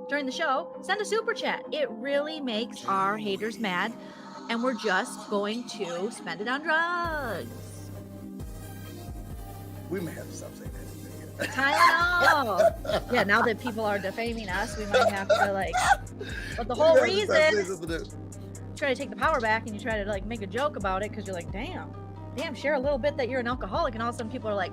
during the show, send a super chat. It really makes our haters mad, and we're just going to spend it on drugs. We may have to stop saying that. Tylenol. Yeah, now that people are defaming us, we might have to like. But the whole reason, try to take the power back, and you try to like make a joke about it because you're like, damn, share a little bit that you're an alcoholic, and all of a sudden people are like,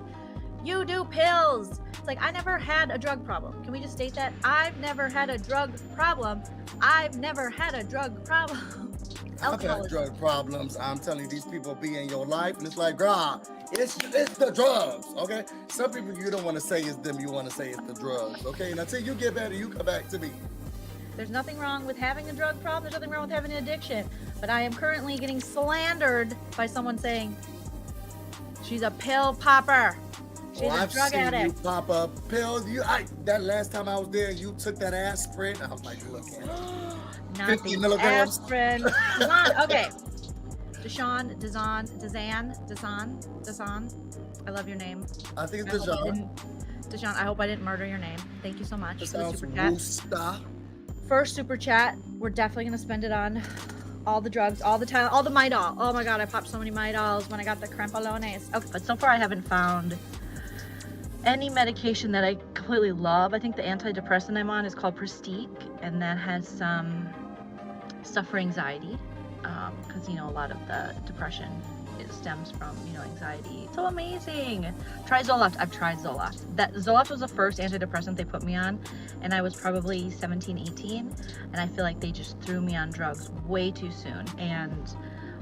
you do pills. It's like, I never had a drug problem. Can we just state that? I've never had a drug problem. I've never had a drug problem. I've had drug problems. I'm telling you, these people be in your life, and it's like, God, it's the drugs, okay? Some people you don't want to say it's them, you want to say it's the drugs, okay? And until you get better, you come back to me. There's nothing wrong with having a drug problem. There's nothing wrong with having an addiction. But I am currently getting slandered by someone saying, she's a pill popper. She's a drug addict. You pop up pills. That last time I was there, you took that aspirin. I was like, look at it. Not 50 the milligrams. Aspirin. Okay. Deshaun. I love your name. I think it's Deshaun. Deshaun, I hope I didn't murder your name. Thank you so much for the super chat. First super chat. We're definitely going to spend it on all the drugs, all the time, all the Midol. Oh my God, I popped so many Midols when I got the Crempalones. Okay, but so far I haven't found any medication that I completely love. I think the antidepressant I'm on is called Prestique, and that has some stuff for anxiety, because, you know, a lot of the depression, it stems from, you know, anxiety. So amazing. Try Zoloft. I've tried Zoloft. Zoloft was the first antidepressant they put me on, and I was probably 17, 18, and I feel like they just threw me on drugs way too soon, and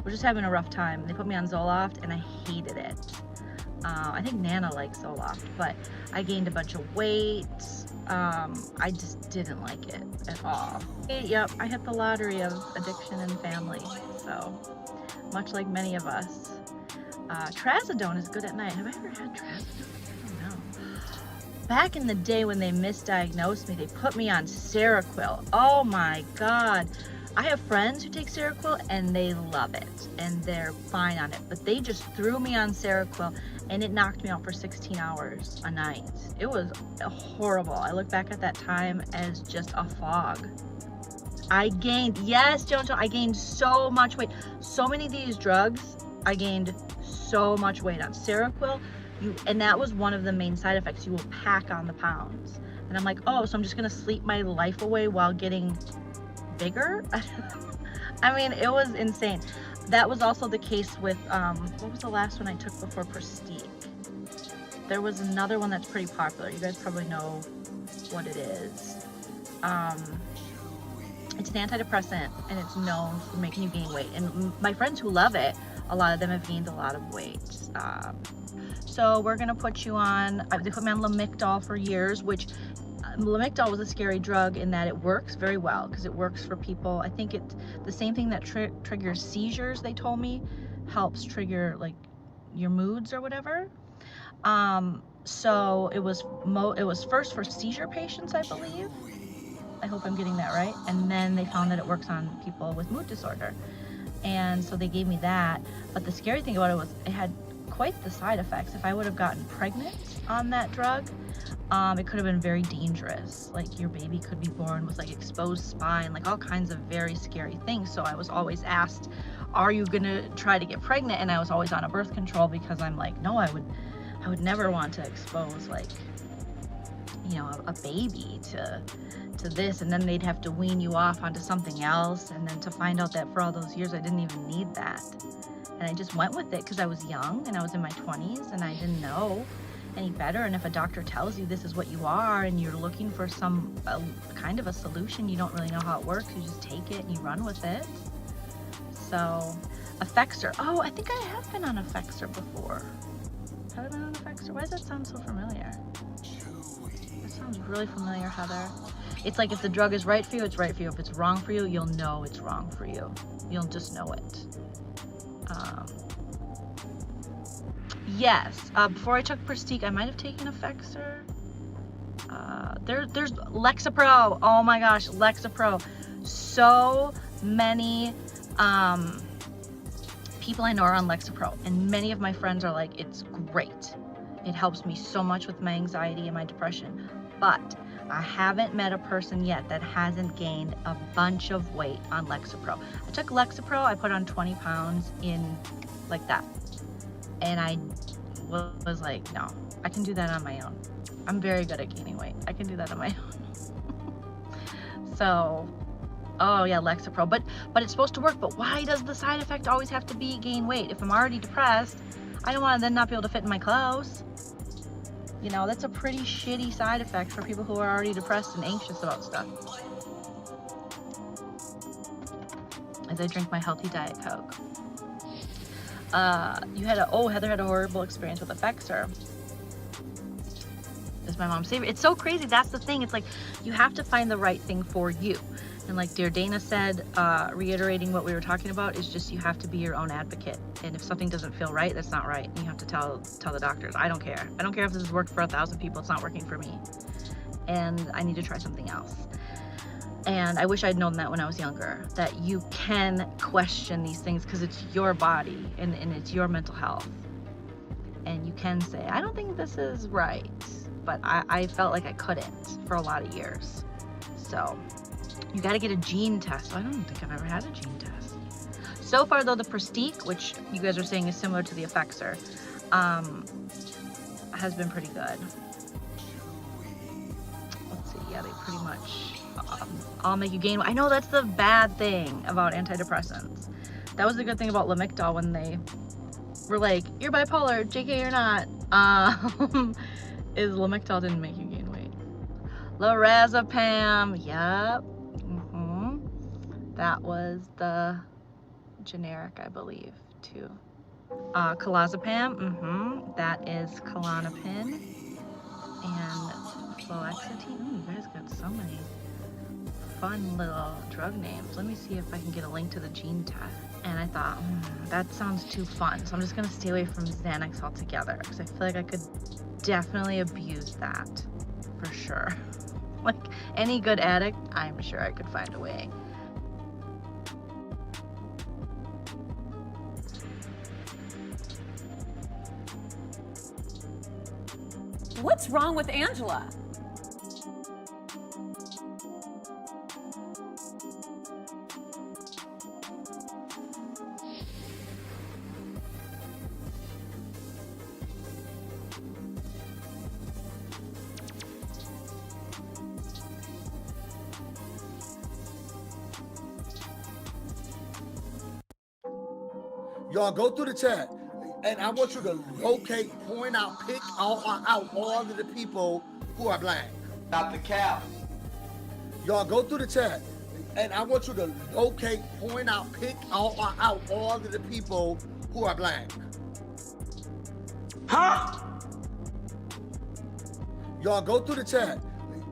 we're just having a rough time. They put me on Zoloft, and I hated it. I think Nana likes Zoloft, but I gained a bunch of weight. I just didn't like it at all. Yep, I hit the lottery of addiction and family, so much like many of us. Trazodone is good at night. Have I ever had Trazodone? I don't know. Back in the day when they misdiagnosed me, they put me on Seroquel. Oh my God. I have friends who take Seroquel and they love it and they're fine on it, but they just threw me on Seroquel and it knocked me out for 16 hours a night. It was horrible. I look back at that time as just a fog. I gained, yes, Joan, I gained so much weight. So many of these drugs, I gained so much weight on. Seroquel, and that was one of the main side effects. You will pack on the pounds. And I'm like, oh, so I'm just gonna sleep my life away while getting bigger? I mean, it was insane. That was also the case with, what was the last one I took before Prestique? There was another one that's pretty popular. You guys probably know what it is. It's an antidepressant, and it's known for making you gain weight. And my friends who love it, a lot of them have gained a lot of weight. So we're gonna put you on, they put me on Lamictal for years, which Lamictal was a scary drug in that it works very well because it works for people. I think it's the same thing that triggers seizures, they told me, helps trigger like your moods or whatever. So it was first for seizure patients, I believe. I hope I'm getting that right. And then they found that it works on people with mood disorder. And so they gave me that. But the scary thing about it was it had quite the side effects. If I would have gotten pregnant on that drug, it could have been very dangerous. Like your baby could be born with like exposed spine, like all kinds of very scary things. So I was always asked, are you gonna try to get pregnant? And I was always on a birth control because I'm like, no, I would never want to expose like, you know, a baby to this, and then they'd have to wean you off onto something else, and then to find out that for all those years I didn't even need that. And I just went with it because I was young and I was in my 20s and I didn't know any better. And if a doctor tells you this is what you are and you're looking for some kind of a solution, you don't really know how it works, you just take it and you run with it. So Effexor, oh, I think I have been on Effexor before. Have I been on Effexor? Why does that sound so familiar? That sounds really familiar, Heather. It's like if the drug is right for you, it's right for you. If it's wrong for you, you'll know it's wrong for you. You'll just know it. Yes, before I took Prestique, I might have taken Effexor. There's Lexapro. Oh my gosh, Lexapro. So many people I know are on Lexapro, and many of my friends are like, it's great. It helps me so much with my anxiety and my depression. But I haven't met a person yet that hasn't gained a bunch of weight on Lexapro. I took Lexapro, I put on 20 pounds in like that. And I was like, no, I can do that on my own. I'm very good at gaining weight. I can do that on my own. So, oh yeah, Lexapro. But it's supposed to work. But why does the side effect always have to be gain weight? If I'm already depressed, I don't want to then not be able to fit in my clothes. You know, that's a pretty shitty side effect for people who are already depressed and anxious about stuff. As I drink my healthy Diet Coke. Heather had a horrible experience with Effexor. Is my mom's favorite. It's so crazy. That's the thing. It's like you have to find the right thing for you. And like dear Dana said, reiterating what we were talking about, is just you have to be your own advocate. And if something doesn't feel right, that's not right. And you have to tell the doctors. I don't care. I don't care if this has worked for 1,000 people. It's not working for me. And I need to try something else. And I wish I'd known that when I was younger, that you can question these things because it's your body and it's your mental health. And you can say, I don't think this is right. But I felt like I couldn't for a lot of years. So you got to get a gene test. I don't think I've ever had a gene test. So far though, the Prestique, which you guys are saying is similar to the Effexor, has been pretty good. Let's see, yeah, they pretty much all make you gain. I know that's the bad thing about antidepressants. That was the good thing about Lamictal when they were like, you're bipolar, JK, you're not. Is Lamictal didn't make you gain weight. Lorazepam, yep. That was the generic, I believe, too. Clozapam, that is Klonopin. And fluoxetine. Ooh, you guys got so many fun little drug names. Let me see if I can get a link to the gene test. And I thought, that sounds too fun. So I'm just gonna stay away from Xanax altogether because I feel like I could definitely abuse that for sure. Like any good addict, I'm sure I could find a way. What's wrong with Angela? Y'all go through the chat, and I want you to locate, point out, pick out all of the people who are black. Not the cap. Y'all go through the chat, and I want you to locate, point out, pick out all of the people who are black. Huh? Y'all go through the chat,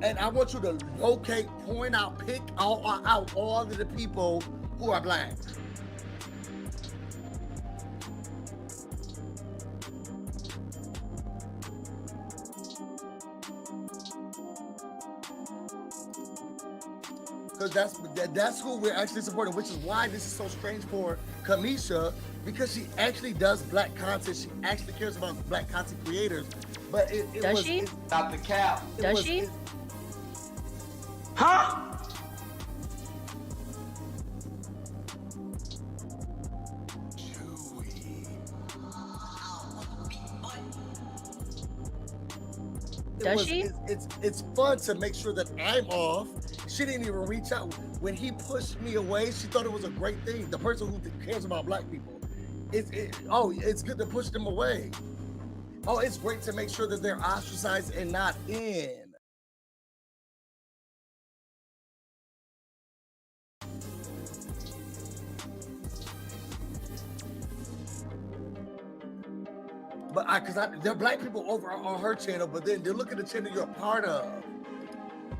and I want you to locate, point out, pick out all of the people who are black. Because that's who we're actually supporting, which is why this is so strange for Kamisha, because she actually does black content. She actually cares about black content creators. But Does she? Not the cap. Does she? Huh? Does she? It's fun to make sure that I'm off. She didn't even reach out. When he pushed me away, she thought it was a great thing. The person who cares about black people. It's good to push them away. Oh, it's great to make sure that they're ostracized and not in. But there are black people over on her channel, but then they look at the channel you're a part of.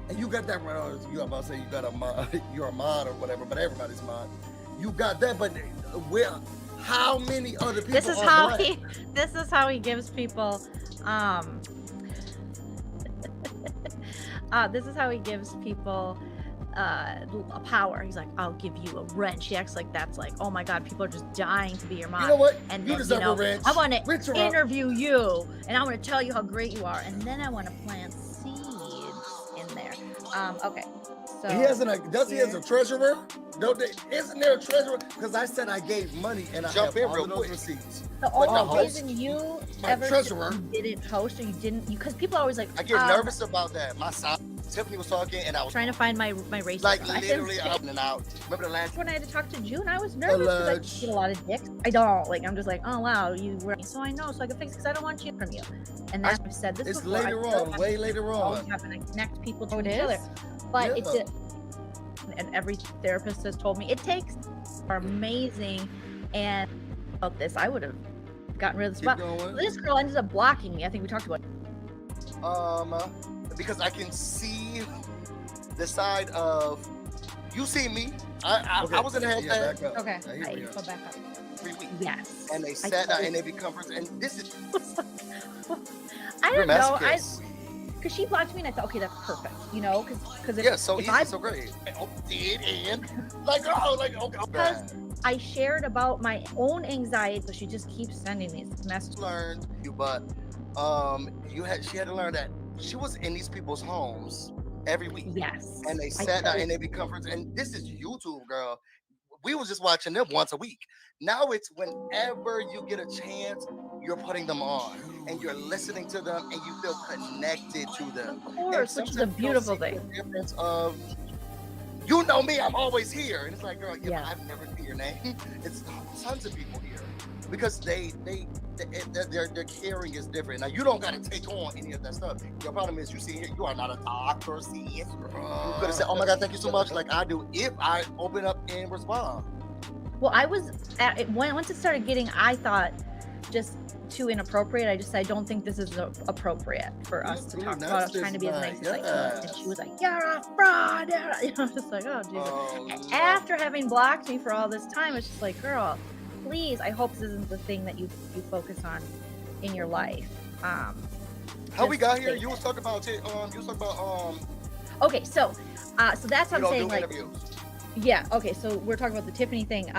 And you got that right. You about to say you got a mod, you're a mod or whatever, but everybody's mod. You got that, but how many other people This is how he gives people this is how he gives people a power. He's like, I'll give you a wrench. He acts like that's like, oh my god, people are just dying to be your mom. You know what? And you then, deserve a wrench. I want to interview you, and I want to tell you how great you are, and then I want to plant seeds in there. Okay. So He has does he has a treasurer? Don't they, isn't there a treasurer? Because I said I gave money and I Jump have in all real of those quick. receipts. the But the only host, reason you my ever treasurer, didn't host or you didn't, because people are always like, I get nervous about that. My side, Tiffany was talking, and I was trying to find my race. like literally out and out. Remember the last? When I had to talk to June, I was nervous because I get a lot of dicks. I don't like. I'm just like, oh wow, you were so I know, so I can fix because I don't want you from you. And that's I've said this it's before. later on, way later on. Having to connect people to Oh, it each other, is? but Yeah. and every therapist has told me it takes are amazing. And about this, I would have gotten rid of this. Keep But going. this girl ended up blocking me. I think we talked about it. Because I can see the side of you see me. I was in the Yeah, hashtag back up. Okay, Now, here we go go. back up. 3 weeks, Yes. and they sat down and they become friends. And this is I you're don't know. masochist. Because she blocked me and I thought, okay, that's perfect, you know, because Yeah, so if easy, I so great. Oh, did and like okay. Because I shared about my own anxiety, so she just keeps sending these messages. Learned you, but she had to learn that she was in these people's homes every week. Yes. And they sat down and they become friends. And this is YouTube, girl. We was just watching them once a week. Now it's whenever you get a chance, you're putting them on and you're listening to them and you feel connected to them. Of course, which is a beautiful thing. The difference of, you know me, I'm always here. And it's like, girl, Yeah. I've never seen your name. It's tons of people here because their caring is different. Now you don't got to take on any of that stuff. Your problem is you are not a doctor. You could have said, oh my God, thank you so much, like I do, if I open up and respond. Well, I was at it once it started getting, I thought, just too inappropriate. I just said, I don't think this is appropriate for us to talk about. I was trying to be as nice as I could. And she was like, you're a fraud. You know, I'm just like, oh, Jesus. After having blocked me for all this time, it's just like, girl, please, I hope this isn't the thing that you focus on in your life. How we got here? You was talking about Okay, so that's what I'm saying. Like, interviews. yeah, okay, so we're talking about the Tiffany thing.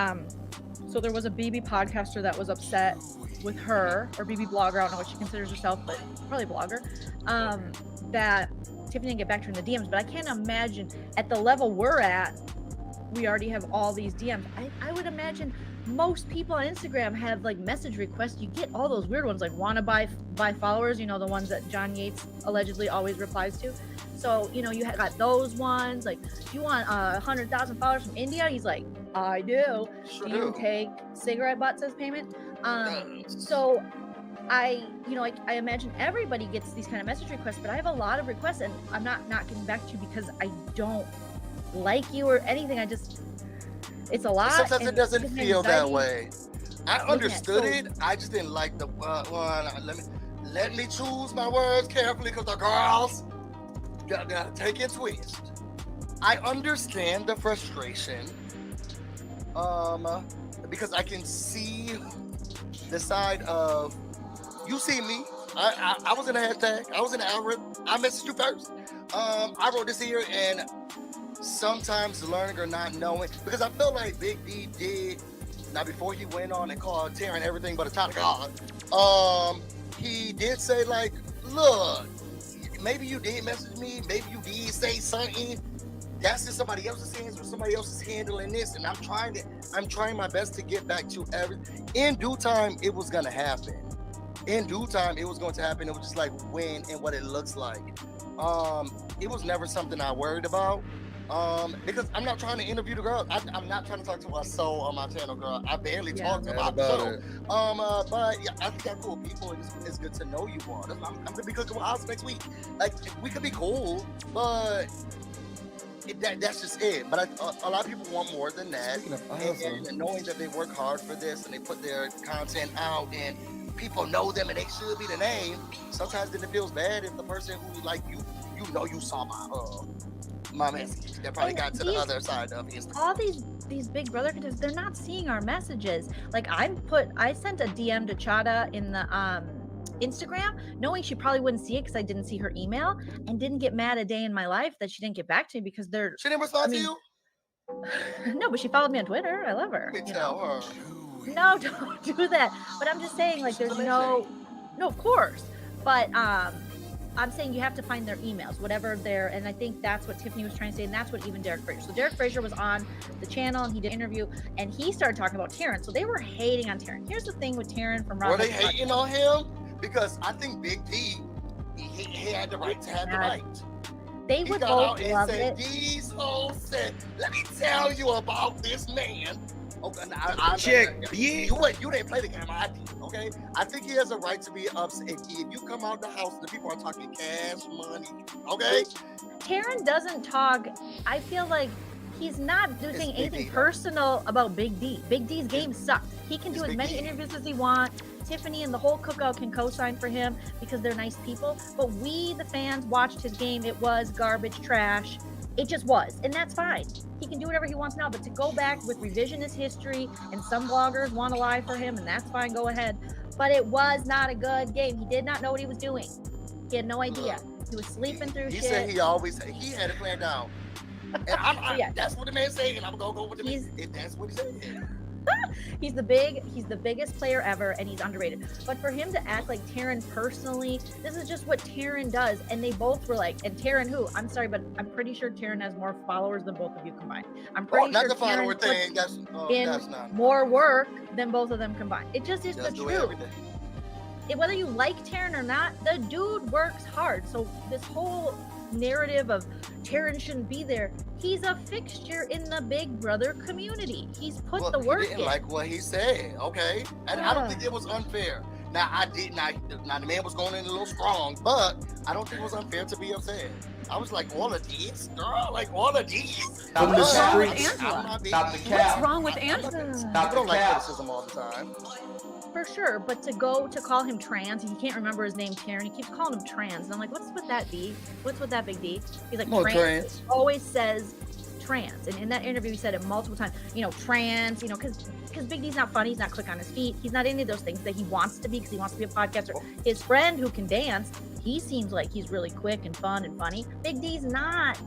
So there was a BB podcaster that was upset with her, or BB blogger, I don't know what she considers herself, but probably blogger, that Tiffany didn't get back to her in the DMs. But I can't imagine at the level we're at, we already have all these DMs. I would imagine most people on Instagram have like message requests. You get all those weird ones like wanna buy followers, you know, the ones that John Yates allegedly always replies to. So, you know, you got those ones like, you want 100,000 followers from India? He's like, I do. Sure Do you do. take cigarette butts as payment? So I imagine everybody gets these kind of message requests, but I have a lot of requests and I'm not getting back to you because I don't like you or anything. It's a lot. Sometimes it doesn't gives me feel that anxiety. way. I understood so- it. I just didn't like the one. Let me choose my words carefully because the girls gotta take it twist. I understand the frustration. Because I can see the side of, you see me. I was in the hashtag. I was in the algorithm. I messaged you first. I wrote this here, and sometimes learning or not knowing, because I felt like Big D did. Now, before he went on and called Taryn everything but a child of God, he did say, like, look, maybe you did message me, maybe you did say something. That's in somebody else's hands, or somebody else is handling this, and I'm trying my best to get back to everything. In due time, it was gonna happen. In due time, it was going to happen. It was just like when and what it looks like. It was never something I worried about. Because I'm not trying to interview the girl. I'm not trying to talk to my soul on my channel, girl. I barely talked about the show. But yeah, I think they're cool people. It's good to know you more. I'm gonna be cooking with us next week. Like, we could be cool, but that's just it. But a lot of people want more than that. And knowing that they work hard for this and they put their content out and people know them and they should be the name, sometimes then it feels bad if the person who, like, you saw my message that probably got to the other side of Instagram. All these big brother contestants, they're not seeing our messages. Like, I sent a DM to Chada in the Instagram, knowing she probably wouldn't see it because I didn't see her email, and didn't get mad a day in my life that she didn't get back to me because She didn't respond to you? No, but she followed me on Twitter. I love her. Let me tell her. No, don't do that. But I'm just saying, like, there's no, of course. But I'm saying you have to find their emails, whatever they're, and I think that's what Tiffany was trying to say, and that's what even Derek Frazier. So Derek Frazier was on the channel, and he did an interview, and he started talking about Taryn. So they were hating on Taryn. Here's the thing with Taryn from Were they hating on him? Because I think Big D, he had the right to have the right. They would both love it. These hoes said, let me tell you about this man. Okay, Check, you didn't play the game, I did, okay? I think he has a right to be upset if you come out the house and the people are talking cash money, okay? Taryn doesn't talk. I feel like he's not doing anything personal about Big D. Big D's game sucked. He can do as many interviews as he wants. Tiffany and the whole cookout can co-sign for him because they're nice people. But we, the fans, watched his game. It was garbage, trash. It just was. And that's fine. He can do whatever he wants now. But to go back with revisionist history, and some bloggers want to lie for him, and that's fine, go ahead. But it was not a good game. He did not know what he was doing. He had no idea. He was sleeping through shit. He said he had it planned down. And that's what the man said, and I'm going to go with the man. That's what he said. He's the biggest player ever, and he's underrated. But for him to act like Taryn personally, this is just what Taryn does. And they both were like, and Taryn who? I'm sorry, but I'm pretty sure Taryn has more followers than both of you combined. I'm pretty sure not the follower Taryn thing. That's not more work than both of them combined. It just is the truth. It, whether you like Taryn or not, the dude works hard. So this whole narrative of Taryn shouldn't be there, he's a fixture in the Big Brother community. He's put the work in. Didn't like what he said, okay? And I don't think it was unfair. Now the man was going in a little strong, but I don't think it was unfair to be upset. I was like, all of these, girl, like all of these. From the streets. Stop the What's cap. wrong with Angela? I Stop the don't like cap. criticism all the time. For sure, but to call him trans, he can't remember his name, Taryn. He keeps calling him trans, and I'm like, what's with that D? What's with that Big D? He's like, trans. He always says trans, and in that interview, he said it multiple times. Trans. Because Big D's not funny. He's not quick on his feet. He's not any of those things that he wants to be because he wants to be a podcaster. His friend who can dance, he seems like he's really quick and fun and funny. Big D's not,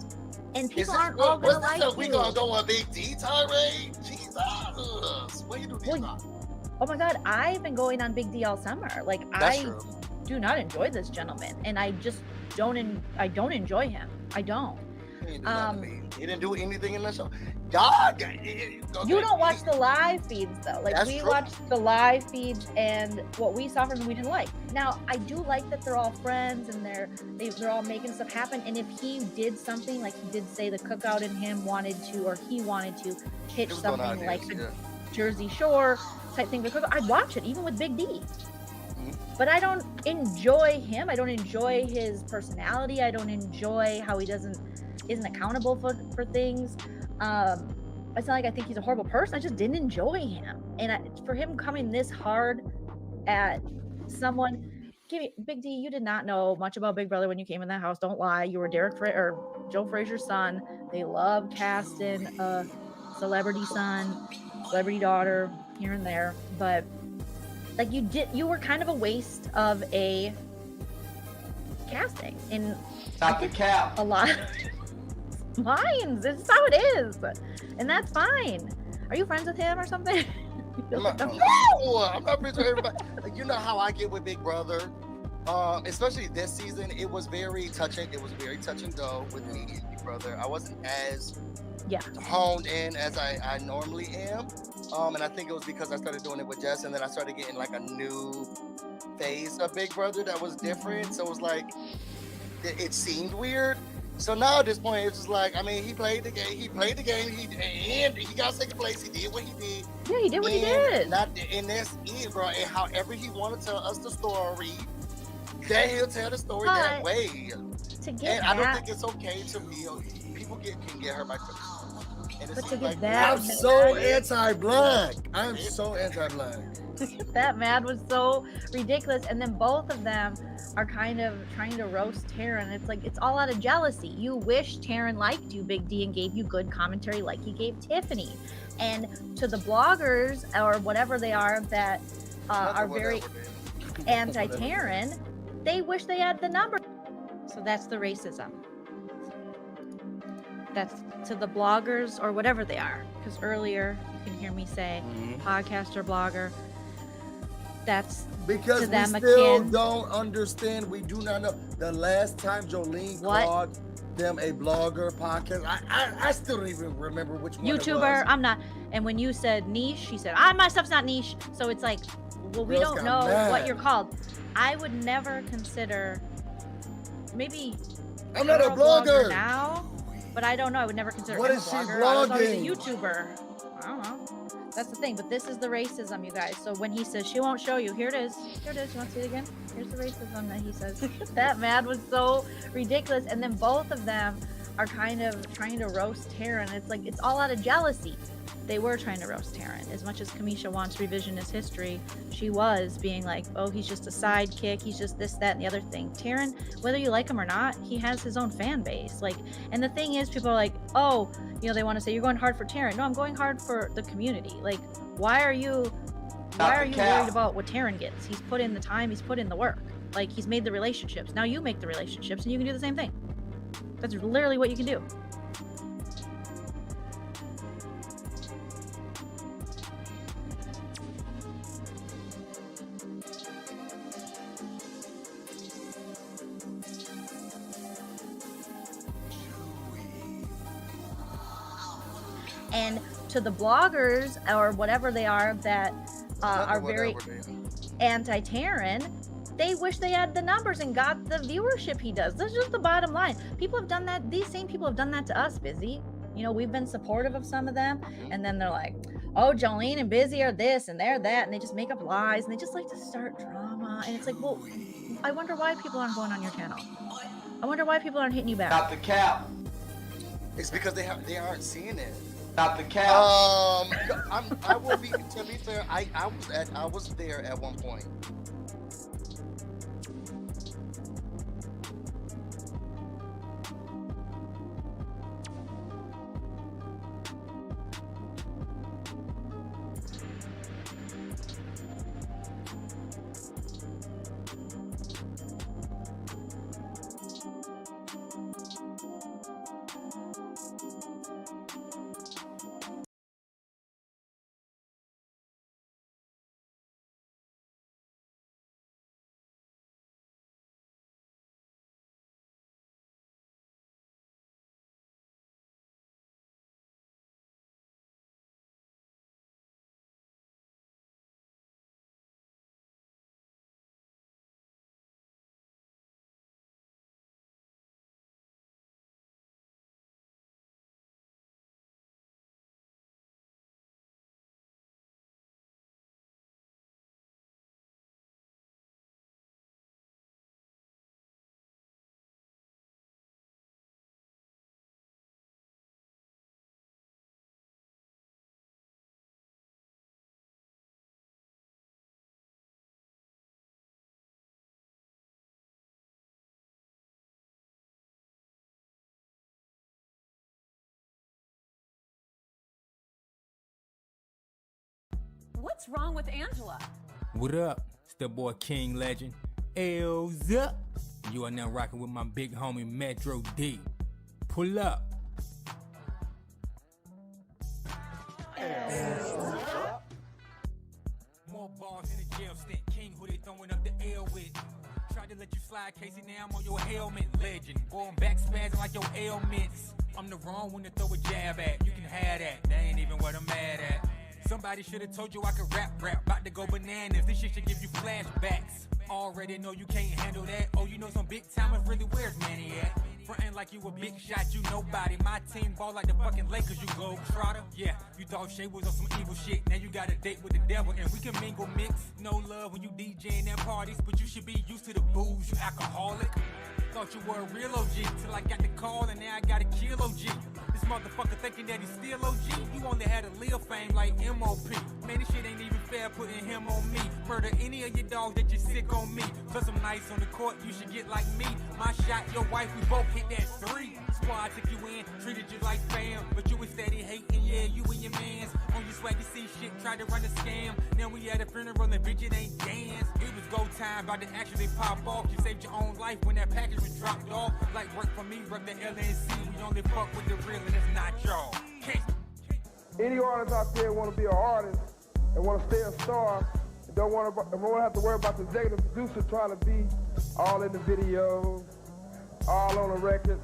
and people aren't all gonna like you. We gonna go on Big D tirade? Jesus, what you do this time? Oh my God, I've been going on Big D all summer. Like, I do not enjoy this gentleman, and I just don't enjoy him. I don't. He didn't do anything in the show. God, you don't watch the live feeds though. Like, we watched the live feeds, and what we saw from him we didn't like. Now, I do like that they're all friends and they're all making stuff happen. And if he did something, like he did say the cookout in him wanted to, or he wanted to pitch something like a Jersey Shore type thing, I'd watch it even with Big D. But I don't enjoy him. I don't enjoy his personality. I don't enjoy how he isn't accountable for things. It's not like I think he's a horrible person. I just didn't enjoy him. And for him coming this hard at someone, Big D, you did not know much about Big Brother when you came in that house. Don't lie. You were Joe Frazier's son. They love casting a celebrity son, celebrity daughter here and there. But like you were kind of a waste of a casting. And Stop the cap. A lot of lines. This is how it is. And that's fine. Are you friends with him or something? No, I'm not friends with everybody. Like, you know how I get with Big Brother. Especially this season, it was very touching. It was very touch and go with me and Big Brother. I wasn't as honed in as I normally am. And I think it was because I started doing it with Jess, and then I started getting like a new phase of Big Brother that was different. So it was like, it seemed weird. So now at this point, it's just like, I mean, he played the game. And he got second place. He did what he did. Yeah, he did what he did. And that's it, bro. And however he want to tell us the story, that he'll tell the story that way. I don't think it's okay to feel people can get hurt by criticism. I'm so anti-black. I'm so anti-black. That mad was so ridiculous. And then both of them are kind of trying to roast Taryn. It's like, it's all out of jealousy. You wish Taryn liked you, Big D, and gave you good commentary like he gave Tiffany. And to the bloggers or whatever they are that are very anti-Taryn, they wish they had the number. So that's the racism. That's to the bloggers or whatever they are. Because earlier you can hear me say podcaster, blogger. that's because to them we still akin. don't understand. We do not know. The last time Joleen What? called them a blogger podcast, I still don't even remember which one it YouTuber, was. I'm not. And when you said niche, she said, my stuff's not niche. So it's like, well, we Girls don't got know mad. what you're called. I would never consider, maybe I'm not a you're blogger. now, but I don't know. I would never consider What him is a she blogger. I was always a blogging? YouTuber. I don't know. That's the thing. But this is the racism, you guys. So when he says she won't show you, here it is. Here it is. You want to see it again? Here's the racism that he says. That man was so ridiculous. And then both of them are kind of trying to roast Taryn. It's like, it's all out of jealousy. They were trying to roast Taryn. As much as Kamisha wants revisionist history, she was being like, oh, he's just a sidekick. He's just this, that, and the other thing. Taryn, whether you like him or not, he has his own fan base. Like, and the thing is, people are like, oh, you know, they want to say you're going hard for Taryn. No, I'm going hard for the community. Like, why are you worried about what Taryn gets? He's put in the time, he's put in the work. Like, he's made the relationships. Now you make the relationships and you can do the same thing. That's literally what you can do. And to the bloggers or whatever they are that are very anti-Taryn, they wish they had the numbers and got the viewership he does. That's just the bottom line. People have done that. These same people have done that to us, Busy. You know, we've been supportive of some of them. And then they're like, oh, Joleen and Busy are this and they're that. And they just make up lies and they just like to start drama. And it's like, well, I wonder why people aren't going on your channel. I wonder why people aren't hitting you back. Stop the cap. It's because they aren't seeing it. Stop the cap. I will be, to be fair, I was there at one point. What's wrong with Angela? What up? It's the boy King Legend. L's up. You are now rocking with my big homie Metro D. Pull up. More bars in the jail stint. King who they throwing up the L with. Tried to let you slide, Casey. Now I'm on your helmet. Legend. Boy, I'm back spazzing like your ailments. I'm the wrong one to throw a jab at. You can have that. That ain't even what I'm mad at. Somebody should have told you I could rap. About to go bananas. This shit should give you flashbacks. Already know you can't handle that. Oh, you know some big timers really, where's Manny at? Frontin' like you a big shot, you nobody. My team ball like the fucking Lakers, you globetrotter. Yeah, you thought Shay was on some evil shit. Now you got a date with the devil and we can mingle mix. No love when you DJing at parties, but you should be used to the booze, you alcoholic. Thought you were a real OG till I got the call and now I got a kill OG. This motherfucker thinking that he's still OG. You only had a little fame like MOP. Man, this shit ain't even fair putting him on me. Murder any of your dogs that you sick on me. Plus I'm nice on the court, you should get like me. My shot, your wife, we both hit that 3. Squad took you in, treated you like fam. But you was steady hating, yeah, you and your mans. On your swaggy see shit, tried to run a scam. Now we at a funeral and bitch, it ain't dance. It was go time, about to actually pop off. You saved your own life when that package was dropped off. Like work for me, work the LNC. We only fuck with the real and it's not y'all. Any artist out there want to be an artist and want to stay a star, don't want to have to worry about the executive producer trying to be all in the video, all on the record,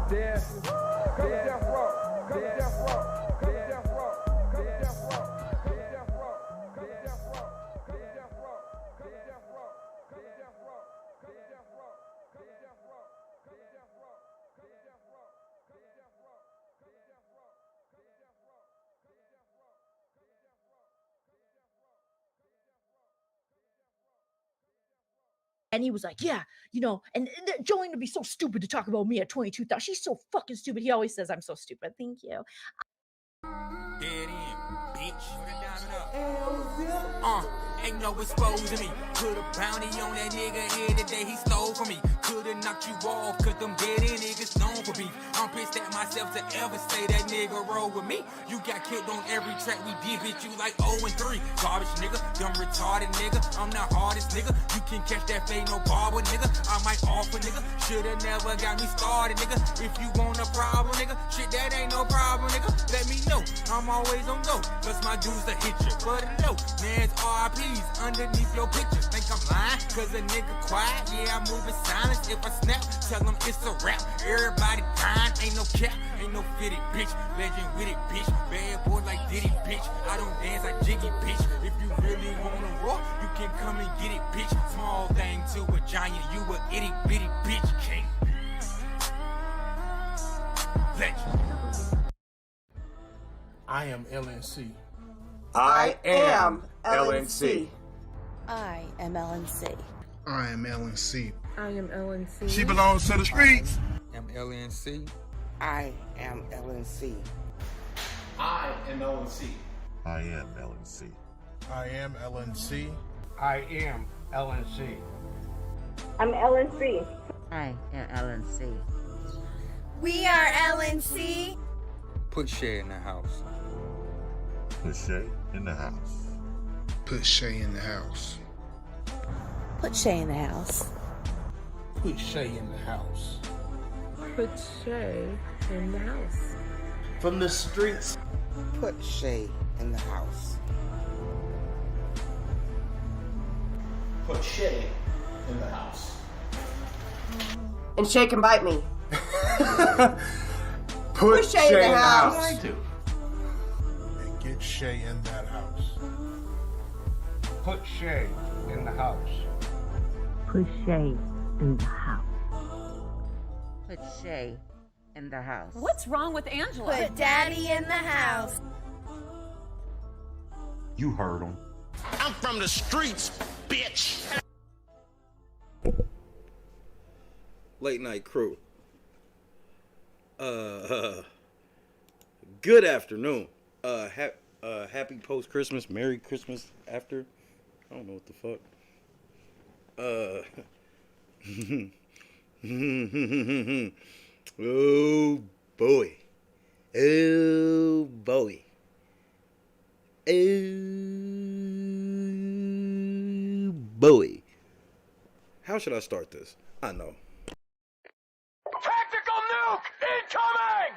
dancing. Come to Death Row. Come to Death Row. Come to Death Row. Come to Death Row. Come to Death Row. Come to Death Row. Come to Death Row. Come to Death Row. Come to Death Row. Come to Death Row. Come to Death Row. Come to Death Row. Come to Death Row. Come to Death Row. Come to Death Row. Come to Death Row. Come to Death Row. Come to Death Row. And he was like, yeah, you know, and Joleen would be so stupid to talk about me at 22,000. She's so fucking stupid. He always says I'm so stupid. Thank you. Dead end, bitch. Ain't no exposing me. Put a bounty on that nigga head the day he stole from me. Coulda knocked you off, cause them dead end niggas known for beef. I'm pissed at myself to ever say that nigga roll with me. You got killed on every track we did, bitch, you like 0 and 3. Garbage nigga, dumb retarded nigga. I'm the hardest nigga. You can catch that fade, no barber nigga. I might offer nigga. Shoulda never got me started nigga. If you want a problem nigga, shit that ain't no problem nigga. Let me know, I'm always on go. Cause my dudes will hit you. But no, man's RIPs underneath your picture. Think I'm lying, cause a nigga quiet. Yeah, I move in silence. If I snap, tell them it's a rap. Everybody dying, ain't no cap, ain't no fitted bitch. Legend with it, bitch. Bad boy like Diddy, bitch. I don't dance like Jiggy, bitch. If you really wanna rock, you can come and get it, bitch. Small thing to a giant, you a itty bitty bitch. King. Legend. I am LNC. I am LNC. I am LNC. I am LNC. I am LNC. She belongs to the streets. I'm LNC. I am LNC. I am LNC. I am LNC. I am LNC. I am LNC. I'm LNC. I am LNC. We are LNC. Put Shay in the house. Put Shay in the house. Put Shay in the house. Put Shay in the house. Put Shay in the house. Put Shay in the house. From the streets. Put Shay in the house. Put Shay in the house. And Shay can bite me. Put Shay in the house. I do. And get Shay in that house. Put Shay in the house. Put Shay in the house. Put Shay in the house. What's wrong with Angela? Put Daddy in the house. You heard him. I'm from the streets, bitch. Late night crew. Good afternoon. Happy post-Christmas, Merry Christmas after. I don't know what the fuck. Oh boy. Oh boy. Oh boy. How should I start this? I know. Tactical nuke incoming!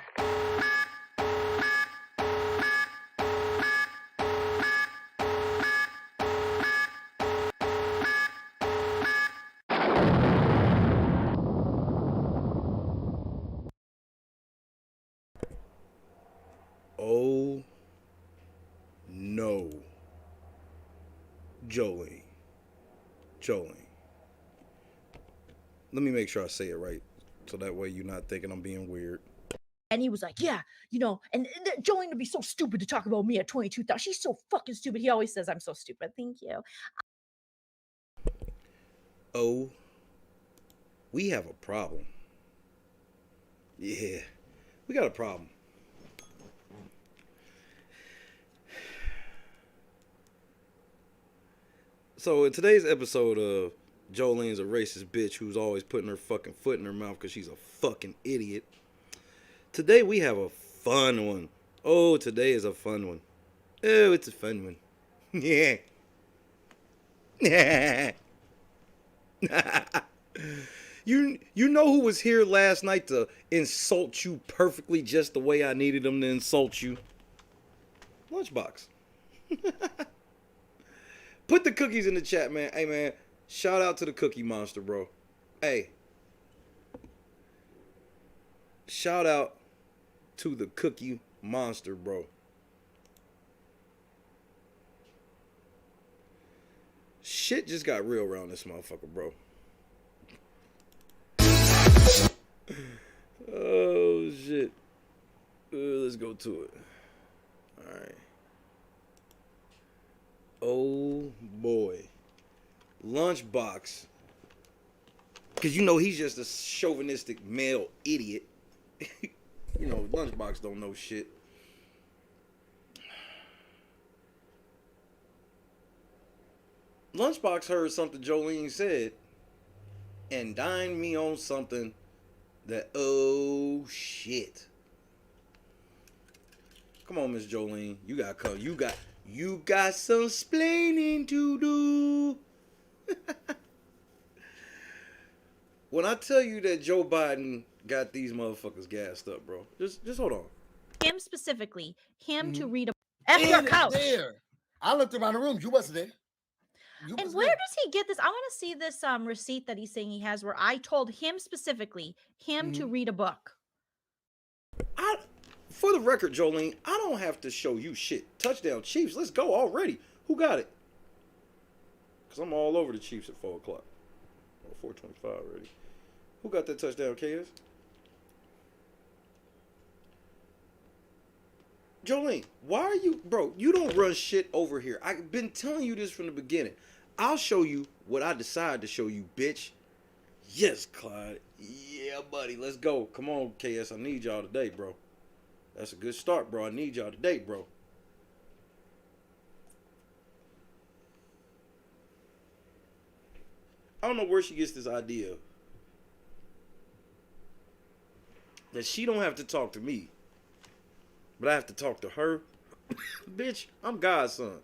Oh no. Joleen. Let me make sure I say it right, so that way you're not thinking I'm being weird. And he was like, yeah, you know, and Joleen would be so stupid to talk about me at 22,000. She's so fucking stupid. He always says I'm so stupid. Thank you. Oh, we have a problem. Yeah, we got a problem. So in today's episode of Joleen's a racist bitch who's always putting her fucking foot in her mouth because she's a fucking idiot. Today we have a fun one. Oh, today is a fun one. Oh, it's a fun one. Yeah. You know who was here last night to insult you perfectly just the way I needed him to insult you? Lunchbox. Put the cookies in the chat, man. Hey, man, shout out to the Cookie Monster, bro. Hey. Shout out to the Cookie Monster, bro. Shit just got real around this motherfucker, bro. Oh, shit. Let's go to it. All right. Oh, boy. Lunchbox. Because you know he's just a chauvinistic male idiot. You know, Lunchbox don't know shit. Lunchbox heard something Joleen said and dined me on something that, oh shit. Come on, Miss Joleen. You got come. You got some splaining to do. When I tell you that Joe Biden got these motherfuckers gassed up, bro. Just hold on. Him specifically, to read a F your couch. There. I looked around the room. You wasn't there. And where does he get this? I want to see this receipt that he's saying he has where I told him specifically, to read a book. For the record, Jolene, I don't have to show you shit. Touchdown Chiefs, let's go already. Who got it? Because I'm all over the Chiefs at 4 o'clock. Or 4:25 already. Who got that touchdown, KS? Jolene, why are you... Bro, you don't run shit over here. I've been telling you this from the beginning. I'll show you what I decide to show you, bitch. Yes, Clyde. Yeah, buddy. Let's go. Come on, KS. I need y'all today, bro. That's a good start, bro. I need y'all today, bro. I don't know where she gets this idea that she don't have to talk to me, but I have to talk to her. Bitch, I'm God's son.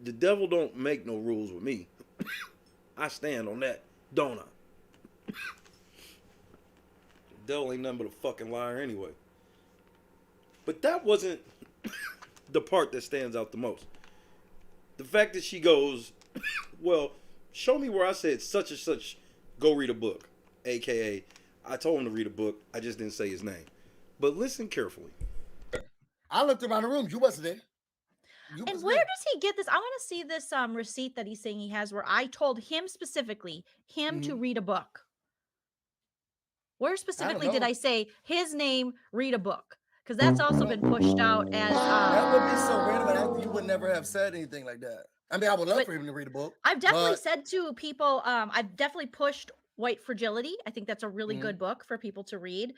The devil don't make no rules with me. I stand on that, don't I? The devil ain't nothing but a fucking liar anyway. But that wasn't the part that stands out the most. The fact that she goes, well, show me where I said such and such, go read a book. AKA, I told him to read a book, I just didn't say his name. But listen carefully. I looked around the room. You wasn't there. And where does he get this? I want to see this receipt that he's saying he has where I told him specifically, to read a book. Where specifically did I say his name, read a book? Because that's also been pushed out as... that would be so random. You would never have said anything like that. I mean, I would love for him to read a book. I've definitely said to people, I've definitely pushed White Fragility. I think that's a really good book for people to read.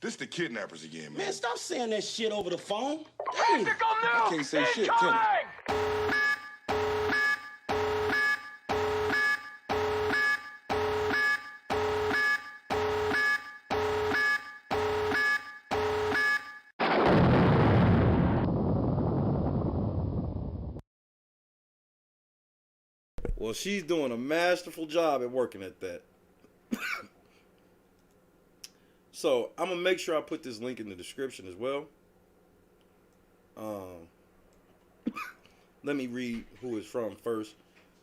This the kidnappers again, man. Man, stop saying that shit over the phone. Damn. I can't say shit, can I? Well, she's doing a masterful job at working at that. So, I'm going to make sure I put this link in the description as well. Let me read who it's from first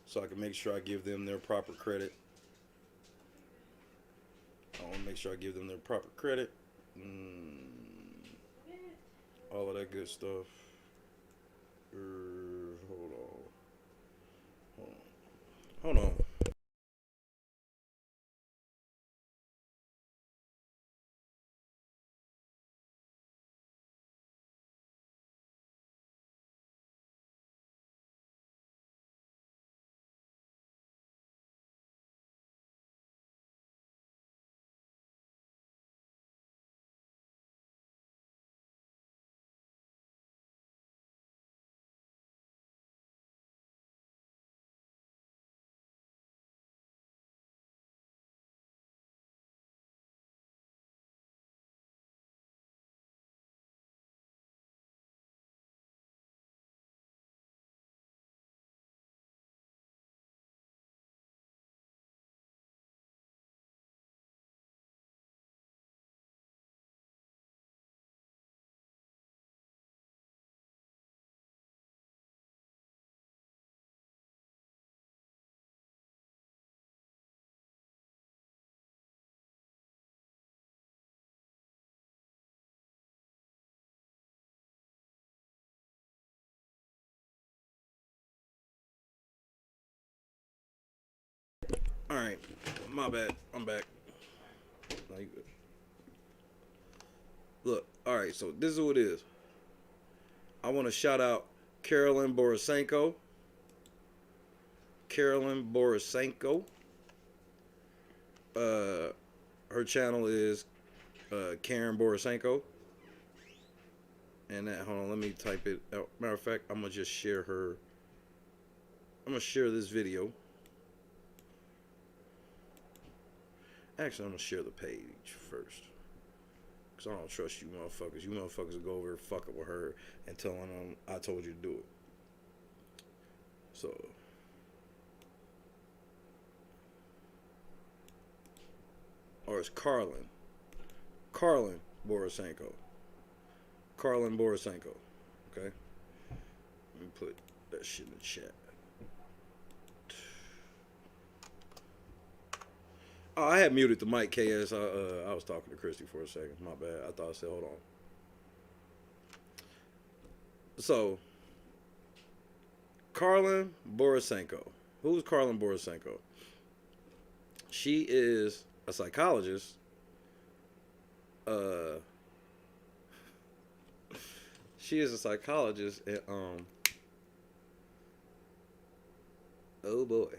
so I can make sure I give them their proper credit. I want to make sure I give them their proper credit. All of that good stuff. Hold on. All right, my bad. I'm back. Look, all right. So this is what it is. I want to shout out Carolyn Borisenko. Her channel is Karen Borisenko. And that, hold on, let me type it out. Matter of fact, I'm gonna just share her. I'm gonna share this video. Actually, I'm gonna share the page first, cause I don't trust you motherfuckers. You motherfuckers will go over fucking with her and telling them I told you to do it. So. Or it's Carlin Borisenko. Okay? Let me put that shit in the chat. Oh, I had muted the mic, KS. I was talking to Christy for a second. My bad. I thought I said, hold on. So, Carlin Borisenko. Who's Carlin Borisenko? She is a psychologist. She is a psychologist at oh boy.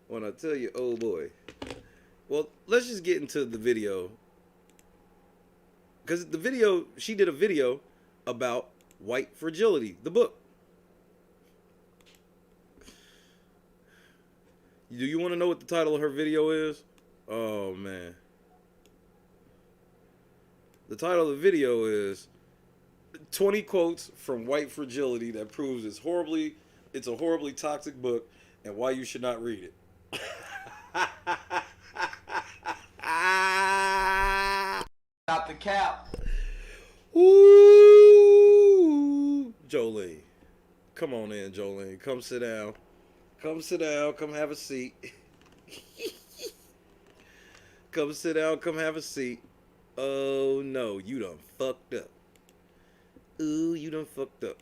When I tell you oh boy. Well, let's just get into the video. Because the video, she did a video about White Fragility, the book. Do you want to know what the title of her video is? Oh, man. The title of the video is 20 quotes from White Fragility that proves it's a horribly toxic book and why you should not read it. Stop the cap. Ooh, Joleen. Come on in, Joleen. Come sit down. Come sit down. Come have a seat. Come sit down. Come have a seat. Oh, no. You done fucked up. Ooh, you done fucked up.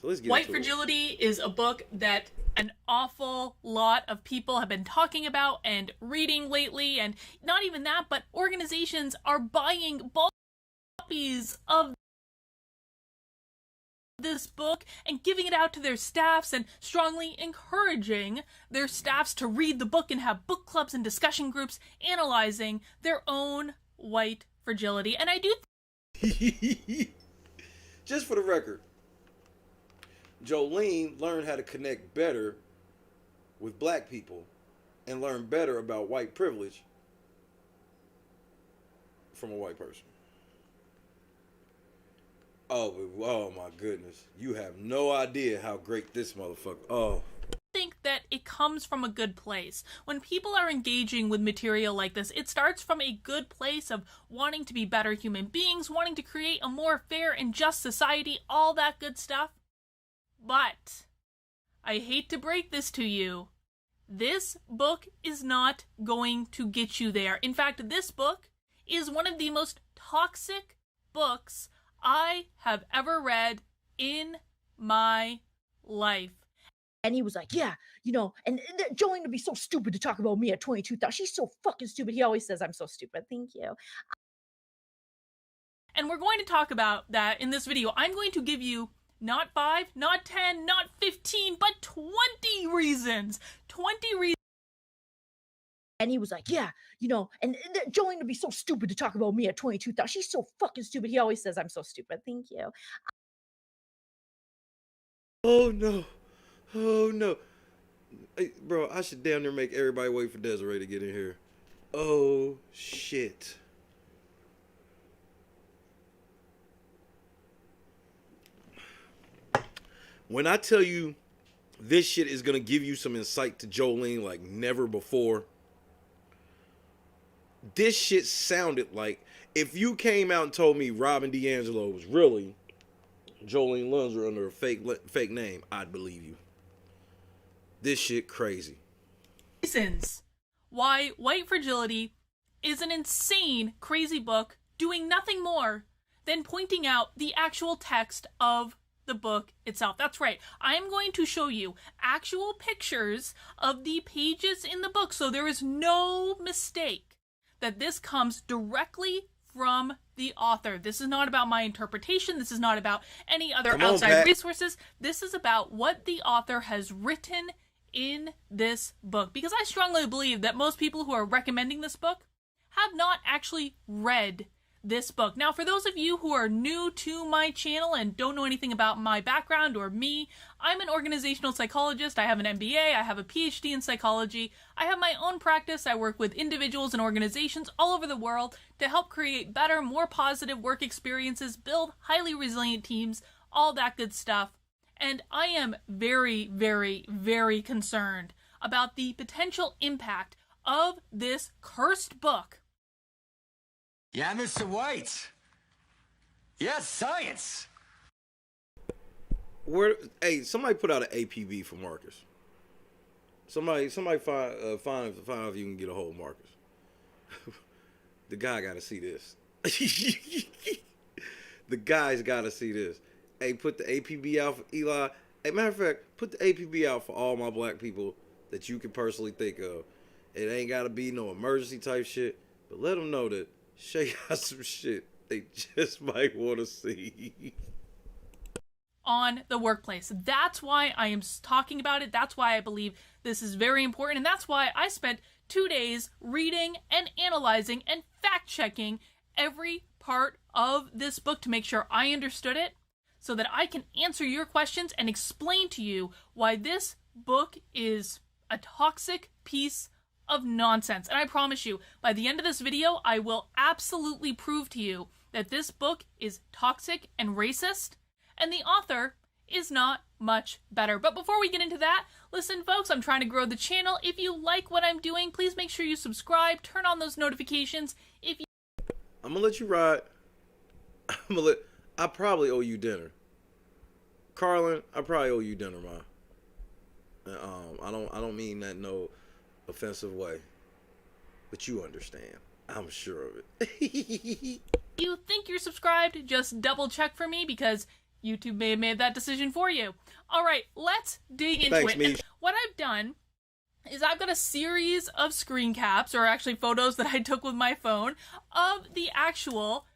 So let's get White into Fragility is a book that an awful lot of people have been talking about and reading lately. And not even that, but organizations are buying bulk copies of this book and giving it out to their staffs and strongly encouraging their staffs to read the book and have book clubs and discussion groups analyzing their own White Fragility. And I do just for the record, Joleen learned how to connect better with black people and learn better about white privilege from a white person. Oh my goodness. You have no idea how great this motherfucker. Oh. think that it comes from a good place. When people are engaging with material like this, it starts from a good place of wanting to be better human beings, wanting to create a more fair and just society, all that good stuff. But I hate to break this to you. This book is not going to get you there. In fact, this book is one of the most toxic books I have ever read in my life. And he was like, yeah, you know, and Joleen would be so stupid to talk about me at 22,000. She's so fucking stupid. He always says I'm so stupid. Thank you. And we're going to talk about that in this video. I'm going to give you not 5, not 10, not 15, but 20 reasons. 20 reasons. And he was like, yeah, you know, and Joleen would be so stupid to talk about me at 22,000. She's so fucking stupid. He always says I'm so stupid. Thank you. Oh, no. Oh, no. Hey, bro, I should damn near make everybody wait for Desiree to get in here. Oh, shit. When I tell you this shit is going to give you some insight to Joleen like never before, this shit sounded like if you came out and told me Robin DiAngelo was really Joleen Lunzer under a fake name, I'd believe you. This shit crazy. Reasons why White Fragility is an insane, crazy book doing nothing more than pointing out the actual text of the book itself. That's right. I'm going to show you actual pictures of the pages in the book, so there is no mistake that this comes directly from the author. This is not about my interpretation. This is not about any other outside resources. This is about what the author has written in this book. Because I strongly believe that most people who are recommending this book have not actually read this book. Now, for those of you who are new to my channel and don't know anything about my background or me, I'm an organizational psychologist. I have an MBA. I have a PhD in psychology. I have my own practice. I work with individuals and organizations all over the world to help create better, more positive work experiences, build highly resilient teams, all that good stuff. And I am very, very, very concerned about the potential impact of this cursed book. Yeah, Mr. White. Yes, science. Hey, somebody put out an APB for Marcus. Somebody find if you can get a hold of Marcus. The guy got to see this. The guy's got to see this. Hey, put the APB out for Eli. Hey, matter of fact, put the APB out for all my black people that you can personally think of. It ain't got to be no emergency type shit, but let them know that Shay got some shit they just might want to see. On the workplace. That's why I am talking about it. That's why I believe this is very important. And that's why I spent 2 days reading and analyzing and fact-checking every part of this book to make sure I understood it so that I can answer your questions and explain to you why this book is a toxic piece of nonsense. And I promise you, by the end of this video, I will absolutely prove to you that this book is toxic and racist, and the author is not much better. But before we get into that, listen, folks, I'm trying to grow the channel. If you like what I'm doing, please make sure you subscribe, turn on those notifications. I'm gonna let you ride. I probably owe you dinner. Carlin, I probably owe you dinner, ma. I don't mean that no offensive way, but you understand. I'm sure of it. You think you're subscribed, just double check for me because YouTube may have made that decision for you. All right, let's dig into it. And what I've done is I've got a series of screen caps, or actually photos that I took with my phone, of the actual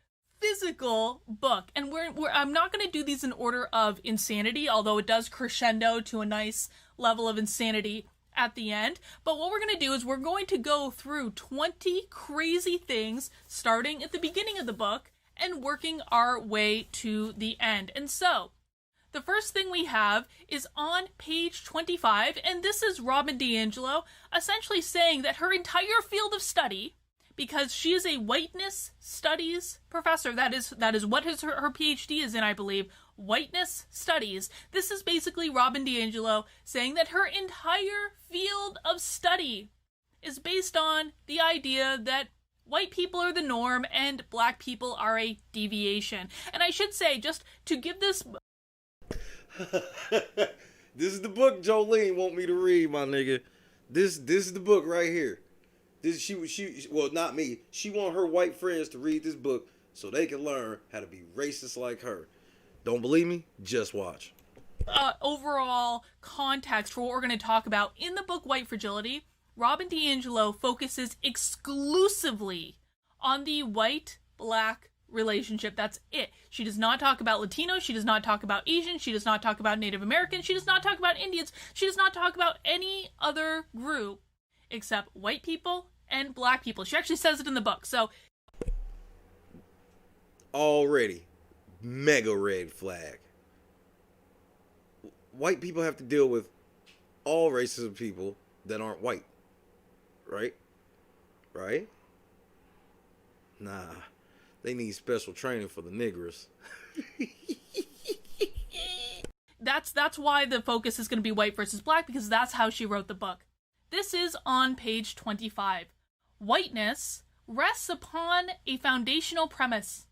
physical book. And I'm not going to do these in order of insanity, although it does crescendo to a nice level of insanity at the end. But what we're going to do is we're going to go through 20 crazy things starting at the beginning of the book and working our way to the end. And so the first thing we have is on page 25, and this is Robin DiAngelo essentially saying that her entire field of study, because she is a whiteness studies professor, that is what her PhD is in, I believe, whiteness studies. This is basically Robin DiAngelo saying that her entire field of study is based on the idea that white people are the norm and black people are a deviation. And I should say, just to give this... This is the book Joleen want me to read, my nigga. This is the book right here. Well, not me. She want her white friends to read this book so they can learn how to be racist like her. Don't believe me? Just watch. Overall context for what we're going to talk about in the book White Fragility, Robin DiAngelo focuses exclusively on the white-black relationship. That's it. She does not talk about Latinos. She does not talk about Asians. She does not talk about Native Americans. She does not talk about Indians. She does not talk about any other group except white people and black people. She actually says it in the book. So already mega red flag. White people have to deal with all races of people that aren't white. Right? Right? Nah. They need special training for the niggers. That's why the focus is going to be white versus black, because that's how she wrote the book. This is on page 25. Whiteness rests upon a foundational premise.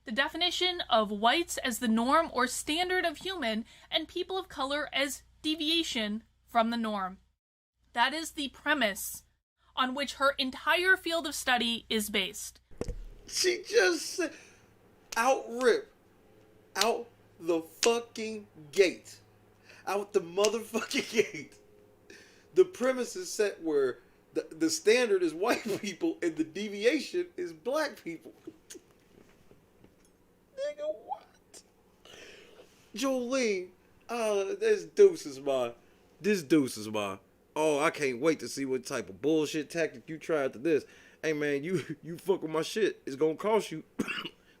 The definition of whites as the norm or standard of human and people of color as deviation from the norm. That is the premise on which her entire field of study is based. She just said, out the fucking gate. Out the motherfucking gate. The premise is set where the standard is white people and the deviation is black people. Nigga, what? Joleen, this deuce is mine. This deuce is mine. Oh, I can't wait to see what type of bullshit tactic you try after this. Hey man, you fuck with my shit, it's gonna cost you.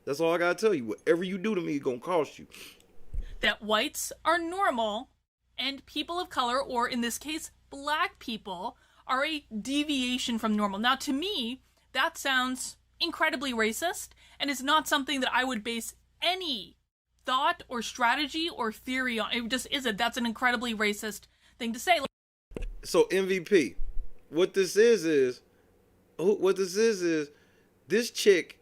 That's all I gotta tell you. Whatever you do to me, it's gonna cost you. That whites are normal and people of color, or in this case, black people, are a deviation from normal. Now, to me, that sounds incredibly racist and is not something that I would base any thought or strategy or theory on. It just isn't. That's an incredibly racist thing to say. So MVP, what this is this chick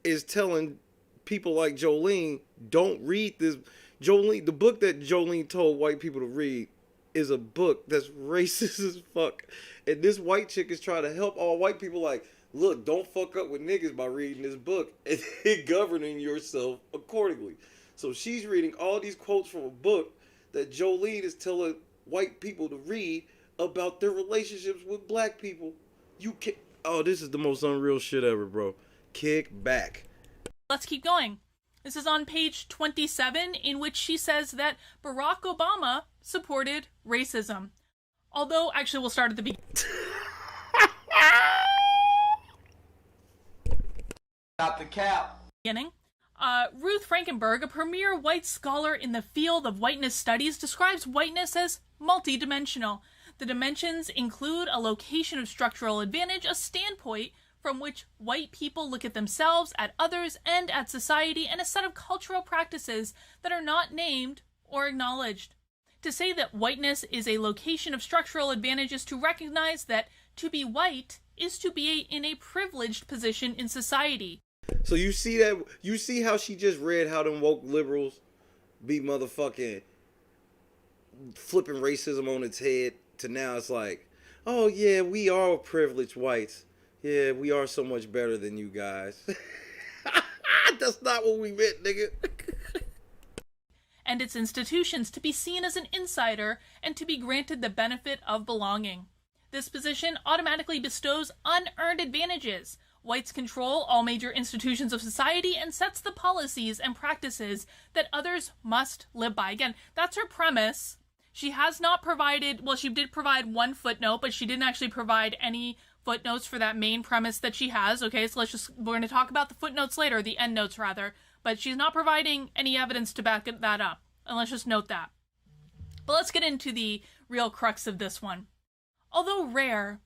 is telling people like Joleen, don't read this. Joleen, the book that Joleen told white people to read is a book that's racist as fuck. And this white chick is trying to help all white people like, look, don't fuck up with niggas by reading this book and governing yourself accordingly. So she's reading all these quotes from a book that Joleen is telling white people to read about their relationships with black people. You can't. Oh, this is the most unreal shit ever, bro. Kick back. Let's keep going. This is on page 27, in which she says that Barack Obama supported racism. Although, actually, we'll start at the beginning. Stop the cap. Ruth Frankenberg, a premier white scholar in the field of whiteness studies, describes whiteness as multidimensional. The dimensions include a location of structural advantage, a standpoint from which white people look at themselves, at others, and at society, and a set of cultural practices that are not named or acknowledged. To say that whiteness is a location of structural advantage is to recognize that to be white is to be in a privileged position in society. So you see that? You see how she just read how them woke liberals be motherfucking flipping racism on its head to now it's like, oh yeah, we are privileged whites. Yeah, we are so much better than you guys. That's not what we meant, nigga. And its institutions to be seen as an insider and to be granted the benefit of belonging. This position automatically bestows unearned advantages. Whites control all major institutions of society and sets the policies and practices that others must live by. Again, that's her premise. She has not provided, well, she did provide one footnote, but she didn't actually provide any footnotes for that main premise that she has. Okay, so we're going to talk about the footnotes later, the endnotes rather, but she's not providing any evidence to back that up. And let's just note that. But let's get into the real crux of this one. Although rare,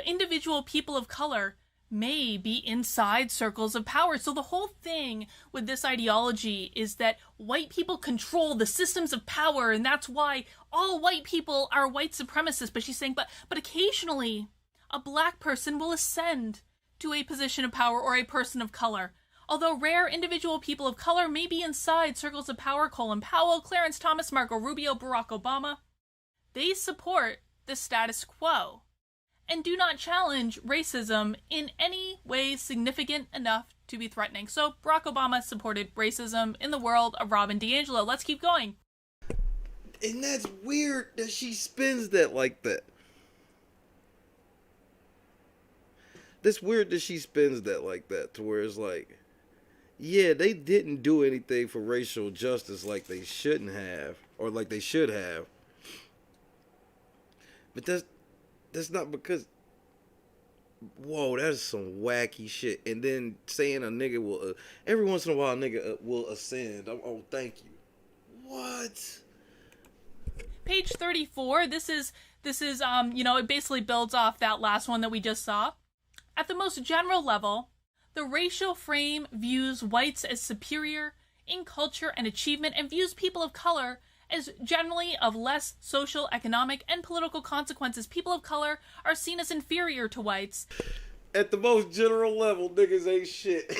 individual people of color may be inside circles of power. So the whole thing with this ideology is that white people control the systems of power, and that's why all white people are white supremacists. But she's saying, but occasionally a black person will ascend to a position of power, or a person of color. Although rare, individual people of color may be inside circles of power, Colin Powell, Clarence Thomas, Marco Rubio, Barack Obama, they support the status quo and do not challenge racism in any way significant enough to be threatening. So Barack Obama supported racism in the world of Robin DiAngelo. Let's keep going. And that's weird that she spins that like that. That's weird that she spins that like that, to where it's like, yeah, they didn't do anything for racial justice like they shouldn't have, or like they should have. But that's not because, whoa, that is some wacky shit. And then saying a nigga will, every once in a while, a nigga will ascend. Oh, thank you. What? Page 34. This is it basically builds off that last one that we just saw. At the most general level, the racial frame views whites as superior in culture and achievement, and views people of color as generally of less social, economic, and political consequences. People of color are seen as inferior to whites. At the most general level, niggas ain't shit.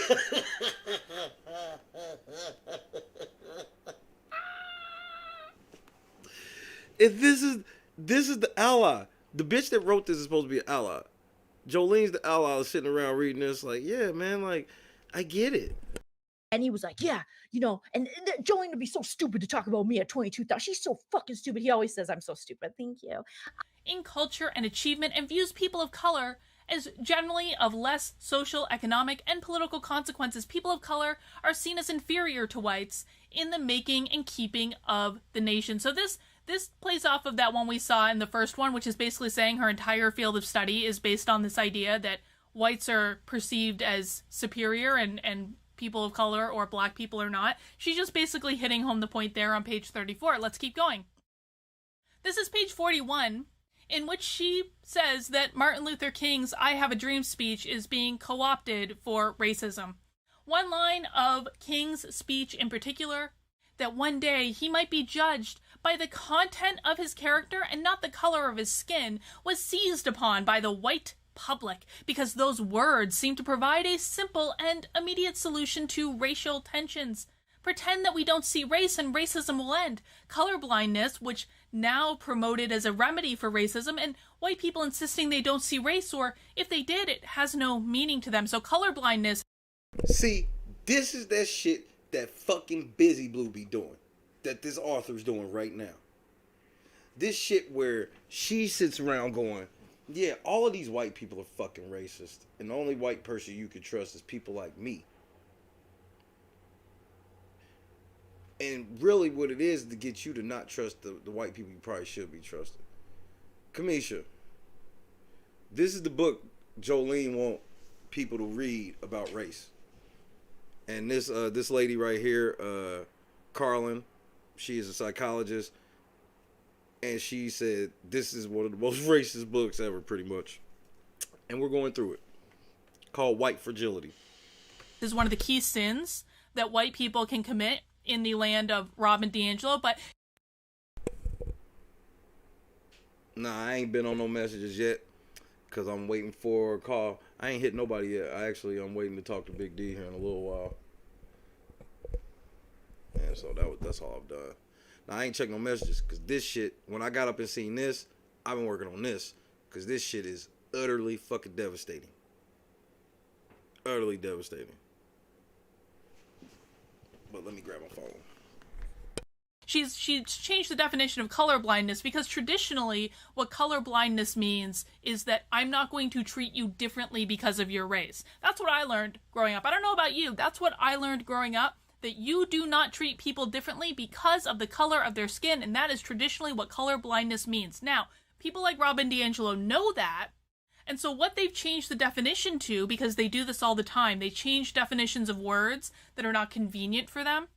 If this is the ally. The bitch that wrote this is supposed to be an ally. Joleen's the ally sitting around reading this like, yeah, man, like, I get it. And he was like, yeah, you know, and Joleen would be so stupid to talk about me at 22,000. She's so fucking stupid. He always says I'm so stupid. Thank you. In culture and achievement, and views people of color as generally of less social, economic, and political consequences. People of color are seen as inferior to whites in the making and keeping of the nation. So this plays off of that one we saw in the first one, which is basically saying her entire field of study is based on this idea that whites are perceived as superior and people of color or black people are not. She's just basically hitting home the point there on page 34. Let's keep going. This is page 41, in which she says that Martin Luther King's I Have a Dream speech is being co-opted for racism. One line of King's speech in particular, that one day he might be judged by the content of his character and not the color of his skin, was seized upon by the white public because those words seem to provide a simple and immediate solution to racial tensions. Pretend that we don't see race and racism will end. Colorblindness, which now promoted as a remedy for racism, and white people insisting they don't see race, or if they did, it has no meaning to them. So colorblindness. See, this is that shit that fucking Busy Blue be doing, that this author's doing right now. This shit where she sits around going, yeah, all of these white people are fucking racist, and the only white person you can trust is people like me. And really what it is to get you to not trust the white people you probably should be trusting. Kamisha, this is the book Joleen want people to read about race. And this lady right here, Carlin, she is a psychologist, and she said this is one of the most racist books ever, pretty much. And we're going through it. Called White Fragility. This is one of the key sins that white people can commit in the land of Robin DiAngelo, but nah, I ain't been on no messages yet, because I'm waiting for a call. I ain't hit nobody yet. I'm waiting to talk to Big D here in a little while. And so that's all I've done. Now, I ain't checked no messages, because this shit, when I got up and seen this, I've been working on this, because this shit is utterly fucking devastating. Utterly devastating. But let me grab my phone. She's changed the definition of colorblindness, because traditionally what colorblindness means is that I'm not going to treat you differently because of your race. That's what I learned growing up. I don't know about you. That's what I learned growing up, that you do not treat people differently because of the color of their skin, and that is traditionally what colorblindness means. Now, people like Robin DiAngelo know that, and so what they've changed the definition to, because they do this all the time, they change definitions of words that are not convenient for them.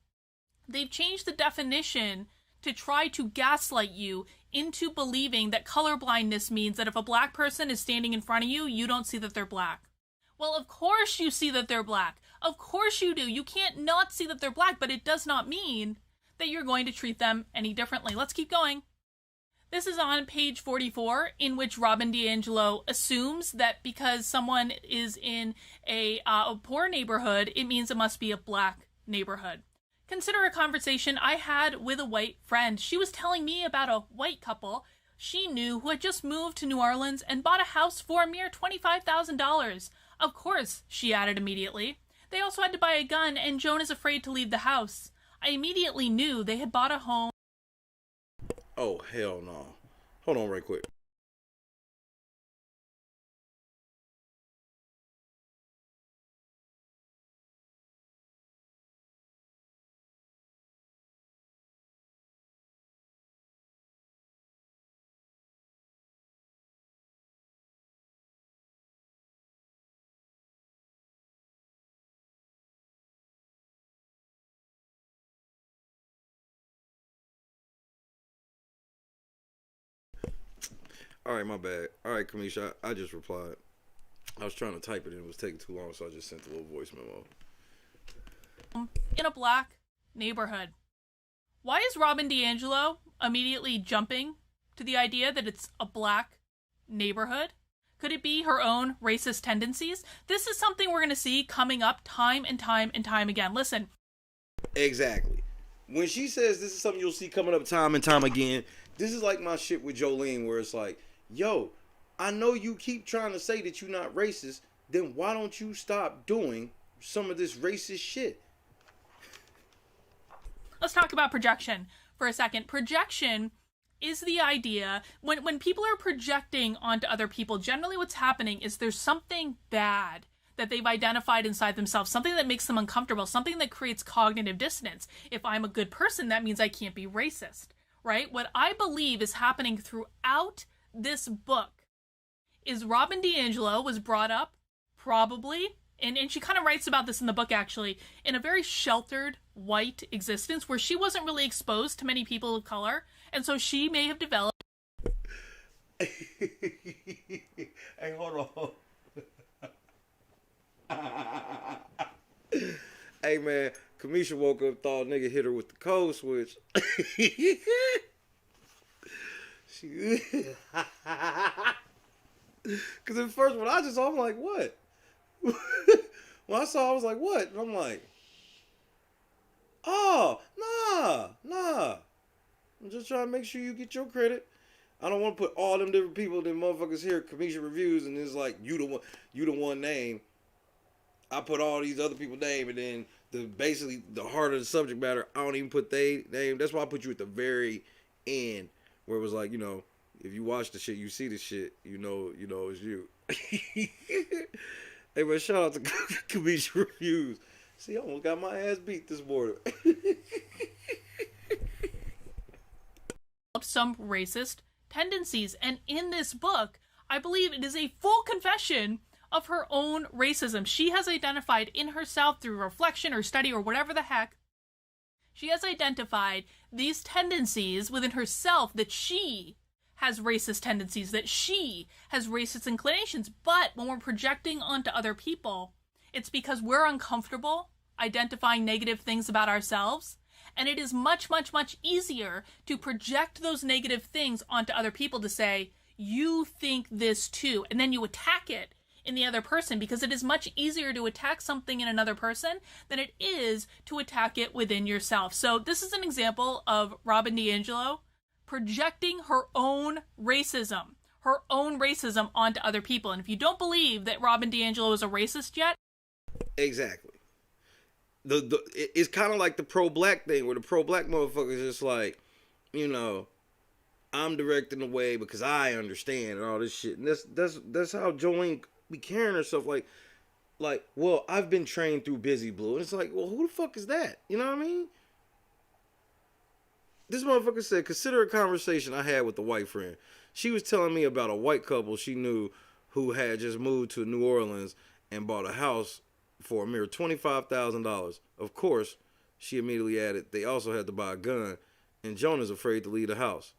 They've changed the definition to try to gaslight you into believing that colorblindness means that if a black person is standing in front of you, you don't see that they're black. Well, of course you see that they're black. Of course you do. You can't not see that they're black, but it does not mean that you're going to treat them any differently. Let's keep going. This is on page 44, in which Robin DiAngelo assumes that because someone is in a poor neighborhood, it means it must be a black neighborhood. Consider a conversation I had with a white friend. She was telling me about a white couple she knew who had just moved to New Orleans and bought a house for a mere $25,000. Of course, she added immediately. They also had to buy a gun, and Joan is afraid to leave the house. I immediately knew they had bought a home. Oh, hell no. Hold on right quick. All right, my bad. All right, Kamisha, I just replied. I was trying to type it and it was taking too long, so I just sent a little voice memo. In a black neighborhood. Why is Robin DiAngelo immediately jumping to the idea that it's a black neighborhood? Could it be her own racist tendencies? This is something we're going to see coming up time and time and time again. Listen. Exactly. When she says this is something you'll see coming up time and time again, this is like my shit with Joleen, where it's like, yo, I know you keep trying to say that you're not racist, then why don't you stop doing some of this racist shit? let's talk about projection for a second. Projection is the idea when people are projecting onto other people, generally what's happening is there's something bad that they've identified inside themselves, something that makes them uncomfortable, something that creates cognitive dissonance. If I'm a good person, that means I can't be racist, right? What I believe is happening throughout this book is Robin DiAngelo was brought up probably, and she kind of writes about this in the book actually, in a very sheltered white existence where she wasn't really exposed to many people of color, and so she may have developed. Hey, hold on. Hey man, Kamisha woke up, thought nigga hit her with the code switch. Cause at first when I just saw, I'm like, what? When I saw, I was like, what? And I'm like, oh, nah. I'm just trying to make sure you get your credit. I don't want to put all them different people, them motherfuckers here, Kamisha reviews, and it's like you the one name. I put all these other people's name, and then basically the heart of the subject matter, I don't even put they name. That's why I put you at the very end, where it was like, you know, if you watch the shit, you see the shit, you know it's you. Hey man, shout out to Kamisha reviews. See, I almost got my ass beat this morning. Some racist tendencies, and in this book I believe it is a full confession of her own racism. She has identified in herself through reflection or study or whatever the heck, she has identified these tendencies within herself, that she has racist tendencies, that she has racist inclinations. But when we're projecting onto other people, it's because we're uncomfortable identifying negative things about ourselves. And it is much, much, much easier to project those negative things onto other people, to say, you think this too. And then you attack it in the other person, because it is much easier to attack something in another person than it is to attack it within yourself. So this is an example of Robin DiAngelo projecting her own racism onto other people. And if you don't believe that Robin DiAngelo is a racist yet. Exactly. It's kind of like the pro-black thing, where the pro-black motherfuckers just like, you know, I'm directing the way because I understand and all this shit. And that's how Joleen be carrying herself, like, well, I've been trained through Busy Blue. And it's like, well, who the fuck is that? You know what I mean? This motherfucker said, consider a conversation I had with a white friend. She was telling me about a white couple she knew who had just moved to New Orleans and bought a house for a mere $25,000. Of course, she immediately added, they also had to buy a gun, and Jonah's afraid to leave the house.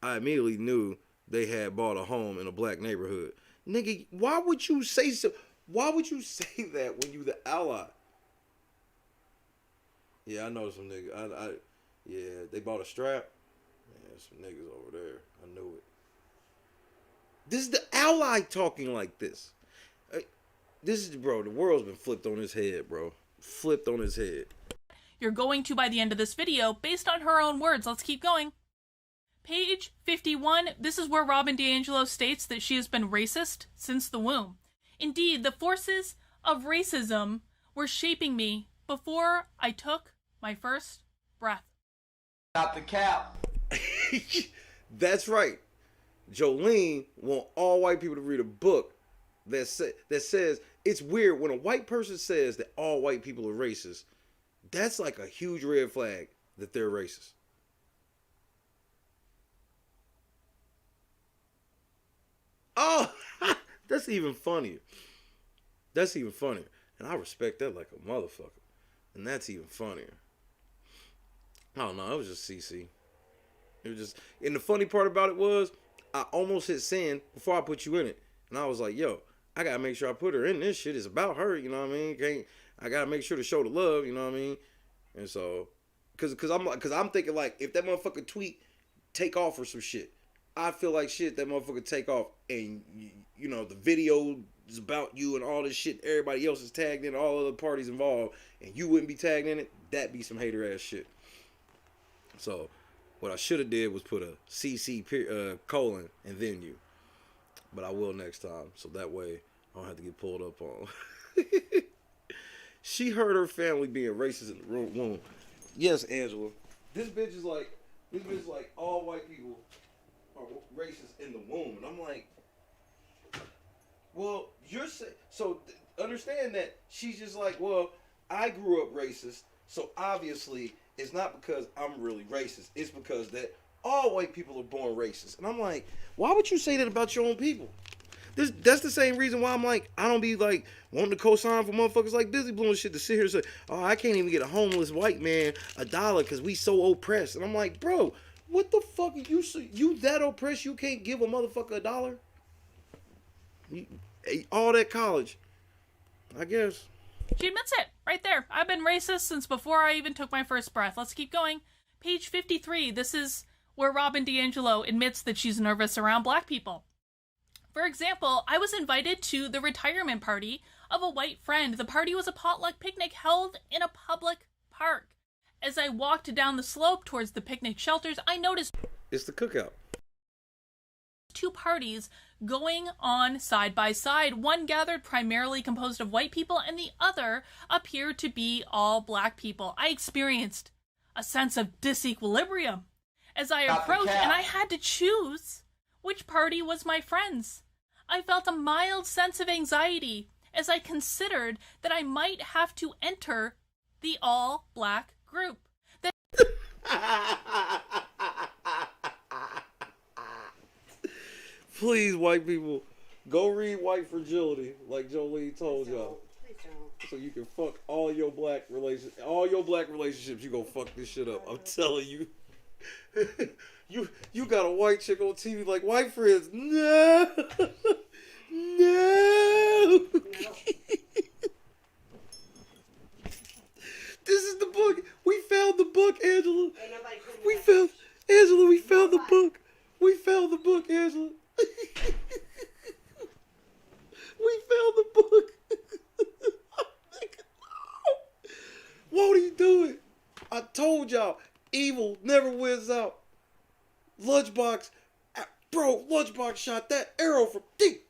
I immediately knew they had bought a home in a black neighborhood. Nigga, why would you say so? Why would you say that when you the ally? Yeah, I know some niggas. Yeah, they bought a strap. Yeah, some niggas over there. I knew it. This is the ally talking like this. This is, bro, the world's been flipped on his head, bro. Flipped on his head. You're going to by the end of this video, based on her own words. Let's keep going. Page 51, this is where Robin DiAngelo states that she has been racist since the womb. Indeed, the forces of racism were shaping me before I took my first breath. Not the cap. That's right. Joleen want all white people to read a book that says, it's weird when a white person says that all white people are racist. That's like a huge red flag that they're racist. Oh, that's even funnier. That's even funnier. And I respect that like a motherfucker. And that's even funnier. I don't know. It was just CC. It was just, and the funny part about it was, I almost hit send before I put you in it. And I was like, yo, I gotta make sure I put her in this shit. It's about her, you know what I mean? I gotta make sure to show the love, you know what I mean? And so, cause I'm thinking like, if that motherfucker tweet take off or some shit, I feel like shit that motherfucker take off, and you know the video is about you and all this shit. Everybody else is tagged in, all other parties involved, and you wouldn't be tagged in it. That'd be some hater ass shit. So, what I should have did was put a CC colon and then you. But I will next time, so that way I don't have to get pulled up on. She heard her family being racist in the womb. Yes, Angela. this bitch is like all white people are racist in the womb, and I'm like, well, understand that she's just like, well, I grew up racist, so obviously it's not because I'm really racist. It's because that all white people are born racist, and I'm like, why would you say that about your own people? That's the same reason why I'm like, I don't be like wanting to co-sign for motherfuckers like Busy Blue and shit to sit here and say, oh, I can't even get a homeless white man $1 because we so oppressed. And I'm like, bro, what the fuck are you that oppressed you can't give a motherfucker $1? All that college, I guess. She admits it right there. I've been racist since before I even took my first breath. Let's keep going. Page 53. This is where Robin DiAngelo admits that she's nervous around black people. For example, I was invited to the retirement party of a white friend. The party was a potluck picnic held in a public park. As I walked down the slope towards the picnic shelters, I noticed it's the cookout. 2 parties going on side by side. One gathered primarily composed of white people, and the other appeared to be all black people. I experienced a sense of disequilibrium as I approached, and I had to choose which party was my friend's. I felt a mild sense of anxiety as I considered that I might have to enter the all-black group. Please, white people, go read White Fragility, like Joleen told y'all. Please don't. So you can fuck all your black relationships. You gonna fuck this shit up. I'm telling you. You got a white chick on TV like white friends. No. This is the book. We found the book, Angela. We found the book. We found the book, Angela. We found the book. Won't he do it? I told y'all, evil never wins out. Lunchbox shot that arrow from deep.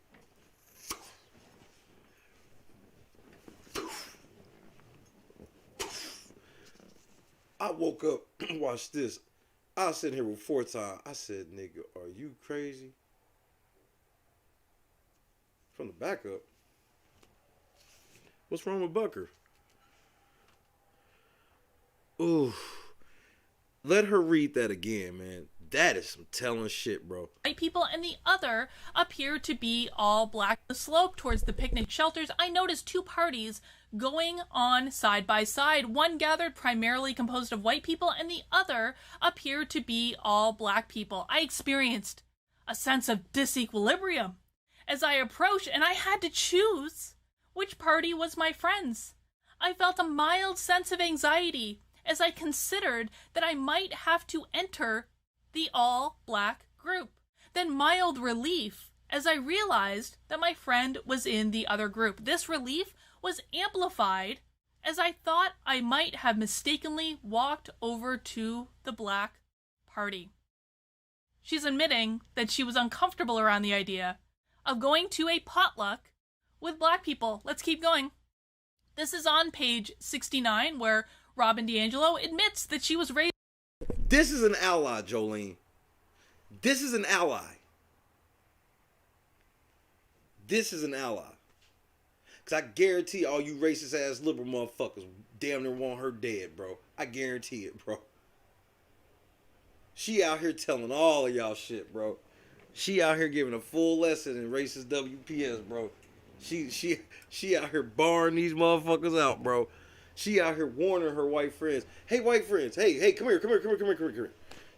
I woke up, watched this. I was sitting here with 4 times. I said, nigga, are you crazy? From the backup. What's wrong with Bucker? Ooh. Let her read that again, man. That is some telling shit, bro. White people, and the other appeared to be all black. The slope towards the picnic shelters, I noticed 2 parties going on side by side. One gathered primarily composed of white people, and the other appeared to be all black people. I experienced a sense of disequilibrium as I approached, and I had to choose which party was my friend's. I felt a mild sense of anxiety as I considered that I might have to enter the all-black group. Then mild relief as I realized that my friend was in the other group. This relief was amplified as I thought I might have mistakenly walked over to the black party. She's admitting that she was uncomfortable around the idea of going to a potluck with black people. Let's keep going. This is on page 69 where Robin DiAngelo admits that she was raised. This is an ally, Joleen. This is an ally. This is an ally. Because I guarantee all you racist ass liberal motherfuckers damn near want her dead, bro. I guarantee it, bro. She out here telling all of y'all shit, bro. She out here giving a full lesson in racist WPS, bro. She out here barring these motherfuckers out, bro. She out here warning her white friends. Hey, white friends. Hey, come here.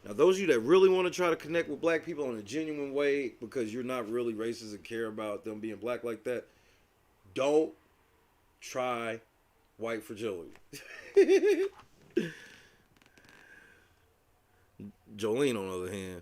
Now, those of you that really want to try to connect with black people in a genuine way because you're not really racist and care about them being black like that, don't try white fragility. Joleen, on the other hand.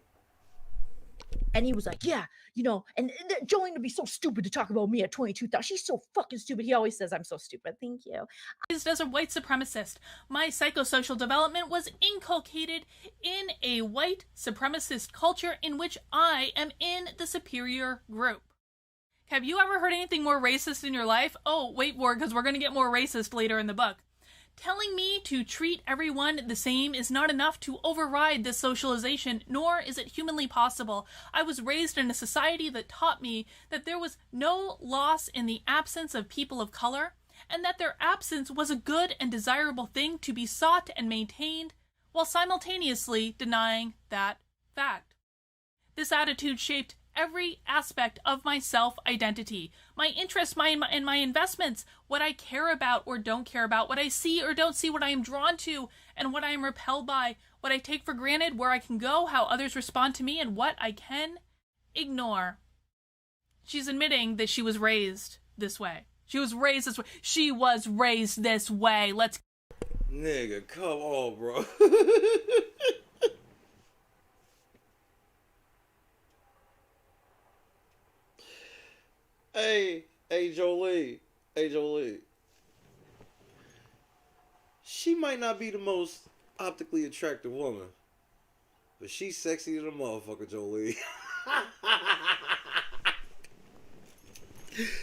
And he was like, yeah, you know, and Joleen would be so stupid to talk about me at 22,000. She's so fucking stupid. He always says I'm so stupid. Thank you. As a white supremacist, my psychosocial development was inculcated in a white supremacist culture in which I am in the superior group. Have you ever heard anything more racist in your life? Oh, wait for it, because we're going to get more racist later in the book. Telling me to treat everyone the same is not enough to override this socialization, nor is it humanly possible. I was raised in a society that taught me that there was no loss in the absence of people of color, and that their absence was a good and desirable thing to be sought and maintained, while simultaneously denying that fact. This attitude shaped every aspect of my self-identity, my interests, and my investments, what I care about or don't care about, what I see or don't see, what I am drawn to and what I am repelled by, what I take for granted, where I can go, how others respond to me, and what I can ignore. She's admitting that she was raised this way. She was raised this way. She was raised this way. Let's... Nigga, come on, bro. Hey, Joleen. Hey, Joleen. She might not be the most optically attractive woman, but she's sexy to the motherfucker, Joleen.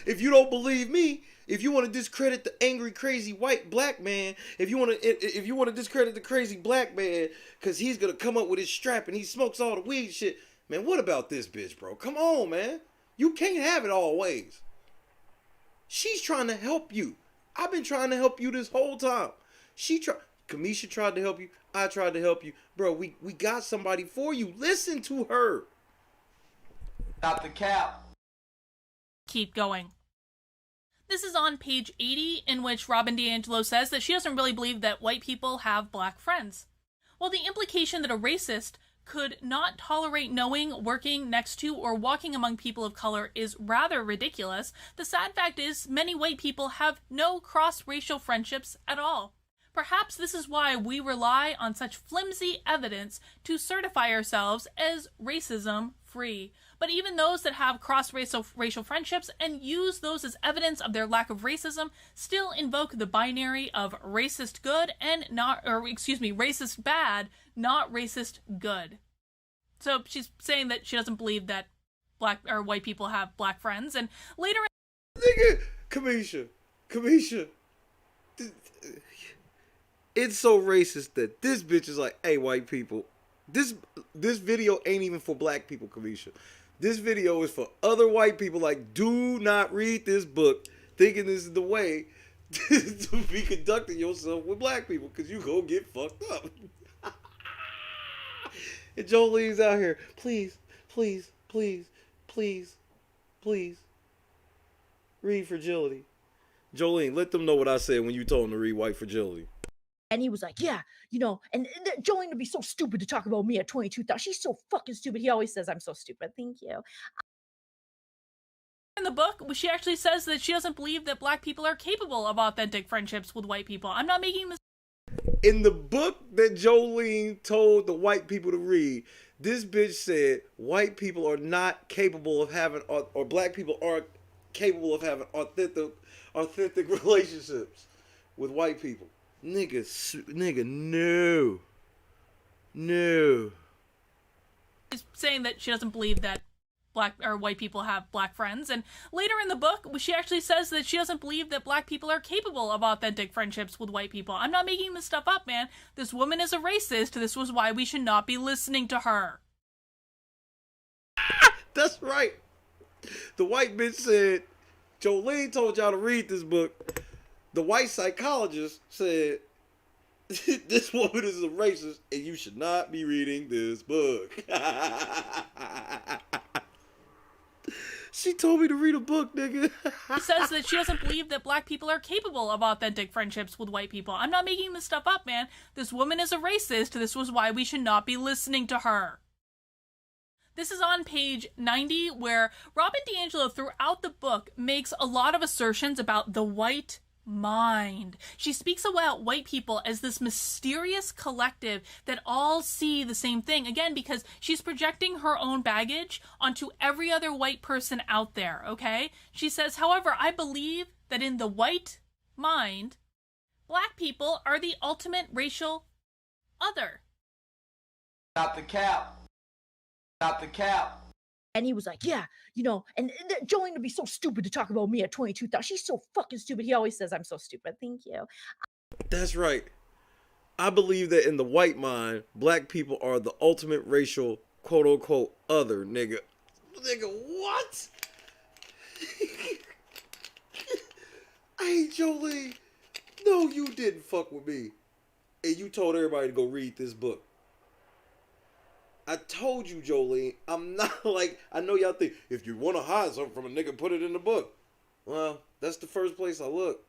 If you don't believe me, if you want to discredit the angry, crazy white black man, if you want to discredit the crazy black man because he's gonna come up with his strap and he smokes all the weed shit, man, what about this bitch, bro? Come on, man. You can't have it all ways. She's trying to help you. I've been trying to help you this whole time. Kamisha tried to help you. I tried to help you. Bro, we got somebody for you. Listen to her. Stop the cap. Keep going. This is on page 80, in which Robin DiAngelo says that she doesn't really believe that white people have black friends. Well, the implication that a racist could not tolerate knowing, working next to, or walking among people of color is rather ridiculous. The sad fact is, many white people have no cross-racial friendships at all. Perhaps this is why we rely on such flimsy evidence to certify ourselves as racism-free. But even those that have cross-racial friendships and use those as evidence of their lack of racism still invoke the binary of racist good and racist bad, not racist good. So she's saying that she doesn't believe that black or white people have black friends, and later... Nigga, Kamisha. It's so racist that this bitch is like, hey, white people, this video ain't even for black people, Kamisha. This video is for other white people. Like, do not read this book thinking this is the way to be conducting yourself with black people, because you gonna get fucked up. And Joleen's out here, please, read Fragility. Joleen, let them know what I said when you told him to read White Fragility. And he was like, yeah, and Joleen would be so stupid to talk about me at 22,000. She's so fucking stupid. He always says I'm so stupid. Thank you. In the book, she actually says that she doesn't believe that black people are capable of authentic friendships with white people. I'm not making this... In the book that Joleen told the white people to read, this bitch said white people are not capable of having, or black people aren't capable of having authentic relationships with white people. Nigga, no. She's saying that she doesn't believe that black or white people have black friends, and later in the book, she actually says that she doesn't believe that black people are capable of authentic friendships with white people. I'm not making this stuff up, man. This woman is a racist. This was why we should not be listening to her. That's right. The white bitch said, Joleen told y'all to read this book. The white psychologist said, this woman is a racist and you should not be reading this book. She told me to read a book, nigga. She says that she doesn't believe that black people are capable of authentic friendships with white people. I'm not making this stuff up, man. This woman is a racist. This was why we should not be listening to her. This is on page 90, where Robin DiAngelo throughout the book makes a lot of assertions about the white mind. She speaks about white people as this mysterious collective that all see the same thing, again, because she's projecting her own baggage onto every other white person out there, okay? She says, however, I believe that in the white mind, black people are the ultimate racial other. Stop the cap. Stop the cap. And he was like, yeah, and Joleen would be so stupid to talk about me at 22,000. She's so fucking stupid. He always says I'm so stupid. Thank you. That's right. I believe that in the white mind, black people are the ultimate racial quote-unquote other, nigga. Nigga, what? Hey, Joleen. No, you didn't fuck with me. And you told everybody to go read this book. I told you, Joleen, I'm not like, I know y'all think, if you want to hide something from a nigga, put it in the book. Well, that's the first place I look.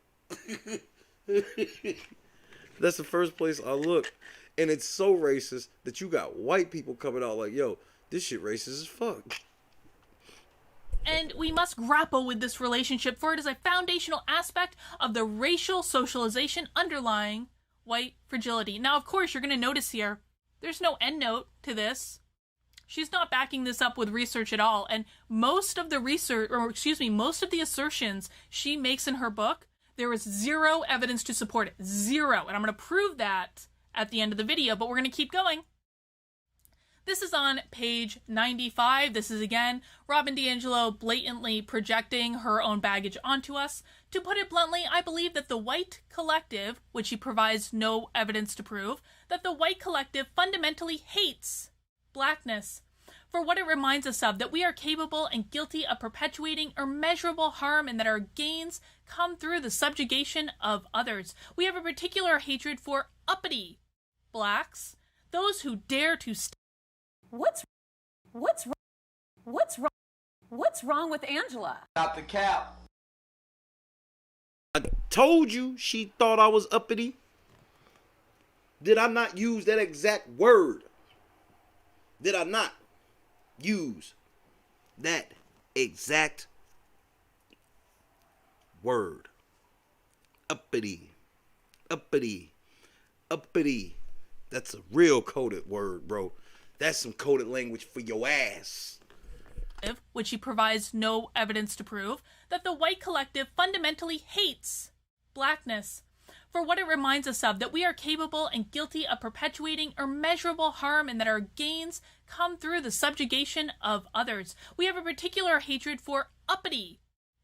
That's the first place I look. And it's so racist that you got white people coming out like, yo, this shit racist as fuck. And we must grapple with this relationship, for it is a foundational aspect of the racial socialization underlying white fragility. Now, of course, you're going to notice here, there's no endnote to this. She's not backing this up with research at all. And most of the research, or excuse me, most of the assertions she makes in her book, there is zero evidence to support it. Zero. And I'm going to prove that at the end of the video, but we're going to keep going. This is on page 95. This is, again, Robin DiAngelo blatantly projecting her own baggage onto us. To put it bluntly, I believe that the white collective, which she provides no evidence to prove, that the white collective fundamentally hates blackness for what it reminds us of, that we are capable and guilty of perpetuating immeasurable harm and that our gains come through the subjugation of others. We have a particular hatred for uppity blacks, those who dare to What's wrong with Angela? Stop the cap. I told you she thought I was uppity. Did I not use that exact word? Did I not use that exact word? Uppity. Uppity. Uppity. That's a real coded word, bro. That's some coded language for your ass. Which she provides no evidence to prove, that the white collective fundamentally hates blackness for what it reminds us of, that we are capable and guilty of perpetuating immeasurable harm and that our gains come through the subjugation of others. We have a particular hatred for uppity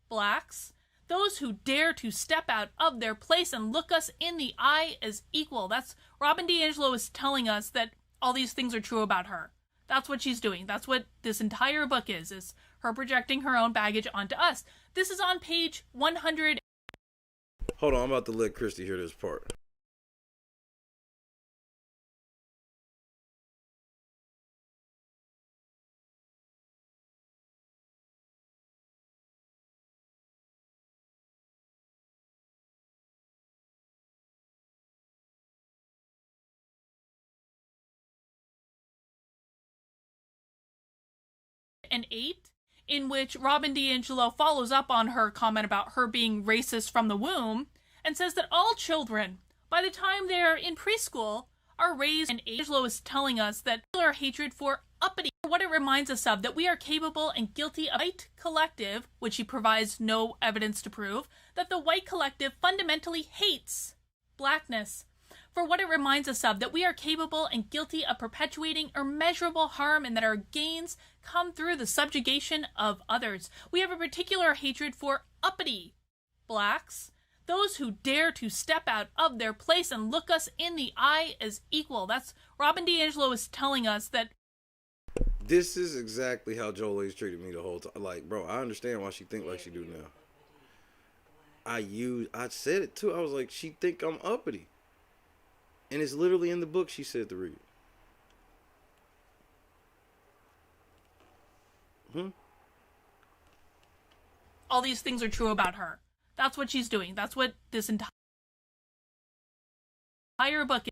blacks, those who dare to step out of their place and look us in the eye as equal. That's Robin DiAngelo is telling us that all these things are true about her. That's what she's doing. That's what this entire book is her projecting her own baggage onto us. This is on page 100. Hold on, I'm about to let Christy hear this part. And 8, in which Robin DiAngelo follows up on her comment about her being racist from the womb and says that all children, by the time they're in preschool, are raised, and DiAngelo is telling us that our hatred for uppity, what it reminds us of, that we are capable and guilty of white collective, which she provides no evidence to prove, that the white collective fundamentally hates blackness for what it reminds us of, that we are capable and guilty of perpetuating immeasurable harm and that our gains come through the subjugation of others. We have a particular hatred for uppity blacks, those who dare to step out of their place and look us in the eye as equal. That's Robin DiAngelo is telling us that this is exactly how Joleen's treated me the whole time. Like, bro, I understand why she think like she do now. I said it too. I was like, she think I'm uppity. And it's literally in the book she said to read. all these things are true about her. That's what she's doing. That's what this entire book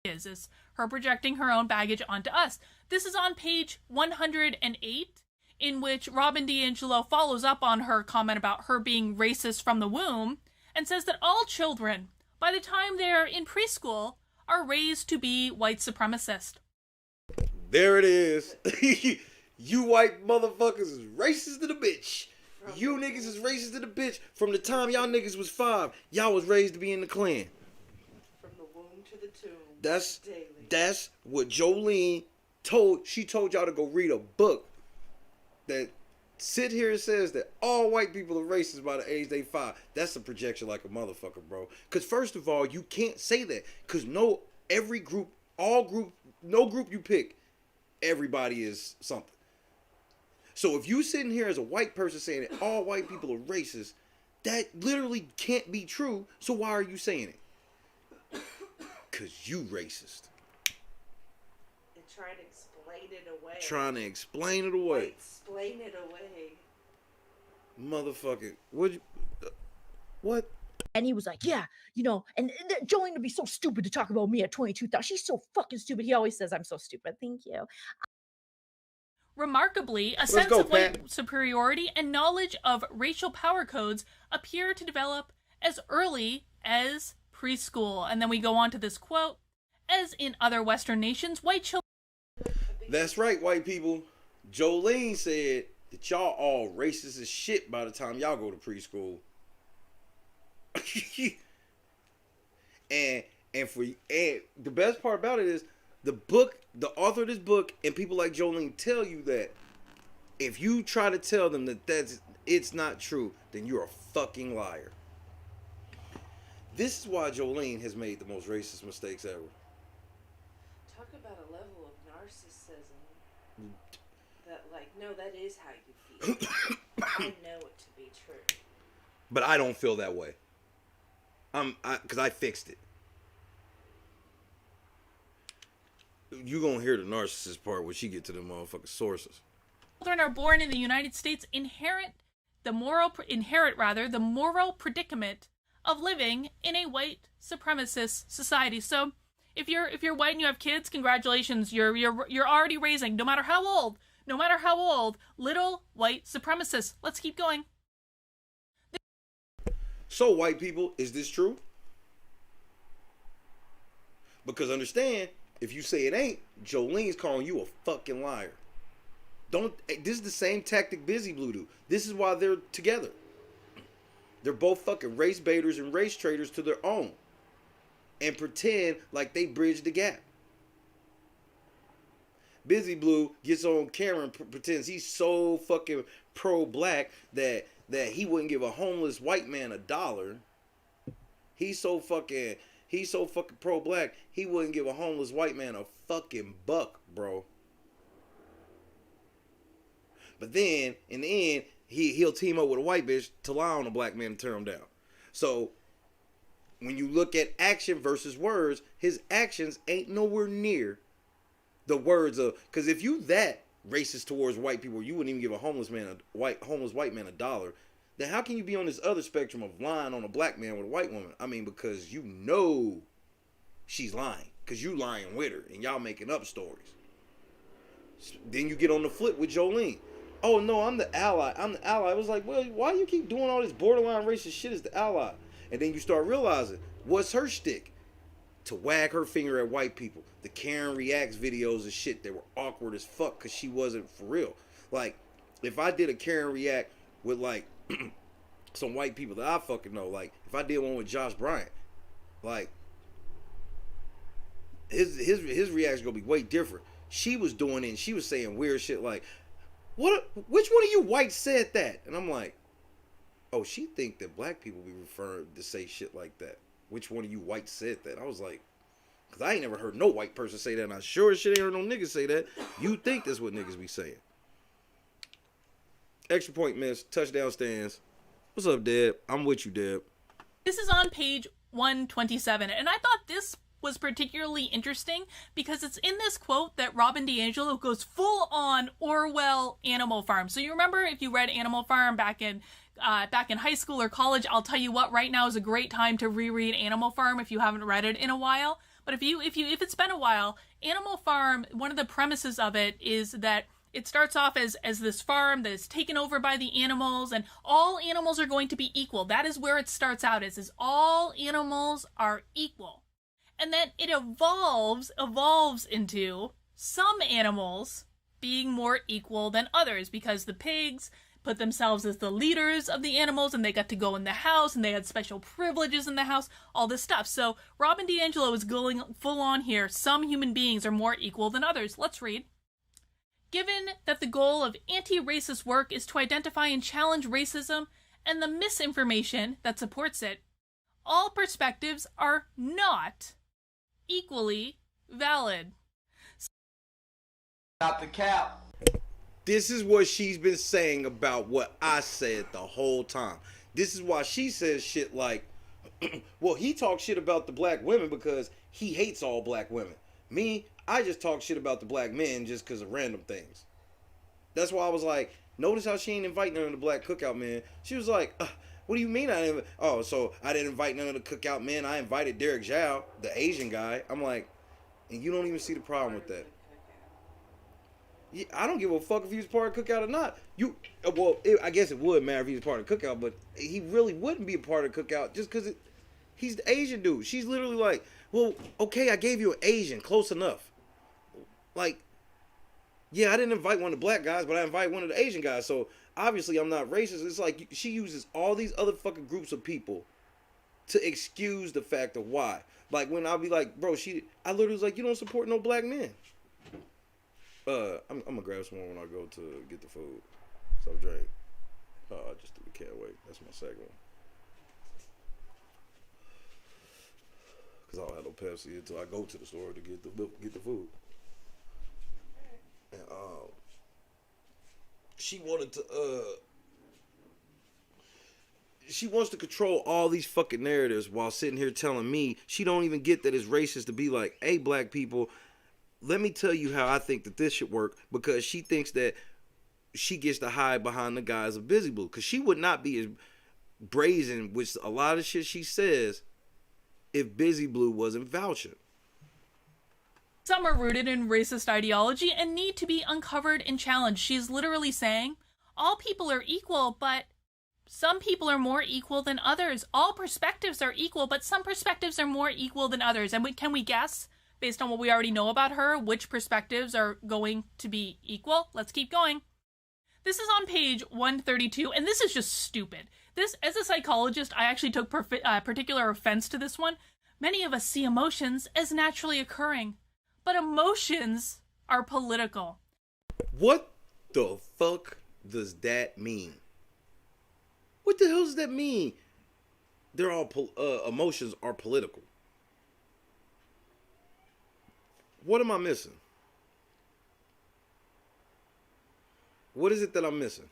is her projecting her own baggage onto us. This is on page 108, in which Robin DiAngelo follows up on her comment about her being racist from the womb and says that all children, by the time they're in preschool, are raised to be white supremacist. There it is. You white motherfuckers is racist to the bitch. You niggas is racist to the bitch. From the time y'all niggas was 5, y'all was raised to be in the Klan. From the womb to the tomb. That's what Joleen told. She told y'all to go read a book that sit here and says that all white people are racist by the age they 5. That's a projection like a motherfucker, bro. Because first of all, you can't say that. Because no group you pick, everybody is something. So if you sitting here as a white person saying that all white people are racist, that literally can't be true. So why are you saying it? Because you racist. And trying to explain it away. Trying to explain it away. Explain it away. Motherfucker. What? And he was like, yeah, you know, and Joleen would be so stupid to talk about me at 22,000. She's so fucking stupid. He always says I'm so stupid. Thank you. Remarkably, a sense of white superiority and knowledge of racial power codes appear to develop as early as preschool. And then we go on to this quote, as in other Western nations, white children... That's right, white people. Joleen said that y'all all racist as shit by the time y'all go to preschool. and the best part about it is the author of this book and people like Joleen tell you that if you try to tell them that it's not true, then you're a fucking liar. This is why Joleen has made the most racist mistakes ever. Talk about a level of narcissism that, like, no, that is how you feel. I know it to be true. But I don't feel that way. Because I fixed it. You gonna hear the narcissist part when she get to the motherfucking sources. Children are born in the United States inherit the moral predicament of living in a white supremacist society. So if you're white and you have kids, congratulations, you're already raising, no matter how old, little white supremacists. Let's keep going. So white people, is this true? Because understand, if you say it ain't, Jolene's calling you a fucking liar. This is the same tactic Busy Blue do. This is why they're together. They're both fucking race baiters and race traders to their own. And pretend like they bridge the gap. Busy Blue gets on camera and pretends he's so fucking pro-black that he wouldn't give a homeless white man $1. He's so fucking pro-black, he wouldn't give a homeless white man a fucking $1, bro. But then, in the end, he'll team up with a white bitch to lie on a black man and turn him down. So, when you look at action versus words, his actions ain't nowhere near the words of... Because if you that racist towards white people, you wouldn't even give a homeless white man $1, then how can you be on this other spectrum of lying on a black man with a white woman? I mean, because you know she's lying. Because you lying with her and y'all making up stories. Then you get on the flip with Joleen. Oh, no, I'm the ally. I was like, well, why you keep doing all this borderline racist shit as the ally? And then you start realizing, what's her shtick? To wag her finger at white people. The Karen Reacts videos and shit that were awkward as fuck because she wasn't for real. Like, if I did a Karen React with, like, some white people that I fucking know, like, if I did one with Josh Bryant, like, his reaction gonna be way different. She was doing it and she was saying weird shit like, which one of you whites said that? And I'm like, oh, she think that black people be referring to say shit like that. Which one of you whites said that? I was like, because I ain't never heard no white person say that, and I sure as shit ain't heard no niggas say that. You think that's what niggas be saying. Extra point miss, touchdown stands. What's up, Deb? I'm with you, Deb. This is on page 127, and I thought this was particularly interesting because it's in this quote that Robin DiAngelo goes full on Orwell Animal Farm. So you remember if you read Animal Farm back in high school or college, I'll tell you what, right now is a great time to reread Animal Farm if you haven't read it in a while. But if it's been a while, Animal Farm, one of the premises of it is that it starts off as this farm that is taken over by the animals, and all animals are going to be equal. That is where it starts out, is all animals are equal. And then it evolves into some animals being more equal than others, because the pigs put themselves as the leaders of the animals and they got to go in the house and they had special privileges in the house, all this stuff. So Robin DiAngelo is going full on here. Some human beings are more equal than others. Let's read. Given that the goal of anti-racist work is to identify and challenge racism and the misinformation that supports it, all perspectives are not equally valid. Stop the cap. This is what she's been saying about what I said the whole time. This is why she says shit like, well, he talks shit about the black women because he hates all black women. Me, I just talk shit about the black men just because of random things. That's why I was like, notice how she ain't invite none of the black cookout men. She was like, what do you mean I didn't? Oh, so I didn't invite none of the cookout men. I invited Derek Zhao, the Asian guy. I'm like, and you don't even see the problem with that. Yeah, I don't give a fuck if he was part of cookout or not. I guess it would matter if he was part of cookout, but he really wouldn't be a part of cookout just because he's the Asian dude. She's literally like, well, okay, I gave you an Asian, close enough. Like, yeah, I didn't invite one of the black guys, but I invited one of the Asian guys, so obviously I'm not racist. It's like she uses all these other fucking groups of people to excuse the fact of why. Like when I'll be like, bro, I literally was like, you don't support no black men. I'm gonna grab some more when I go to get the food. So I drank. I just can't wait. That's my second one. Cause I don't have no Pepsi until I go to the store to get the food. And she wanted to she wants to control all these fucking narratives while sitting here telling me she don't even get that it's racist to be like, hey, black people, let me tell you how I think that this should work, because she thinks that she gets to hide behind the guise of Busy Blue, because she would not be as brazen with a lot of shit she says if Busy Blue wasn't vouching. Some are rooted in racist ideology and need to be uncovered and challenged. She's literally saying, all people are equal, but some people are more equal than others. All perspectives are equal, but some perspectives are more equal than others. And can we guess, based on what we already know about her, which perspectives are going to be equal? Let's keep going. This is on page 132, and this is just stupid. This, as a psychologist, I actually took particular offense to this one. Many of us see emotions as naturally occurring, but emotions are political. What the fuck does that mean? What the hell does that mean? They're all emotions are political. What am I missing? What is it that I'm missing?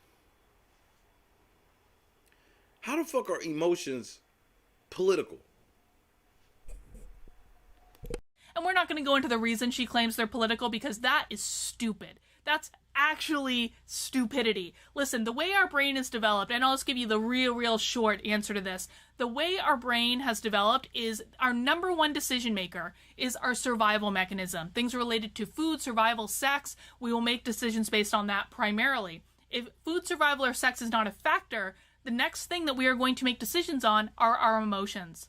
How the fuck are emotions political? And we're not going to go into the reason she claims they're political, because that is stupid. That's actually stupidity. Listen, the way our brain is developed, and I'll just give you the real short answer to this. The way our brain has developed is our number one decision maker is our survival mechanism. Things related to food, survival, sex, we will make decisions based on that primarily. If food, survival, or sex is not a factor, the next thing that we are going to make decisions on are our emotions.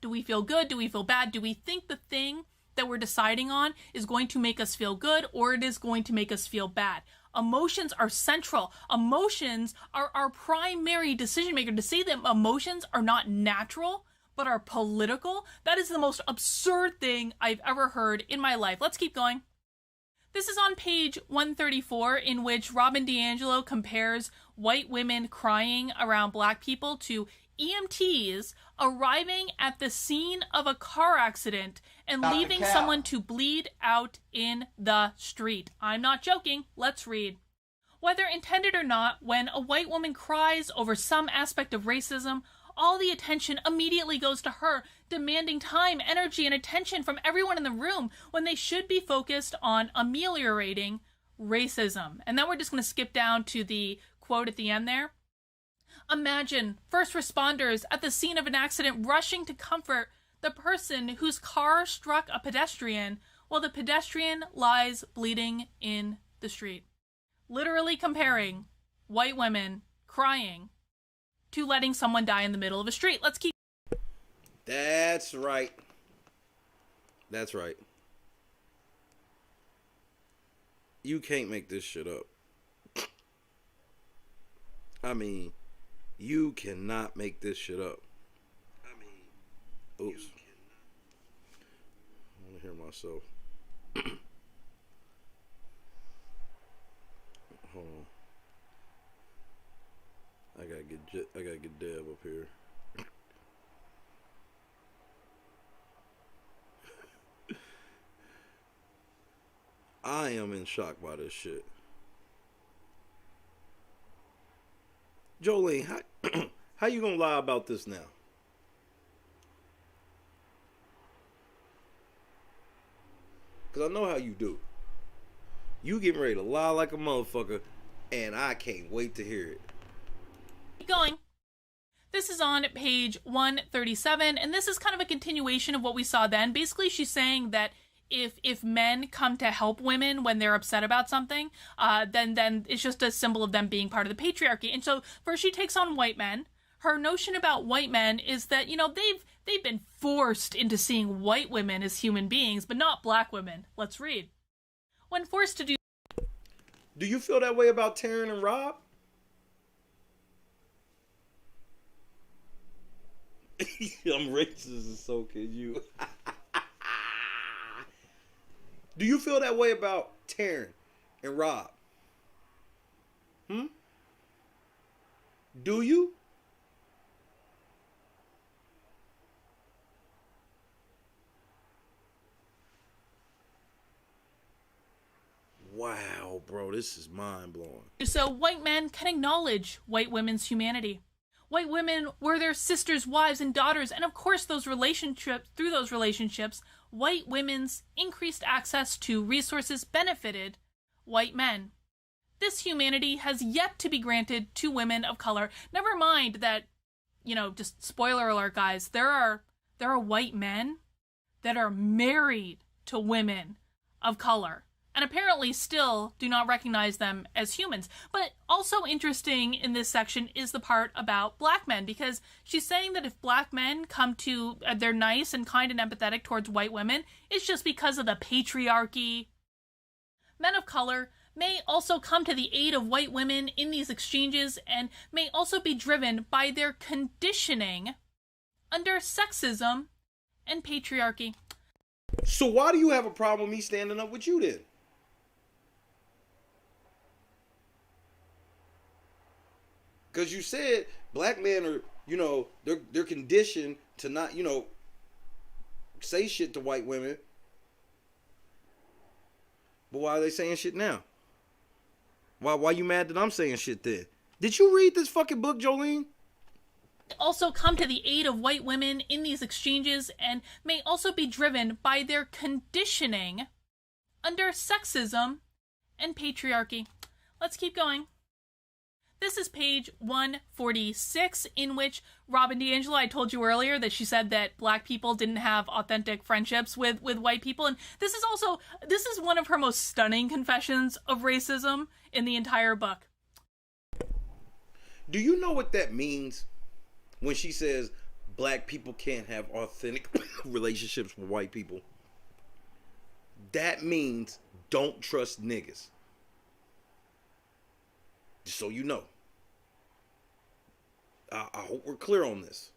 Do we feel good? Do we feel bad? Do we think the thing that we're deciding on is going to make us feel good, or it is going to make us feel bad? Emotions are central. Emotions are our primary decision maker. To say that emotions are not natural, but are political, that is the most absurd thing I've ever heard in my life. Let's keep going. This is on page 134, in which Robin DiAngelo compares white women crying around black people to EMTs arriving at the scene of a car accident and leaving someone to bleed out in the street. I'm not joking. Let's read. Whether intended or not, when a white woman cries over some aspect of racism, all the attention immediately goes to her, demanding time, energy, and attention from everyone in the room when they should be focused on ameliorating racism. And then we're just going to skip down to the quote at the end there. Imagine first responders at the scene of an accident rushing to comfort the person whose car struck a pedestrian while the pedestrian lies bleeding in the street. Literally comparing white women crying to letting someone die in the middle of a street. Let's keep... That's right. That's right. You can't make this shit up. I mean, you cannot make this shit up. Oops. I want to hear myself. Hold on. I gotta get Deb up here. I am in shock by this shit. Joleen, how you gonna lie about this now? Because I know how you do. You getting ready to lie like a motherfucker, and I can't wait to hear it. Keep going. This is on page 137, and this is kind of a continuation of what we saw then. Basically, she's saying that if men come to help women when they're upset about something, then it's just a symbol of them being part of the patriarchy. And so first she takes on white men. Her notion about white men is that, you know, they've been forced into seeing white women as human beings, but not black women. Let's read. When forced to do... Do you feel that way about Taryn and Rob? I'm racist and so can you. Do you feel that way about Taryn and Rob? Do you? Wow, bro, this is mind-blowing. So white men can acknowledge white women's humanity. White women were their sisters, wives, and daughters, and of course through those relationships, white women's increased access to resources benefited white men. This humanity has yet to be granted to women of color. Never mind that, you know, just spoiler alert, guys, there are white men that are married to women of color, and apparently still do not recognize them as humans. But also interesting in this section is the part about black men, because she's saying that if black men come to, they're nice and kind and empathetic towards white women, it's just because of the patriarchy. Men of color may also come to the aid of white women in these exchanges and may also be driven by their conditioning under sexism and patriarchy. So why do you have a problem with me standing up with you then? Because you said black men are, you know, they're conditioned to not, you know, say shit to white women. But why are they saying shit now? Why you mad that I'm saying shit then? Did you read this fucking book, Joleen? Also come to the aid of white women in these exchanges and may also be driven by their conditioning under sexism and patriarchy. Let's keep going. This is page 146, in which Robin DiAngelo, I told you earlier that she said that black people didn't have authentic friendships with white people. And this is one of her most stunning confessions of racism in the entire book. Do you know what that means when she says black people can't have authentic relationships with white people? That means don't trust niggas. Just so you know. I hope we're clear on this.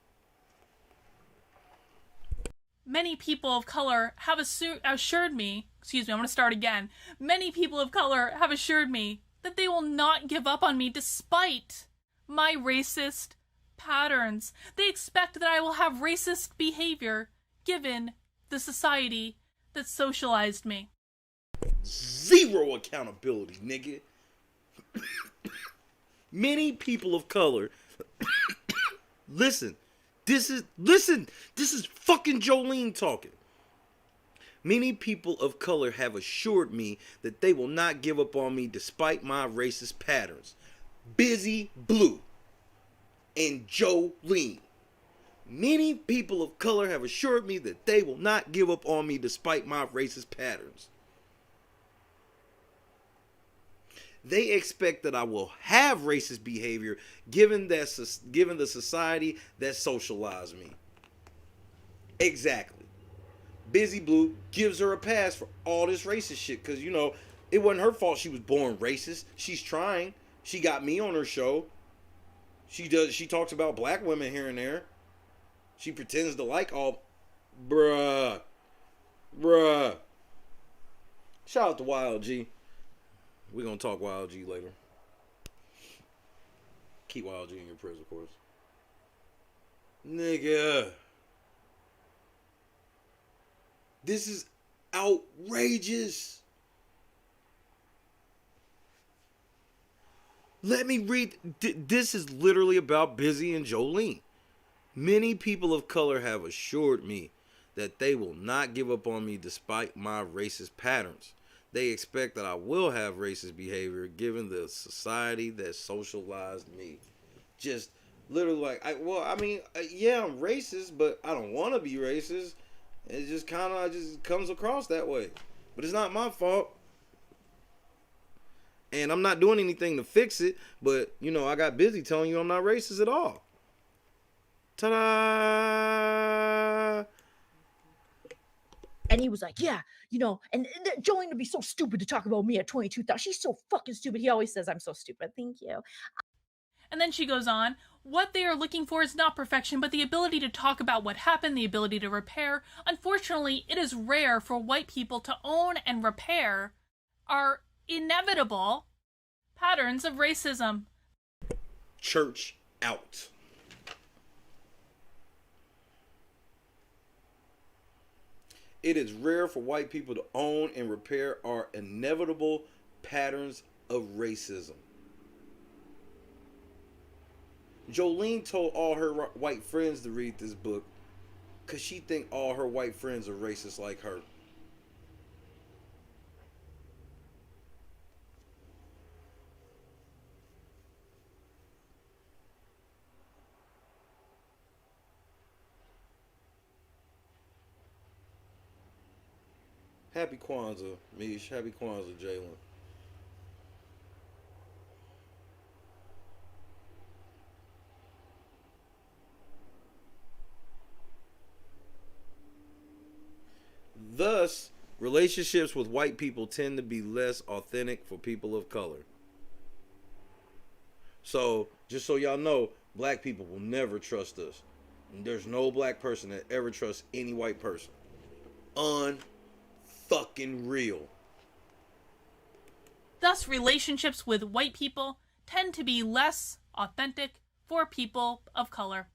Many people of color have assured me, I'm going to start again. Many people of color have assured me that they will not give up on me despite my racist patterns. They expect that I will have racist behavior given the society that socialized me. Zero accountability, nigga. Many people of color listen, this is fucking Joleen talking. Many people of color have assured me that they will not give up on me despite my racist patterns. Busy Blue and Joleen. Many people of color have assured me that they will not give up on me despite my racist patterns. They expect that I will have racist behavior given the society that socialized me. Exactly. Busy Blue gives her a pass for all this racist shit because, you know, It wasn't her fault she was born racist. She's trying. She got me on her show. She talks about black women here and there. She pretends to like all... Bruh. Shout out to Wild G. We're going to talk Wild G later. Keep Wild G in your prayers, of course. Nigga. This is outrageous. Let me read. This is literally about Busy and Joleen. Many people of color have assured me that they will not give up on me despite my racist patterns. They expect that I will have racist behavior given the society that socialized me. Just literally like, yeah, I'm racist, but I don't want to be racist. It just kind of just comes across that way. But it's not my fault. And I'm not doing anything to fix it. But, you know, I got busy telling you I'm not racist at all. Ta-da! And he was like, yeah, you know, and Joleen would be so stupid to talk about me at 22,000. She's so fucking stupid. He always says I'm so stupid. Thank you. And then she goes on, what they are looking for is not perfection, but the ability to talk about what happened, the ability to repair. Unfortunately, it is rare for white people to own and repair our inevitable patterns of racism. Church out. It is rare for white people to own and repair our inevitable patterns of racism. Joleen told all her white friends to read this book because she think all her white friends are racist like her. Happy Kwanzaa, Mish. Happy Kwanzaa, Jalen. Thus, relationships with white people tend to be less authentic for people of color. So, just so y'all know, black people will never trust us. And there's no black person that ever trusts any white person. Fucking real. Thus, relationships with white people tend to be less authentic for people of color.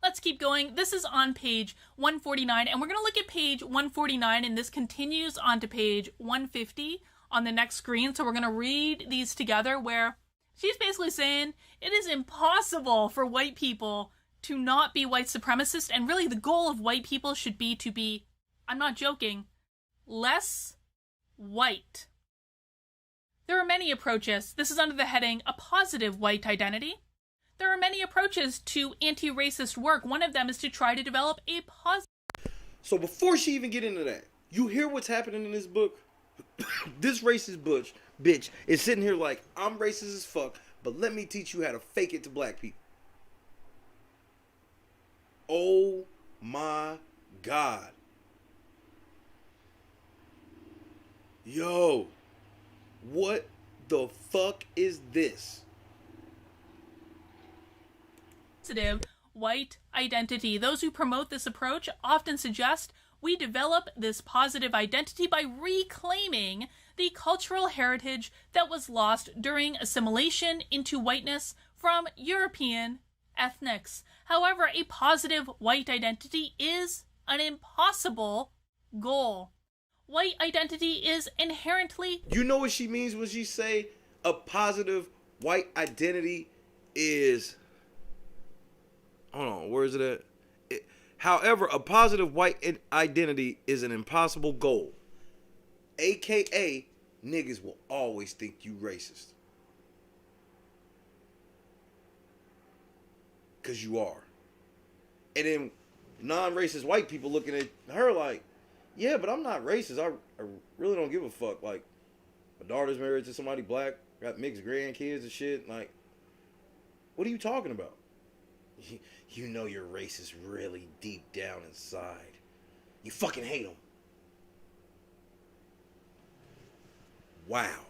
Let's keep going. This is on page 149, and we're going to look at page 149, and this continues on to page 150 on the next screen. So we're going to read these together, where she's basically saying it is impossible for white people to not be white supremacist, and really the goal of white people should be to be, I'm not joking, less white. There are many approaches. This is under the heading, A Positive White Identity. There are many approaches to anti-racist work. One of them is to try to develop a positive... So before she even get into that, you hear what's happening in this book? This racist bitch is sitting here like, I'm racist as fuck, but let me teach you how to fake it to black people. Oh my God. Yo, what the fuck is this? Positive white identity. Those who promote this approach often suggest we develop this positive identity by reclaiming the cultural heritage that was lost during assimilation into whiteness from European ethnics. However, a positive white identity is an impossible goal. White identity is inherently... You know what she means when she say a positive white identity is... Hold on, where is it at? However, a positive white identity is an impossible goal. AKA, niggas will always think you racist. Because you are. And then non-racist white people looking at her like, yeah, but I'm not racist. I really don't give a fuck. Like, my daughter's married to somebody black, got mixed grandkids and shit. Like, what are you talking about? You know you're racist really deep down inside. You fucking hate them. Wow.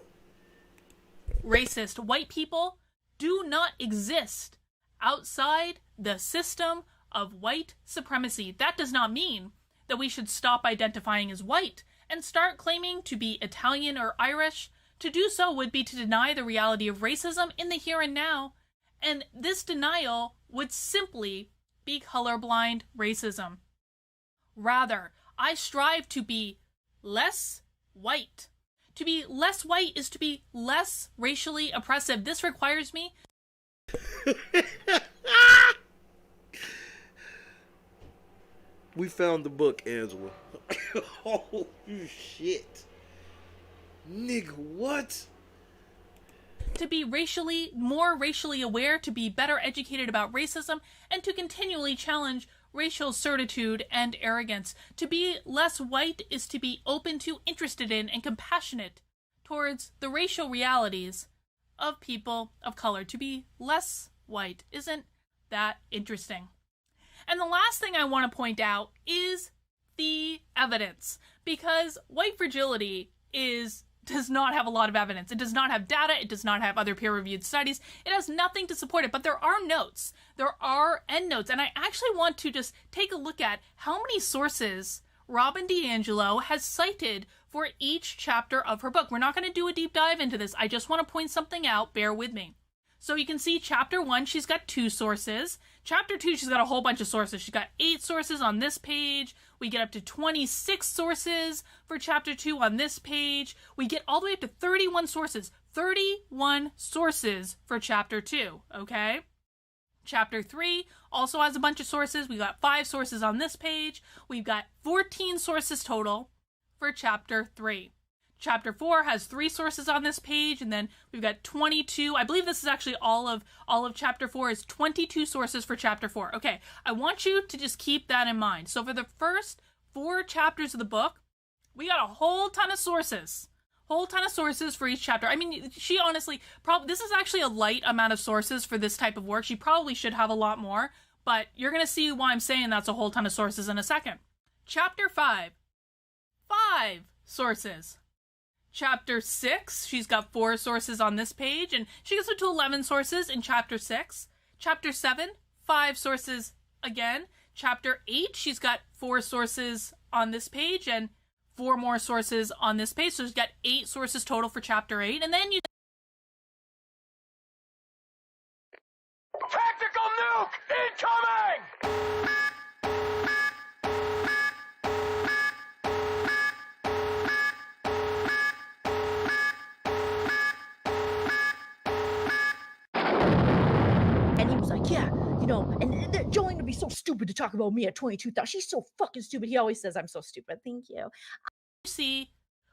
Racist white people do not exist outside the system of white supremacy. That does not mean that we should stop identifying as white and start claiming to be Italian or Irish. To do so would be to deny the reality of racism in the here and now, and this denial would simply be colorblind racism. Rather, I strive to be less white. To be less white is to be less racially oppressive. This requires me. We found the book, Angela. Oh, shit. Nigga, what? To be more racially aware, to be better educated about racism, and to continually challenge racial certitude and arrogance. To be less white is to be open to, interested in, and compassionate towards the racial realities of people of color. To be less white. Isn't that interesting? And the last thing I want to point out is the evidence, because white fragility does not have a lot of evidence. It does not have data. It does not have other peer-reviewed studies. It has nothing to support it, but there are notes. There are endnotes, and I actually want to just take a look at how many sources Robin DiAngelo has cited for each chapter of her book. We're not going to do a deep dive into this. I just want to point something out. Bear with me. So you can see chapter 1, she's got 2 sources. Chapter 2, she's got a whole bunch of sources. She's got 8 sources on this page. We get up to 26 sources for chapter 2 on this page. We get all the way up to 31 sources. 31 sources for chapter 2, okay? Chapter 3 also has a bunch of sources. We got 5 sources on this page. We've got 14 sources total for chapter 3. Chapter 4 has 3 sources on this page, and then we've got 22. I believe this is actually all of chapter 4 is 22 sources for chapter 4. Okay, I want you to just keep that in mind. So for the first 4 chapters of the book, we got a whole ton of sources. Whole ton of sources for each chapter. I mean, she honestly, this is actually a light amount of sources for this type of work. She probably should have a lot more, but you're going to see why I'm saying that's a whole ton of sources in a second. Chapter 5, 5 sources. Chapter 6, she's got 4 sources on this page, and she gets up to 11 sources in chapter 6. Chapter 7, 5 sources again. Chapter 8, she's got 4 sources on this page, and 4 more sources on this page. So she's got 8 sources total for chapter 8. And then you... Tactical nuke incoming! And he was like, yeah, you know, and Joleen would be so stupid to talk about me at 22,000. She's so fucking stupid. He always says I'm so stupid. Thank you. See,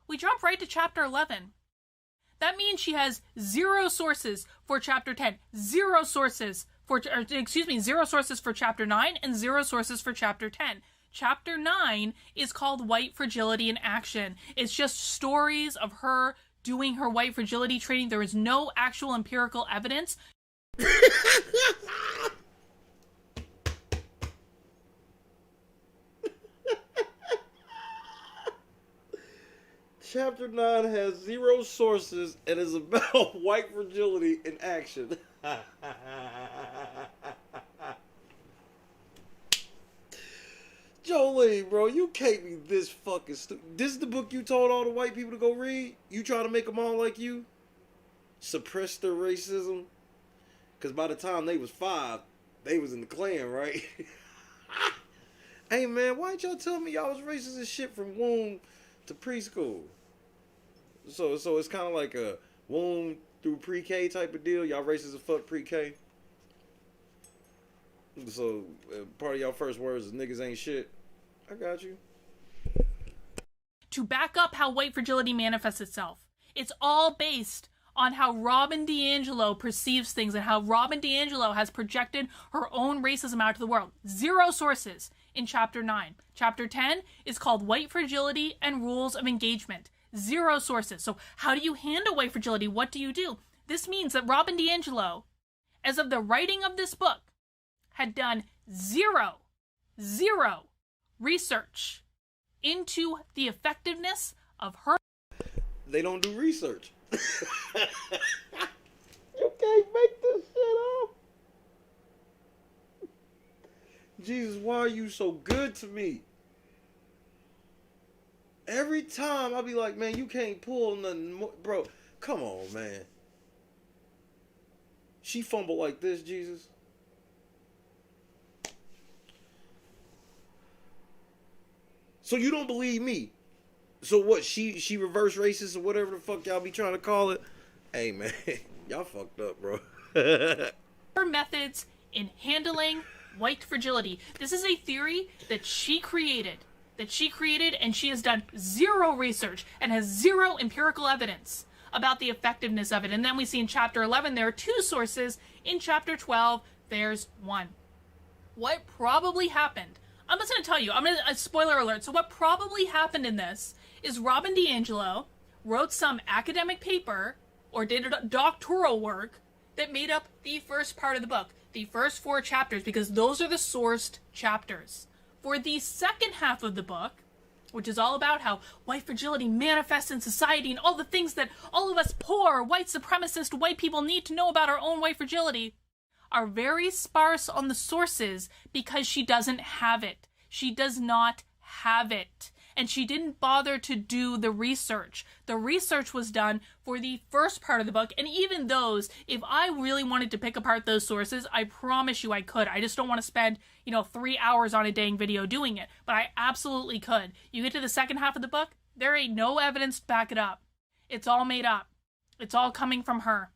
we jump right to chapter 11. That means she has 0 sources for chapter 10, 0 sources for, 0 sources for chapter 9, and 0 sources for chapter 10. Chapter 9 is called White Fragility in Action. It's just stories of her doing her white fragility training. There is no actual empirical evidence. Chapter 9 has 0 sources and is about white fragility in action. Joleen, bro, you can't be this fucking stupid. This is the book you told all the white people to go read? You try to make them all like you? Suppress their racism? Because by the time they was 5, they was in the Klan, right? Hey, man, why didn't y'all tell me y'all was racist as shit from womb to preschool? So it's kind of like a womb through pre-K type of deal. Y'all racist as fuck pre-K. So part of y'all first words is niggas ain't shit. I got you. To back up how white fragility manifests itself, it's all based on how Robin DiAngelo perceives things and how Robin DiAngelo has projected her own racism out to the world. 0 sources in chapter 9. Chapter 10 is called White Fragility and Rules of Engagement. 0 sources. So how do you handle white fragility? What do you do? This means that Robin DiAngelo, as of the writing of this book, had done zero research into the effectiveness of her. They don't do research. You can't make this shit up. Jesus, why are you so good to me? Every time I be like, man, you can't pull nothing more. Bro, come on, man. She fumbled like this, Jesus. So you don't believe me? So what, she reverse racist or whatever the fuck y'all be trying to call it? Hey, man, y'all fucked up, bro. Her methods in handling white fragility. This is a theory that she created. And she has done zero research and has zero empirical evidence about the effectiveness of it. And then we see in chapter 11 there are 2 sources. In chapter 12 there's 1. What probably happened, I'm just going to tell you, spoiler alert. So what probably happened in this is Robin DiAngelo wrote some academic paper or did doctoral work that made up the first part of the book, the first 4 chapters, because those are the sourced chapters. For the second half of the book, which is all about how white fragility manifests in society and all the things that all of us poor, white supremacist white people need to know about our own white fragility, are very sparse on the sources because she doesn't have it. She does not have it. And she didn't bother to do the research. The research was done for the first part of the book, and even those, if I really wanted to pick apart those sources, I promise you I could. I just don't want to spend, 3 hours on a dang video doing it, but I absolutely could. You get to the second half of the book, there ain't no evidence to back it up. It's all made up. It's all coming from her.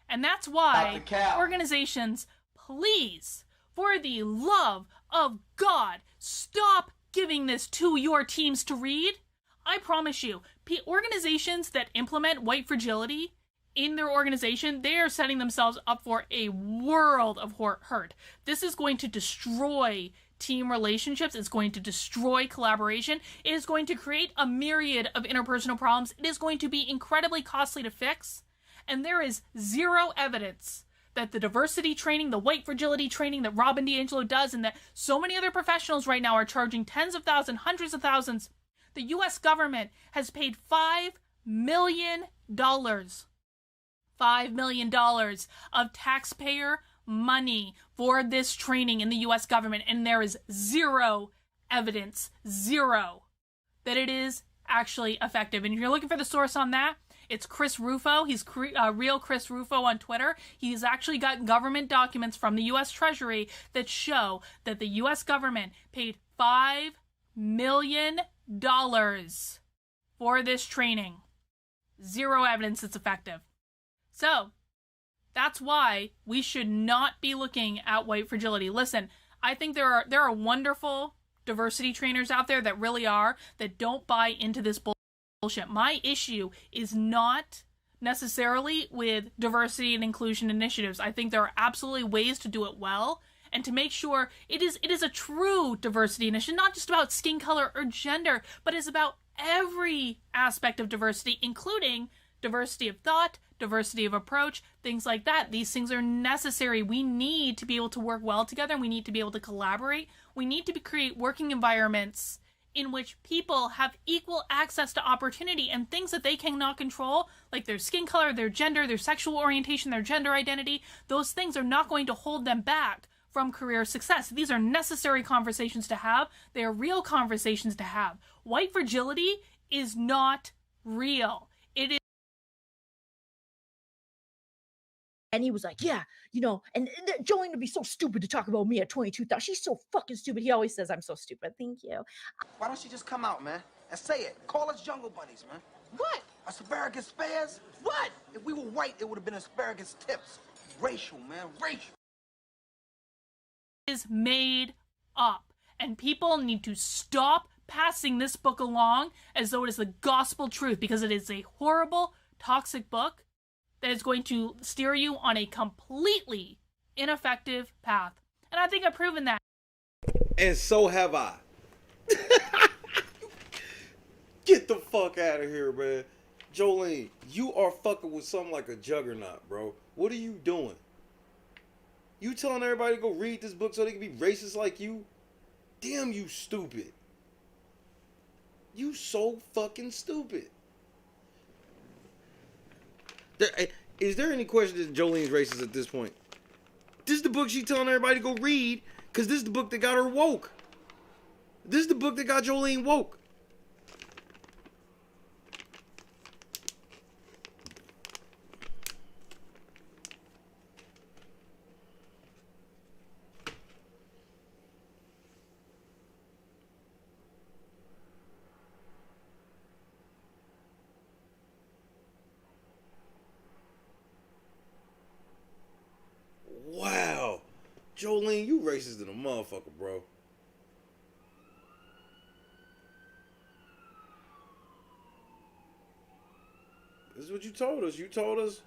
And that's why organizations, please, for the love of God, stop giving this to your teams to read. I promise you, organizations that implement white fragility in their organization, they are setting themselves up for a world of hurt. This is going to destroy team relationships. It's going to destroy collaboration. It is going to create a myriad of interpersonal problems. It is going to be incredibly costly to fix. And there is zero evidence that the diversity training, the white fragility training that Robin DiAngelo does, and that so many other professionals right now are charging tens of thousands, hundreds of thousands. The U.S. government has paid $5 million. $5 million of taxpayer money for this training in the U.S. government, and there is zero evidence, that it is actually effective. And if you're looking for the source on that, it's Chris Rufo. He's real Chris Rufo on Twitter. He's actually got government documents from the U.S. Treasury that show that the U.S. government paid $5 million for this training. Zero evidence it's effective. So, that's why we should not be looking at white fragility. Listen, I think there are wonderful diversity trainers out there that really are, that don't buy into this bullshit. My issue is not necessarily with diversity and inclusion initiatives. I think there are absolutely ways to do it well and to make sure it is a true diversity initiative, not just about skin color or gender, but it's about every aspect of diversity, including diversity of thought, diversity of approach, things like that. These things are necessary. We need to be able to work well together. We need to be able to collaborate. We need to create working environments in which people have equal access to opportunity, and things that they cannot control, like their skin color, their gender, their sexual orientation, their gender identity, those things are not going to hold them back from career success. These are necessary conversations to have. They are real conversations to have. White fragility is not real. It is. And he was like, yeah, and Joleen would be so stupid to talk about me at 22,000. She's so fucking stupid. He always says I'm so stupid. Thank you. Why don't you just come out, man, and say it? Call us jungle bunnies, man. What? Asparagus spares? What? If we were white, it would have been asparagus tips. Racial, man, racial. Is made up, and people need to stop passing this book along as though it is the gospel truth, because it is a horrible, toxic book that is going to steer you on a completely ineffective path. And I think I've proven that. And so have I. Get the fuck out of here, man. Joleen, you are fucking with something like a juggernaut, bro. What are you doing? You telling everybody to go read this book so they can be racist like you? Damn, you stupid. You so fucking stupid. Is there any question that Jolene's racist at this point? This is the book she's telling everybody to go read, because this is the book that got her woke. This is the book that got Joleen woke. Wow. Joleen, you racist than a motherfucker, bro. This is what you told us. You told us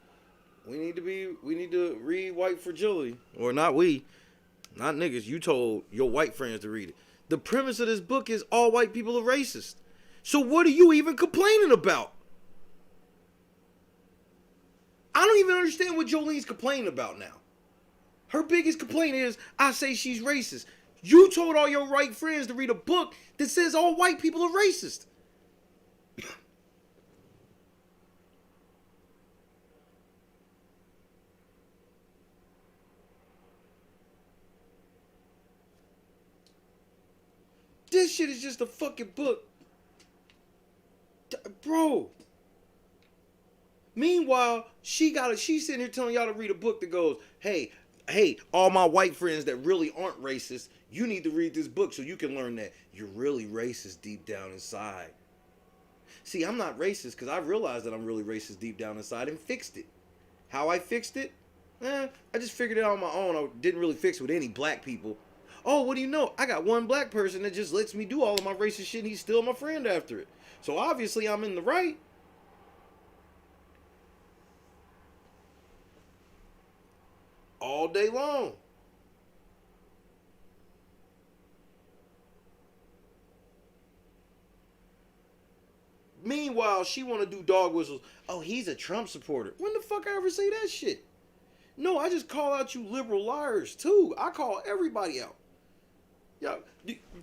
we need to read White Fragility. Or not we. Not niggas. You told your white friends to read it. The premise of this book is all white people are racist. So what are you even complaining about? I don't even understand what Jolene's complaining about now. Her biggest complaint is, I say she's racist. You told all your white friends to read a book that says all white people are racist. This shit is just a fucking book. Bro. Meanwhile, she's sitting here telling y'all to read a book that goes, hey, all my white friends that really aren't racist, you need to read this book so you can learn that you're really racist deep down inside. See, I'm not racist because I realized that I'm really racist deep down inside and fixed it. How I fixed it? I just figured it out on my own. I didn't really fix it with any black people. Oh, what do you know? I got one black person that just lets me do all of my racist shit and he's still my friend after it. So obviously I'm in the right. All day long. Meanwhile, she want to do dog whistles. Oh, he's a Trump supporter. When the fuck I ever say that shit? No, I just call out you liberal liars too. I call everybody out.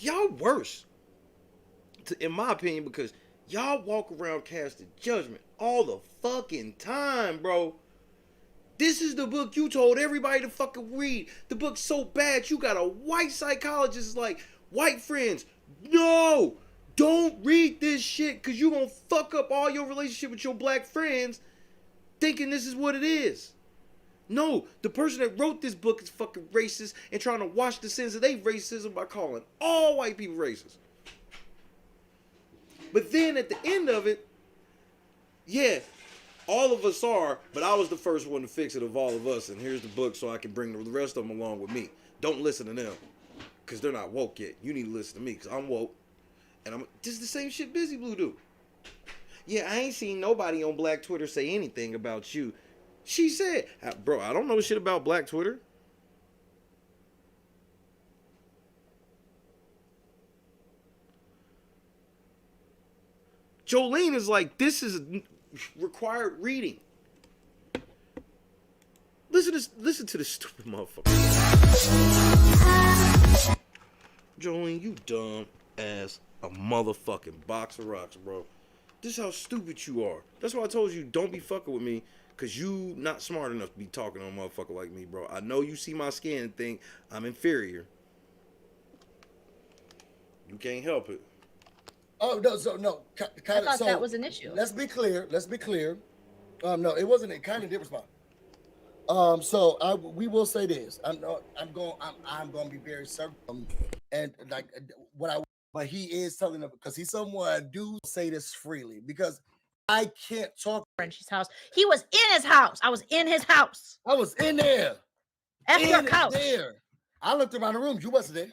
Y'all worse, in my opinion, because y'all walk around casting judgment all the fucking time, bro. This is the book you told everybody to fucking read. The book's so bad, you got a white psychologist like, white friends, no, don't read this shit because you gonna fuck up all your relationship with your black friends thinking this is what it is. No, the person that wrote this book is fucking racist and trying to wash the sins of their racism by calling all white people racist. But then at the end of it, yeah, all of us are, but I was the first one to fix it of all of us, and here's the book so I can bring the rest of them along with me. Don't listen to them, because they're not woke yet. You need to listen to me, because I'm woke, and I'm just the same shit Busy Blue do. Yeah, I ain't seen nobody on Black Twitter say anything about you. She said, bro, I don't know shit about Black Twitter. Joleen is like, this is required reading. Listen to this stupid motherfucker. Joleen, you dumb ass a motherfucking box of rocks, bro. This is how stupid you are. That's why I told you don't be fucking with me, cause you not smart enough to be talking to a motherfucker like me, bro. I know you see my skin and think I'm inferior. You can't help it. Oh no, so no. I thought that was an issue. Let's be clear. No, it wasn't. It kind of did respond. So we will say this. I'm going to be very certain. And like but he is telling them because he's someone do say this freely because I can't talk. Frenchie's house. He was in his house. I was in his house. I was in there. At your couch. There. I looked around the room. You wasn't there.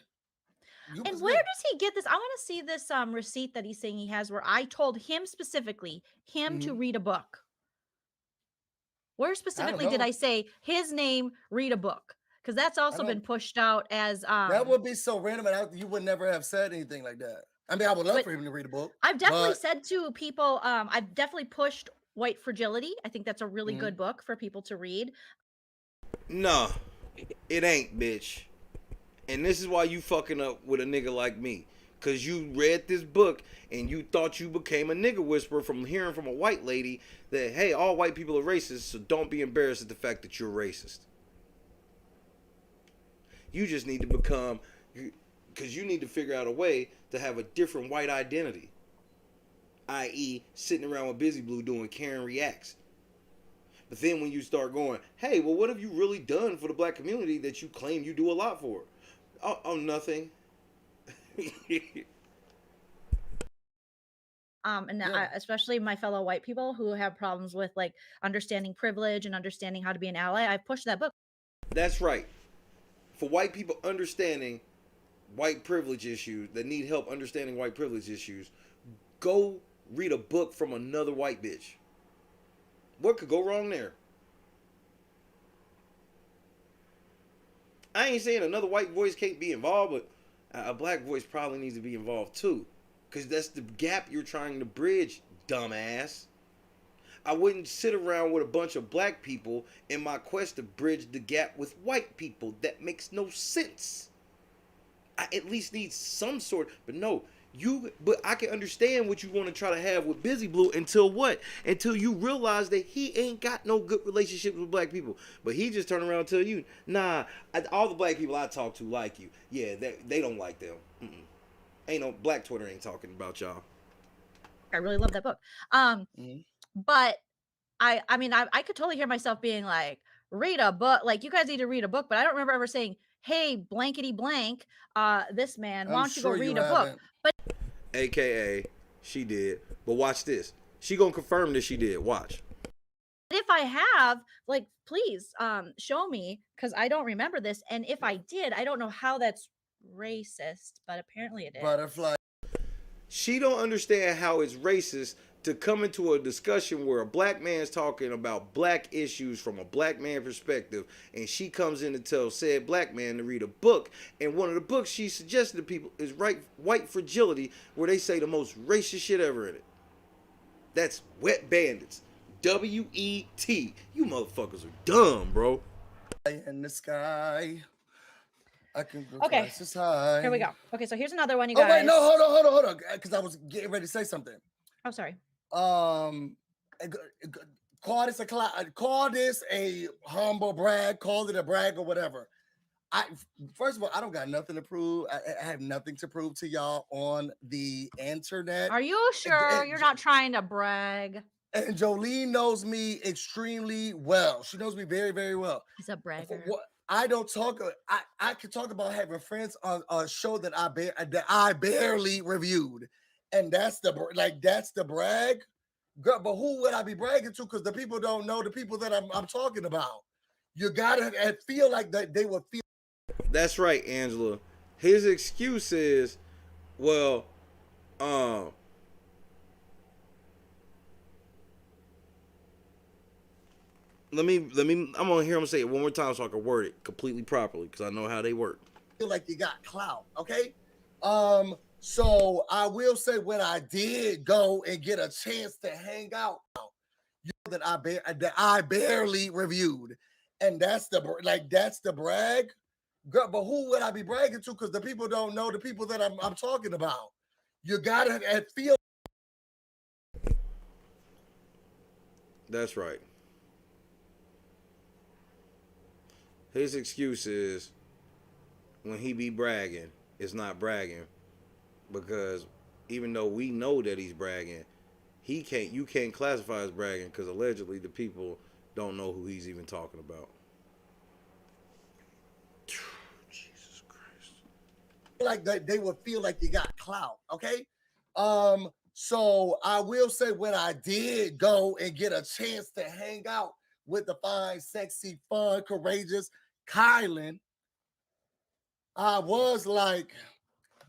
And where does he get this? I want to see this receipt that he's saying he has where I told him specifically to read a book. Where specifically did I say his name, read a book? Because that's also been pushed out as that would be so random, and you would never have said anything like that. I mean, I would love for him to read a book. I've definitely said to people, I've definitely pushed White Fragility. I think that's a really good book for people to read. No, it ain't, bitch. And this is why you fucking up with a nigga like me. because you read this book and you thought you became a nigger whisperer from hearing from a white lady that, hey, all white people are racist, so don't be embarrassed at the fact that you're racist. You just need to become, because you need to figure out a way to have a different white identity, i.e. sitting around with Busy Blue doing Karen Reacts. But then when you start going, hey, well, what have you really done for the black community that you claim you do a lot for? Oh, nothing. And especially my fellow white people who have problems with like understanding privilege and understanding how to be an ally, I pushed that book. That's right. For white people understanding white privilege issues, that need help understanding white privilege issues, go read a book from another white bitch. What could go wrong there? I ain't saying another white voice can't be involved, but a black voice probably needs to be involved too. Because that's the gap you're trying to bridge, dumbass. I wouldn't sit around with a bunch of black people in my quest to bridge the gap with white people. That makes no sense. I at least need some sort, but no. But I can understand what you want to try to have with Busy Blue until what? Until you realize that he ain't got no good relationships with black people. But he just turn around and tell you, nah, all the black people I talk to like you. Yeah, they don't like them. Ain't no black Twitter ain't talking about y'all. I really love that book. But I mean, I could totally hear myself being like, read a book. Like, you guys need to read a book, but I don't remember ever saying, hey, blankety blank, this man, why don't you go read a book? But AKA, she did. But watch this. She gonna confirm that she did. Watch. if I have, like, please show me, because I don't remember this. And if I did, I don't know how that's racist, but apparently it is. Butterfly. She don't understand how it's racist to come into a discussion where a black man's talking about black issues from a black man perspective, and she comes in to tell said black man to read a book, and one of the books she suggested to people is White Fragility, where they say the most racist shit ever in it. That's Wet Bandits. W-E-T. You motherfuckers are dumb, bro. In the sky. I can go Okay, twice as high. here we go. Okay, so here's another one, you Oh guys. wait, no, hold on, because I was getting ready to say something. Oh, sorry. Call this a humble brag, call it a brag or whatever. First of all, I don't got nothing to prove. I have nothing to prove to y'all on the internet. Are you sure you're not trying to brag? And Joleen knows me extremely well. She knows me very, very well. He's a bragger. I don't talk. I can talk about having friends on a show that I barely reviewed, and that's the brag. Girl, but who would I be bragging to? Because the people don't know the people that I'm talking about. You gotta feel like that they would feel. That's right, Angela. His excuse is, well, let me I'm gonna hear him say it one more time so I can word it completely properly, because I know how they work. Feel like you got clout, okay? So I will say when I did go and get a chance to hang out, that I barely reviewed, and that's the brag. Girl, but who would I be bragging to? Because the people don't know the people that I'm talking about. You gotta feel. That's right. His excuse is when he be bragging, it's not bragging, because even though we know that he's bragging, you can't classify as bragging because allegedly the people don't know who he's even talking about. Jesus Christ. Like they would feel like you got clout, okay? So I will say when I did go and get a chance to hang out with the fine, sexy, fun, courageous Kylan, I was like,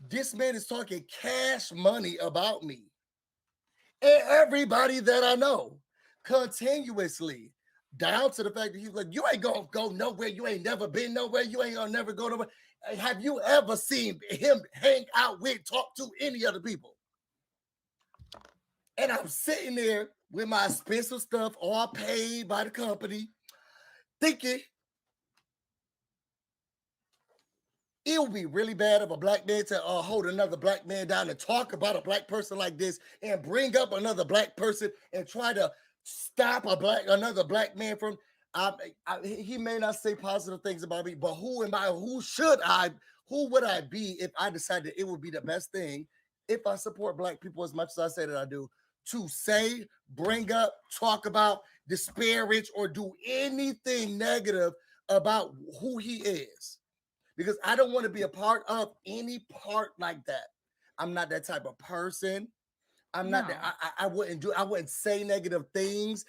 this man is talking cash money about me and everybody that I know continuously, down to the fact that he's like, you ain't gonna go nowhere, you ain't never been nowhere, you ain't gonna never go nowhere. Have you ever seen him hang out with, talk to any other people? And I'm sitting there with my expensive stuff, all paid by the company, thinking, it would be really bad of a black man to hold another black man down and talk about a black person like this and bring up another black person and try to stop another black man from. He may not say positive things about me, but who am I? Who would I be if I decided it would be the best thing if I support black people as much as I say that I do, to say, bring up, talk about, disparage, or do anything negative about who he is? Because I don't want to be a part of any part like that. I'm not that type of person. I'm not that. I wouldn't say negative things.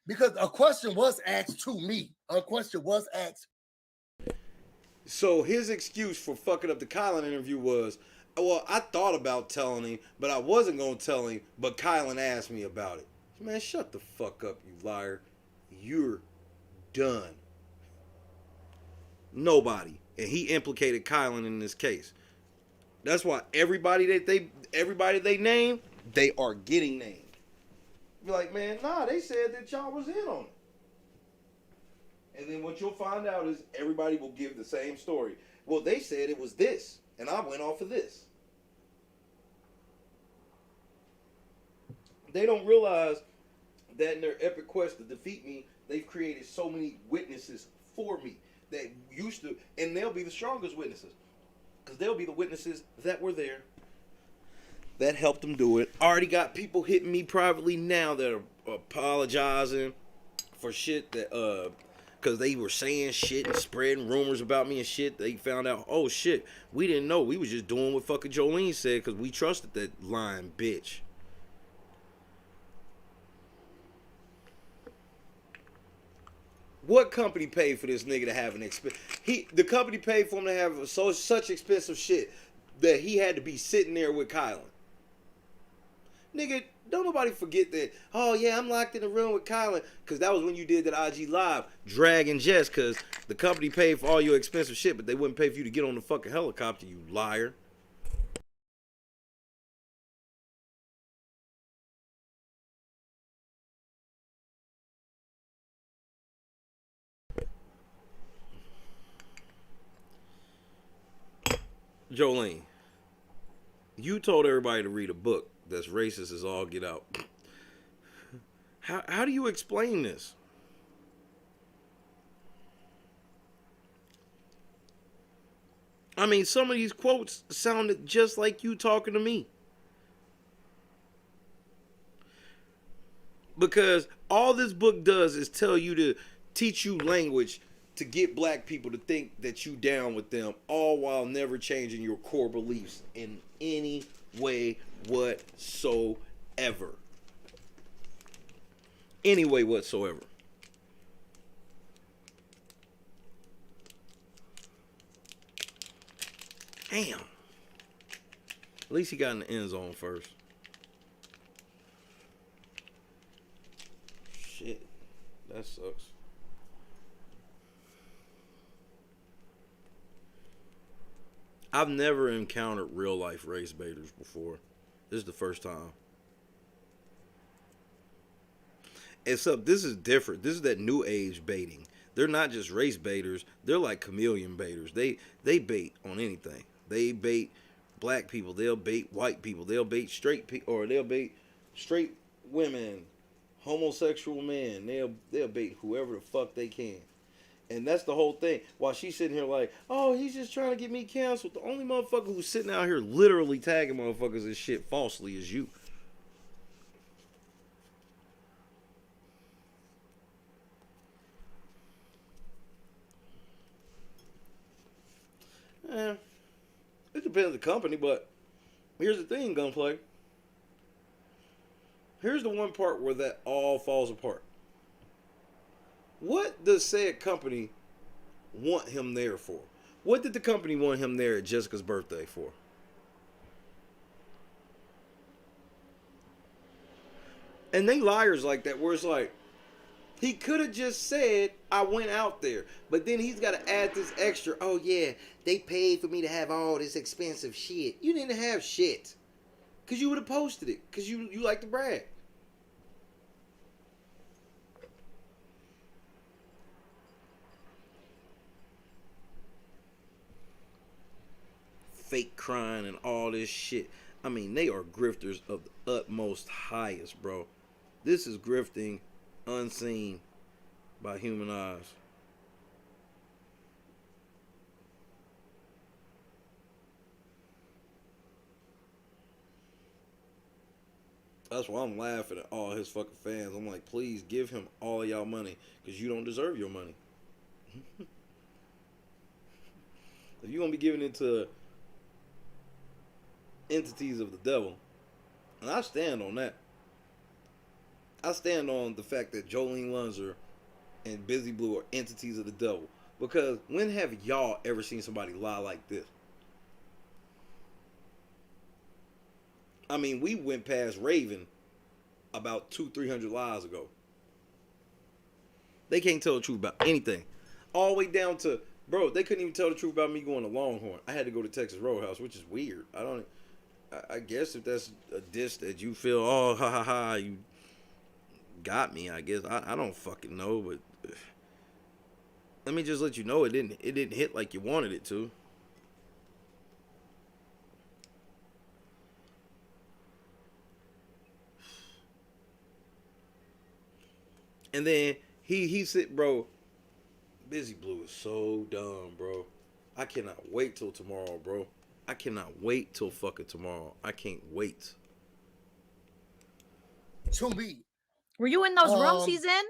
Because a question was asked to me. A question was asked. So his excuse for fucking up the Kylan interview was, well, I thought about telling him, but I wasn't going to tell him, but Kylan asked me about it. Man, shut the fuck up, you liar. You're done. Nobody. And he implicated Kylan in this case. That's why everybody they name, they are getting named. Be like, man, nah, they said that y'all was in on it. And then what you'll find out is everybody will give the same story. Well, they said it was this, and I went off of this. They don't realize that in their epic quest to defeat me, they've created so many witnesses for me that used to, and they'll be the strongest witnesses. Because they'll be the witnesses that were there, that helped them do it. Already got people hitting me privately now that are apologizing for shit that, because they were saying shit and spreading rumors about me and shit. They found out, oh shit, we didn't know. We was just doing what fucking Joleen said because we trusted that lying bitch. What company paid for this nigga to have an the company paid for him to have such expensive shit that he had to be sitting there with Kylan. Nigga, don't nobody forget that, oh yeah, I'm locked in the room with Kylan, because that was when you did that IG Live, dragging Jess, because the company paid for all your expensive shit, but they wouldn't pay for you to get on the fucking helicopter, you liar. Joleen, you told everybody to read a book that's racist as all get out. How do you explain this? I mean, some of these quotes sounded just like you talking to me. Because all this book does is tell you to teach you language to get black people to think that you down with them, all while never changing your core beliefs in any way whatsoever. Any way whatsoever. Damn. At least he got in the end zone first. Shit. That sucks. I've never encountered real life race baiters before. This is the first time. Except this is different. This is that new age baiting. They're not just race baiters. They're like chameleon baiters. They bait on anything. They bait black people. They'll bait white people. They'll bait straight people, or they'll bait straight women, homosexual men. They'll bait whoever the fuck they can. And that's the whole thing. While she's sitting here like, oh, he's just trying to get me canceled. The only motherfucker who's sitting out here literally tagging motherfuckers and shit falsely is you. It depends on the company, but here's the thing, Gunplay. Here's the one part where that all falls apart. What does said company want him there for? What did the company want him there at Jessica's birthday for? And they liars like that, where it's like, he could have just said, I went out there. But then he's got to add this extra, oh yeah, they paid for me to have all this expensive shit. You didn't have shit. Because you would have posted it. Because you like to brag. fake crying and all this shit. I mean, they are grifters of the utmost highest, bro. This is grifting unseen by human eyes. That's why I'm laughing at all his fucking fans. I'm like, please give him all y'all money, because you don't deserve your money. If you're going to be giving it to entities of the devil, and I stand on that. I stand on the fact that Joleen Lunzer and Busy Blue are entities of the devil. Because when have y'all ever seen somebody lie like this? I mean, we went past Raven about 200-300 lies ago. They can't tell the truth about anything. All the way down to, bro, they couldn't even tell the truth about me going to Longhorn. I had to go to Texas Roadhouse, which is weird. I guess if that's a diss that you feel, oh, ha ha ha, you got me, I guess. I don't fucking know, but let me just let you know it didn't hit like you wanted it to. And then he said, bro, Busy Blue is so dumb, bro. I cannot wait till tomorrow, bro. I cannot wait till fucking tomorrow. I can't wait. To me. Were you in those rooms he's in?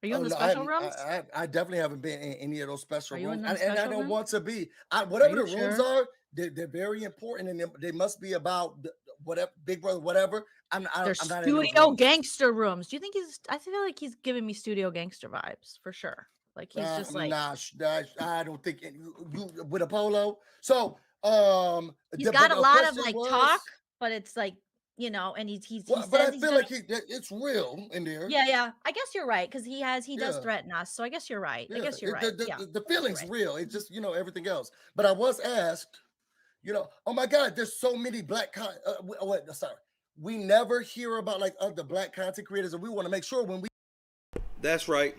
Are you in the no, special rooms? I definitely haven't been in any of those special rooms. And I don't want to be. Whatever the rooms sure? are, they're very important, and they must be about whatever, Big Brother, whatever. I'm not studio gangster rooms. Do you think he's? I feel like he's giving me studio gangster vibes for sure. Like he's just like. I don't think you with a polo. So he's got a lot of like talk, but it's like, you know, and he but I feel like it's real in there. Yeah. I guess you're right, because he does threaten us. So I guess you're right. I guess you're right. The feeling's real. It's just, you know, everything else. But I was asked, you know, oh my God, there's so many black we never hear about like other black content creators, and we want to make sure when we. That's right.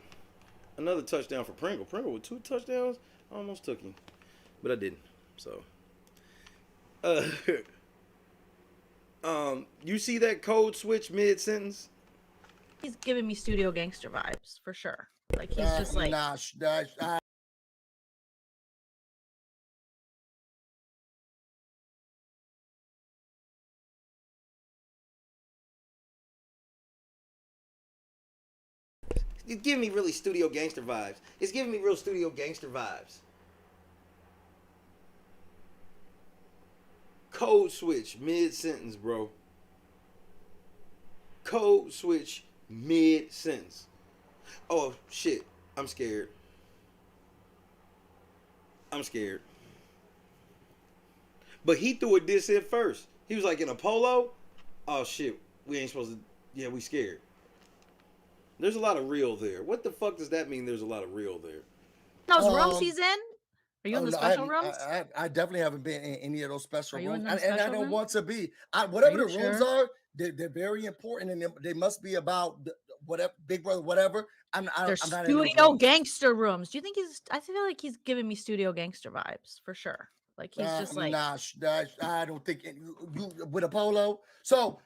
Another touchdown for Pringle. Pringle with 2 touchdowns. I almost took him, but I didn't. So, you see that code switch mid sentence? He's giving me studio gangster vibes for sure. Like he's just like. It's giving me really studio gangster vibes. It's giving me real studio gangster vibes. Code switch mid-sentence, bro. Code switch mid-sentence. Oh, shit. I'm scared. I'm scared. But he threw a diss in first. He was like, in a polo? Oh, shit. We ain't supposed to... Yeah, we scared. There's a lot of real there. What the fuck does that mean there's a lot of real there? Those rooms he's in? Are you in the special rooms? I definitely haven't been in any of those special rooms. And I don't want to be. Whatever the rooms are, they're very important, and they must be about whatever, Big Brother, whatever. I'm not studio gangster rooms. Do you think he's? I feel like he's giving me studio gangster vibes for sure. Like he's just like. I don't think you with a polo. So.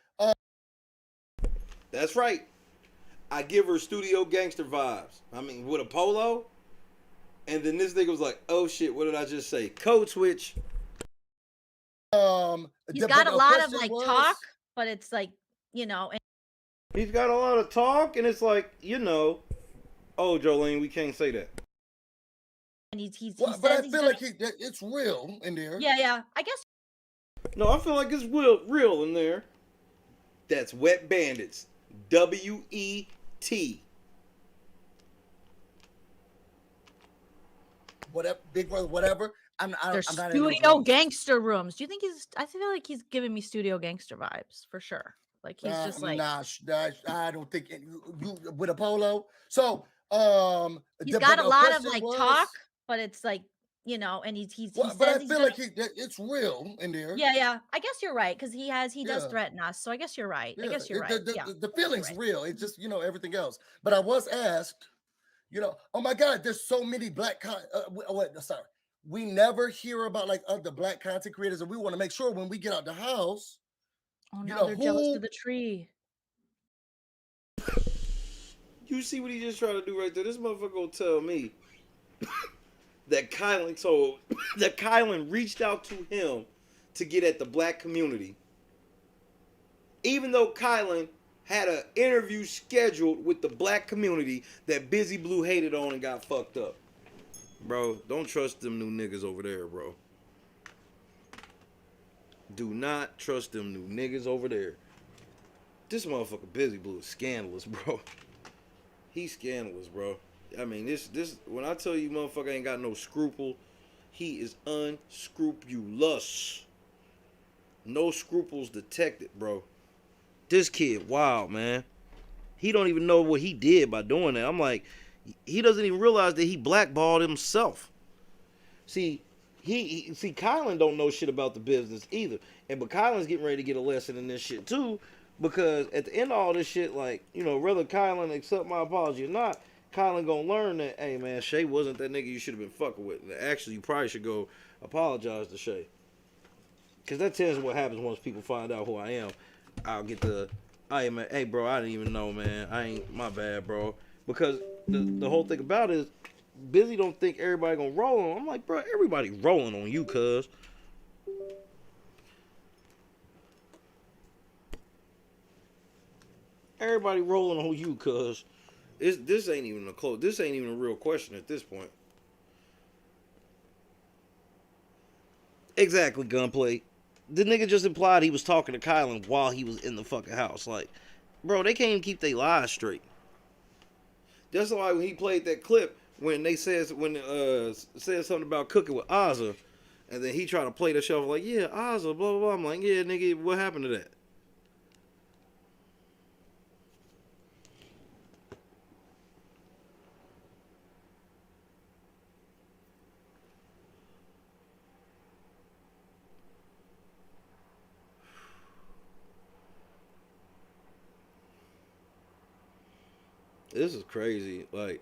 That's right. I give her studio gangster vibes. I mean, with a polo. And then this nigga was like, oh shit, what did I just say? Code switch. He's got a lot of like talk, but it's like, you know. He's got a lot of talk, and it's like, you know, oh, Joleen, we can't say that. And but I feel like it's real in there. Yeah. I guess. No, I feel like it's real in there. That's Wet Bandits. WET. Whatever, Big Brother, whatever. I'm not studio gangster rooms. Do you think he's? I feel like he's giving me studio gangster vibes for sure. Like he's just like. I don't think you with a polo. So he's got a lot of like talk, but it's like, you know, and but I feel like it's real in there. Yeah. I guess you're right, because he does threaten us. So I guess you're right. I guess you're right. The feeling's real. It's just, you know, everything else. But I was asked, you know, oh my God, there's so many black we never hear about like other black content creators, and we want to make sure when we get out the house, Oh you no, know they're jealous who. of the tree. You see what he just trying to do right there? This motherfucker gonna tell me that Kylan reached out to him to get at the black community, even though Kylan had an interview scheduled with the black community that Busy Blue hated on and got fucked up. Bro, don't trust them new niggas over there, bro. Do not trust them new niggas over there. This motherfucker Busy Blue is scandalous, bro. He's scandalous, bro. I mean, this when I tell you motherfucker ain't got no scruple, he is unscrupulous. No scruples detected, bro. This kid, wow, man. He don't even know what he did by doing that. I'm like, he doesn't even realize that he blackballed himself. See, Kylan don't know shit about the business either. But Kylan's getting ready to get a lesson in this shit too. Because at the end of all this shit, like, you know, whether Kylan accept my apology or not, Kylan gonna learn that, hey man, Shay wasn't that nigga you should have been fucking with. Actually, you probably should go apologize to Shay. Because that tells you what happens once people find out who I am. I'll get the, hey bro, I didn't even know, man. My bad, bro. Because the whole thing about it is, Busy don't think everybody gonna roll on him. I'm like, bro, everybody rolling on you, cuz. Everybody rolling on you, cuz. This ain't even a real question at this point. Exactly, Gunplay. The nigga just implied he was talking to Kylan while he was in the fucking house. Like, bro, they can't even keep their lies straight. That's why when he played that clip when they said something about cooking with Ozza, and then he tried to play the show like, yeah, Ozza, blah blah blah. I'm like, yeah, nigga, what happened to that? This is crazy. Like,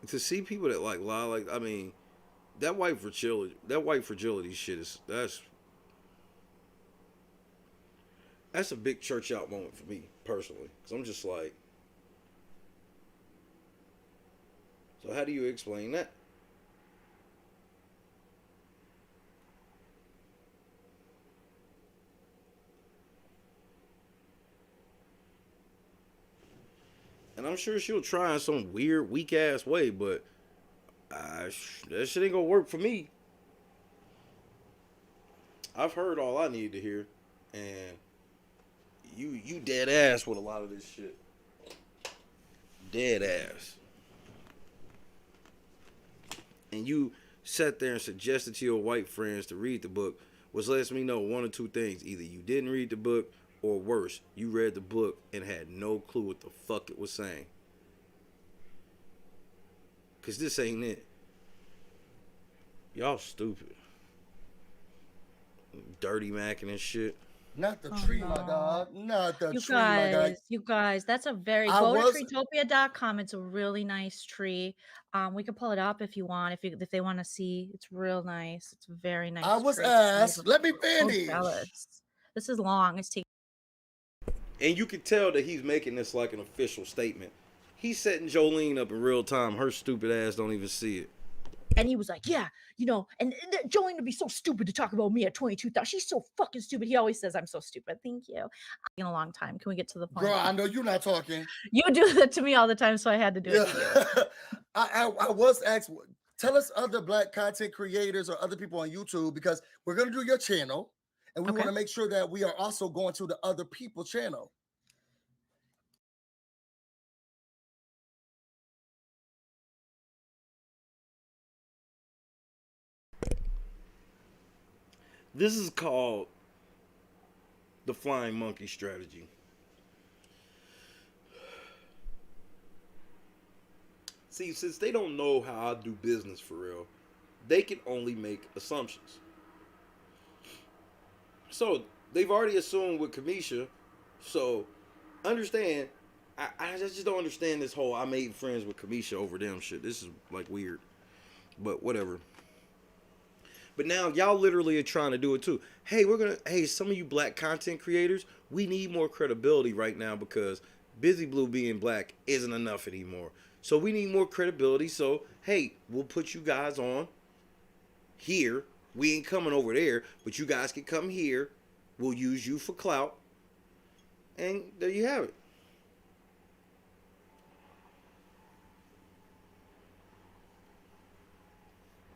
to see people that like lie, like, I mean, that white fragility shit is that's a big church out moment for me personally, because I'm just like, so how do you explain that? And I'm sure she'll try in some weird, weak-ass way, but that shit ain't gonna work for me. I've heard all I need to hear, and you dead ass with a lot of this shit. Dead ass. And you sat there and suggested to your white friends to read the book, which lets me know one or two things. Either you didn't read the book, or worse, you read the book and had no clue what the fuck it was saying. Because this ain't it. Y'all stupid. Dirty macking and shit. Not the tree, my God. Not the tree, my God. You guys, that's a very I go was- to treetopia.com. It's a really nice tree. We can pull it up if you want, if they want to see. It's real nice. It's a very nice. I was tree. asked. Let me So finish. jealous. This is long. It's taking. And you can tell that he's making this like an official statement. He's setting Joleen up in real time. Her stupid ass don't even see it. And he was like, yeah, you know, and Joleen would be so stupid to talk about me at 22,000. She's so fucking stupid. He always says I'm so stupid. Thank you. In a long time. Can we get to the point? Girl, I know you're not talking. You do that to me all the time, so I had to do it to you. I was asked, tell us other black content creators or other people on YouTube, because we're going to do your channel, and we want to make sure that we are also going to the other people's channel. This is called the flying monkey strategy. See, since they don't know how I do business for real, they can only make assumptions. So they've already assumed with Kamisha. So understand, I just don't understand this whole I made friends with Kamisha over them shit. This is like weird, but whatever. But now y'all literally are trying to do it too. Hey, some of you black content creators, we need more credibility right now because Busy Blue being black isn't enough anymore. So we need more credibility. So, hey, we'll put you guys on here. We ain't coming over there, but you guys can come here. We'll use you for clout. And there you have it.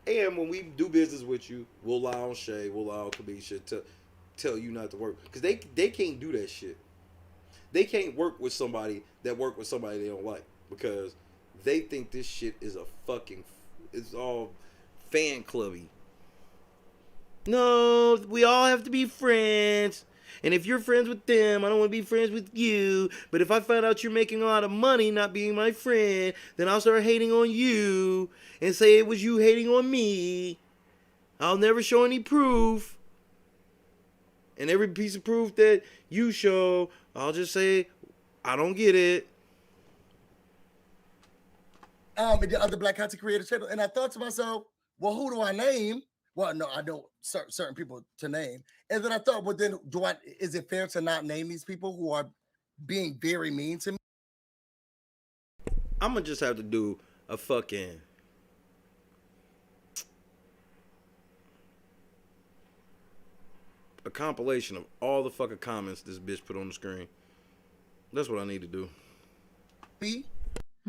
And when we do business with you, we'll lie on Shay, we'll lie on Kamisha to tell you not to work. Because they can't do that shit. They can't work with somebody they don't like. Because they think this shit is it's all fan clubby. No, we all have to be friends. And if you're friends with them, I don't want to be friends with you. But if I find out you're making a lot of money not being my friend, then I'll start hating on you and say it was you hating on me. I'll never show any proof. And every piece of proof that you show, I'll just say, I don't get it. The other black content creator channel, and I thought to myself, well, who do I name? Well, no, I know certain people to name. And then I thought, well, then is it fair to not name these people who are being very mean to me? I'm going to just have to do a fucking a compilation of all the fucking comments this bitch put on the screen. That's what I need to do.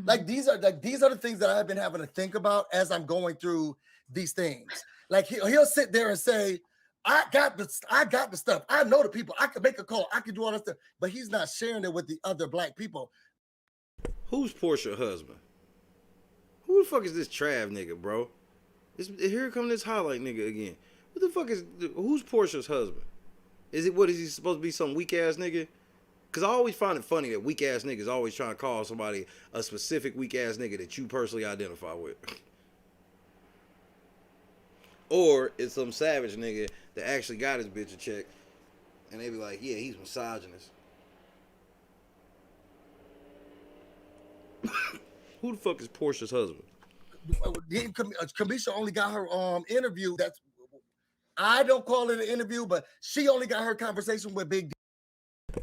Like these are the things that I've been having to think about as I'm going through these things. Like he'll sit there and say, I got the stuff. I know the people. I can make a call. I can do all that stuff. But he's not sharing it with the other black people. Who's Portia's husband? Who the fuck is this Trav nigga, bro? Here come this highlight nigga again. What the fuck who's Portia's husband? Is he supposed to be some weak ass nigga? Because I always find it funny that weak ass niggas always trying to call somebody a specific weak ass nigga that you personally identify with. Or it's some savage nigga that actually got his bitch a check and they be like, yeah, he's misogynist. Who the fuck is Portia's husband? Kamisha only got her interview. I don't call it an interview, but she only got her conversation with Big D.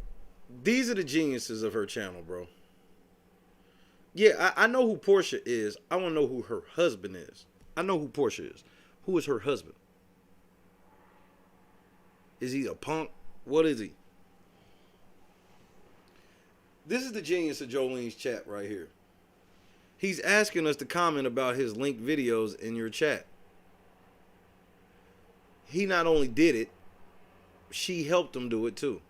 These are the geniuses of her channel, bro. Yeah, I know who Portia is. I want to know who her husband is. I know who Portia is. Who is her husband? Is he a punk? What is he? This is the genius of Joleen's chat right here. He's asking us to comment about his linked videos in your chat. He not only did it, she helped him do it too.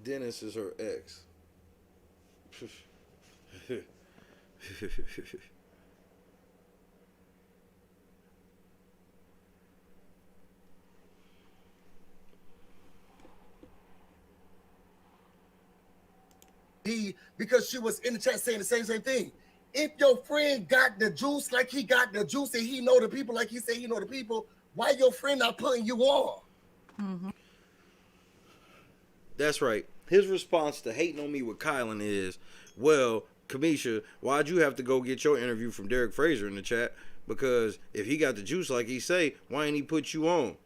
Dennis is her ex. Because she was in the chat saying the same thing. If your friend got the juice like he got the juice and he know the people like he said he know the people, why your friend not putting you on? Mm-hmm. That's right. His response to hating on me with Kylan is, well, Kamisha, why'd you have to go get your interview from Derek Fraser in the chat? Because if he got the juice like he say, why ain't he put you on?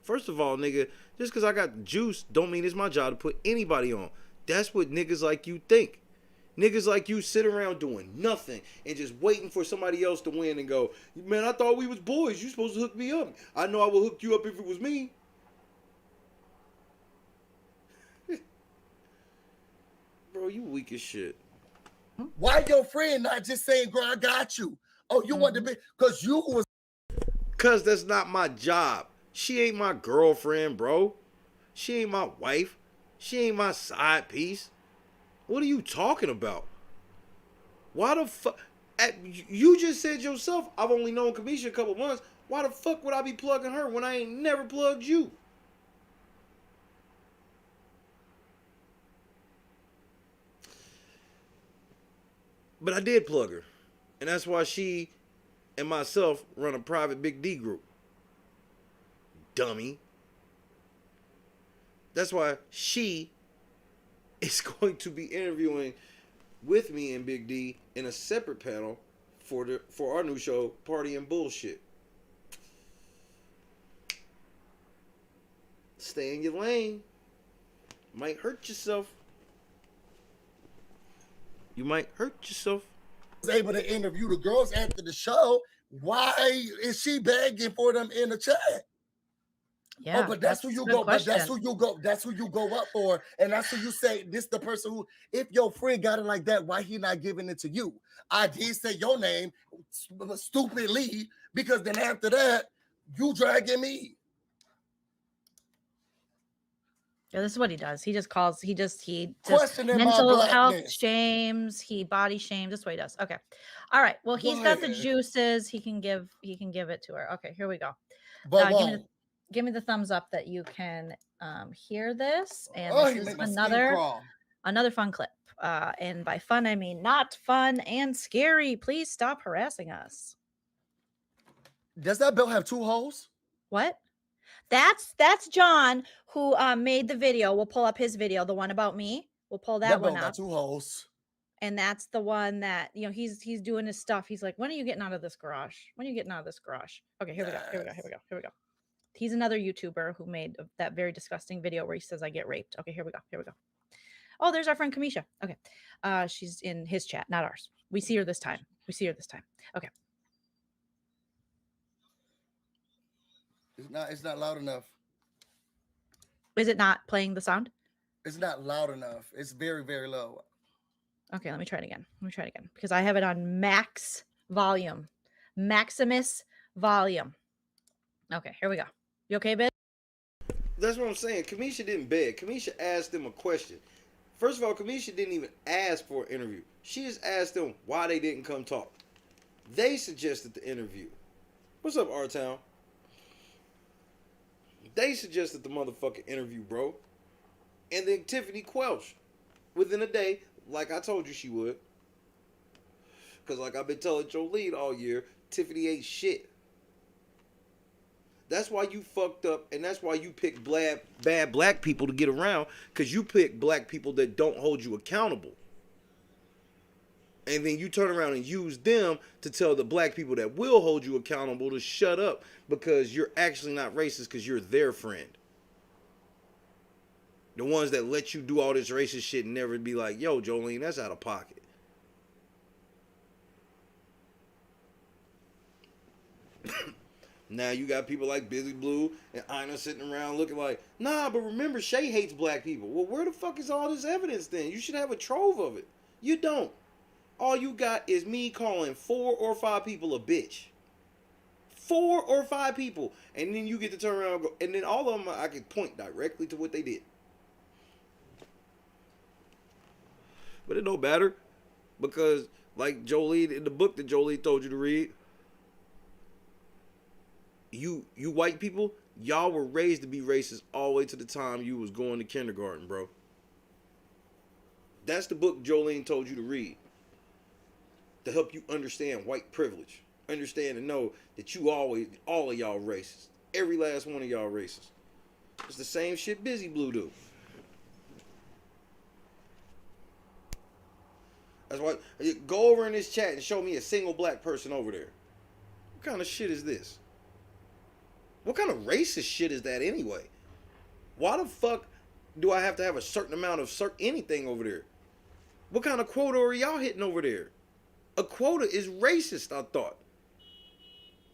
First of all, nigga, just because I got the juice don't mean it's my job to put anybody on. That's what niggas like you think. Niggas like you sit around doing nothing and just waiting for somebody else to win and go, man, I thought we was boys. You supposed to hook me up. I know I would hook you up if it was me. Bro, you weak as shit. Why your friend not just saying, girl, I got you? Oh, you want to be, because you was. Because that's not my job. She ain't my girlfriend, bro. She ain't my wife. She ain't my side piece. What are you talking about? Why the fuck? You just said yourself, I've only known Kamisha a couple months. Why the fuck would I be plugging her when I ain't never plugged you? But I did plug her. And that's why she and myself run a private Big D group. Dummy. That's why she is going to be interviewing with me and Big D in a separate panel for our new show, Party and Bullshit. Stay in your lane. Might hurt yourself. You might hurt yourself. Was able to interview the girls after the show. Why is she begging for them in the chat? Yeah, but that's who you go. But that's who you go. That's who you go up for, and that's who you say. This the person who, if your friend got it like that, why he not giving it to you? I did say your name stupidly because then after that, you dragging me. Yeah, this is what he does. He just calls. He just questioning mental my health blackness. Shames. He body shames. That's what he does. Okay, all right. Well, he's got the juices. He can give it to her. Okay, here we go. But give me the thumbs up that you can hear this. And Oh, this he is make my skin crawl. another fun clip. And by fun, I mean not fun and scary. Please stop harassing us. Does that belt have two holes? What? That's John who made the video. We'll pull up his video, the one about me. We'll pull that one belt up. got two holes. And that's the one that, you know, he's doing his stuff. He's like, when are you getting out of this garage? When are you getting out of this garage? Okay, here we go. He's another YouTuber who made that very disgusting video where he says I get raped. Okay, here we go. Oh, there's our friend Kamisha. Okay. She's in his chat, not ours. We see her this time. Okay. It's not loud enough. Is it not playing the sound? It's not loud enough. It's very, very low. Okay, let me try it again. Because I have it on max volume. Maximus volume. Okay, here we go. You okay, bitch? That's what I'm saying. Kamisha didn't beg. Kamisha asked them a question. First of all, Kamisha didn't even ask for an interview. She just asked them why they didn't come talk. They suggested the interview. What's up, R-Town? They suggested the motherfucking interview, bro. And then Tiffany Quelch, within a day, like I told you she would. Because like I've been telling Joleen all year, Tiffany ain't shit. That's why you fucked up, and that's why you pick bad black people to get around, because you pick black people that don't hold you accountable. And then you turn around and use them to tell the black people that will hold you accountable to shut up because you're actually not racist because you're their friend. The ones that let you do all this racist shit and never be like, yo, Joleen, that's out of pocket. Now you got people like Busy Blue and Ina sitting around looking like, nah, but remember, Shay hates black people. Well, where the fuck is all this evidence then? You should have a trove of it. You don't. All you got is me calling 4 or 5 people a bitch. 4 or 5 people. And then you get to turn around and go, and then all of them, I can point directly to what they did. But it don't matter. Because, like Joleen, in the book that Joleen told you to read, you white people, y'all were raised to be racist all the way to the time you was going to kindergarten, bro. That's the book Joleen told you to read. To help you understand white privilege. Understand and know that you always, all of y'all racist. Every last one of y'all racist. It's the same shit Busy Blue do. That's why, go over in this chat and show me a single black person over there. What kind of shit is this? What kind of racist shit is that anyway? Why the fuck do I have to have a certain amount of anything over there? What kind of quota are y'all hitting over there? A quota is racist, I thought.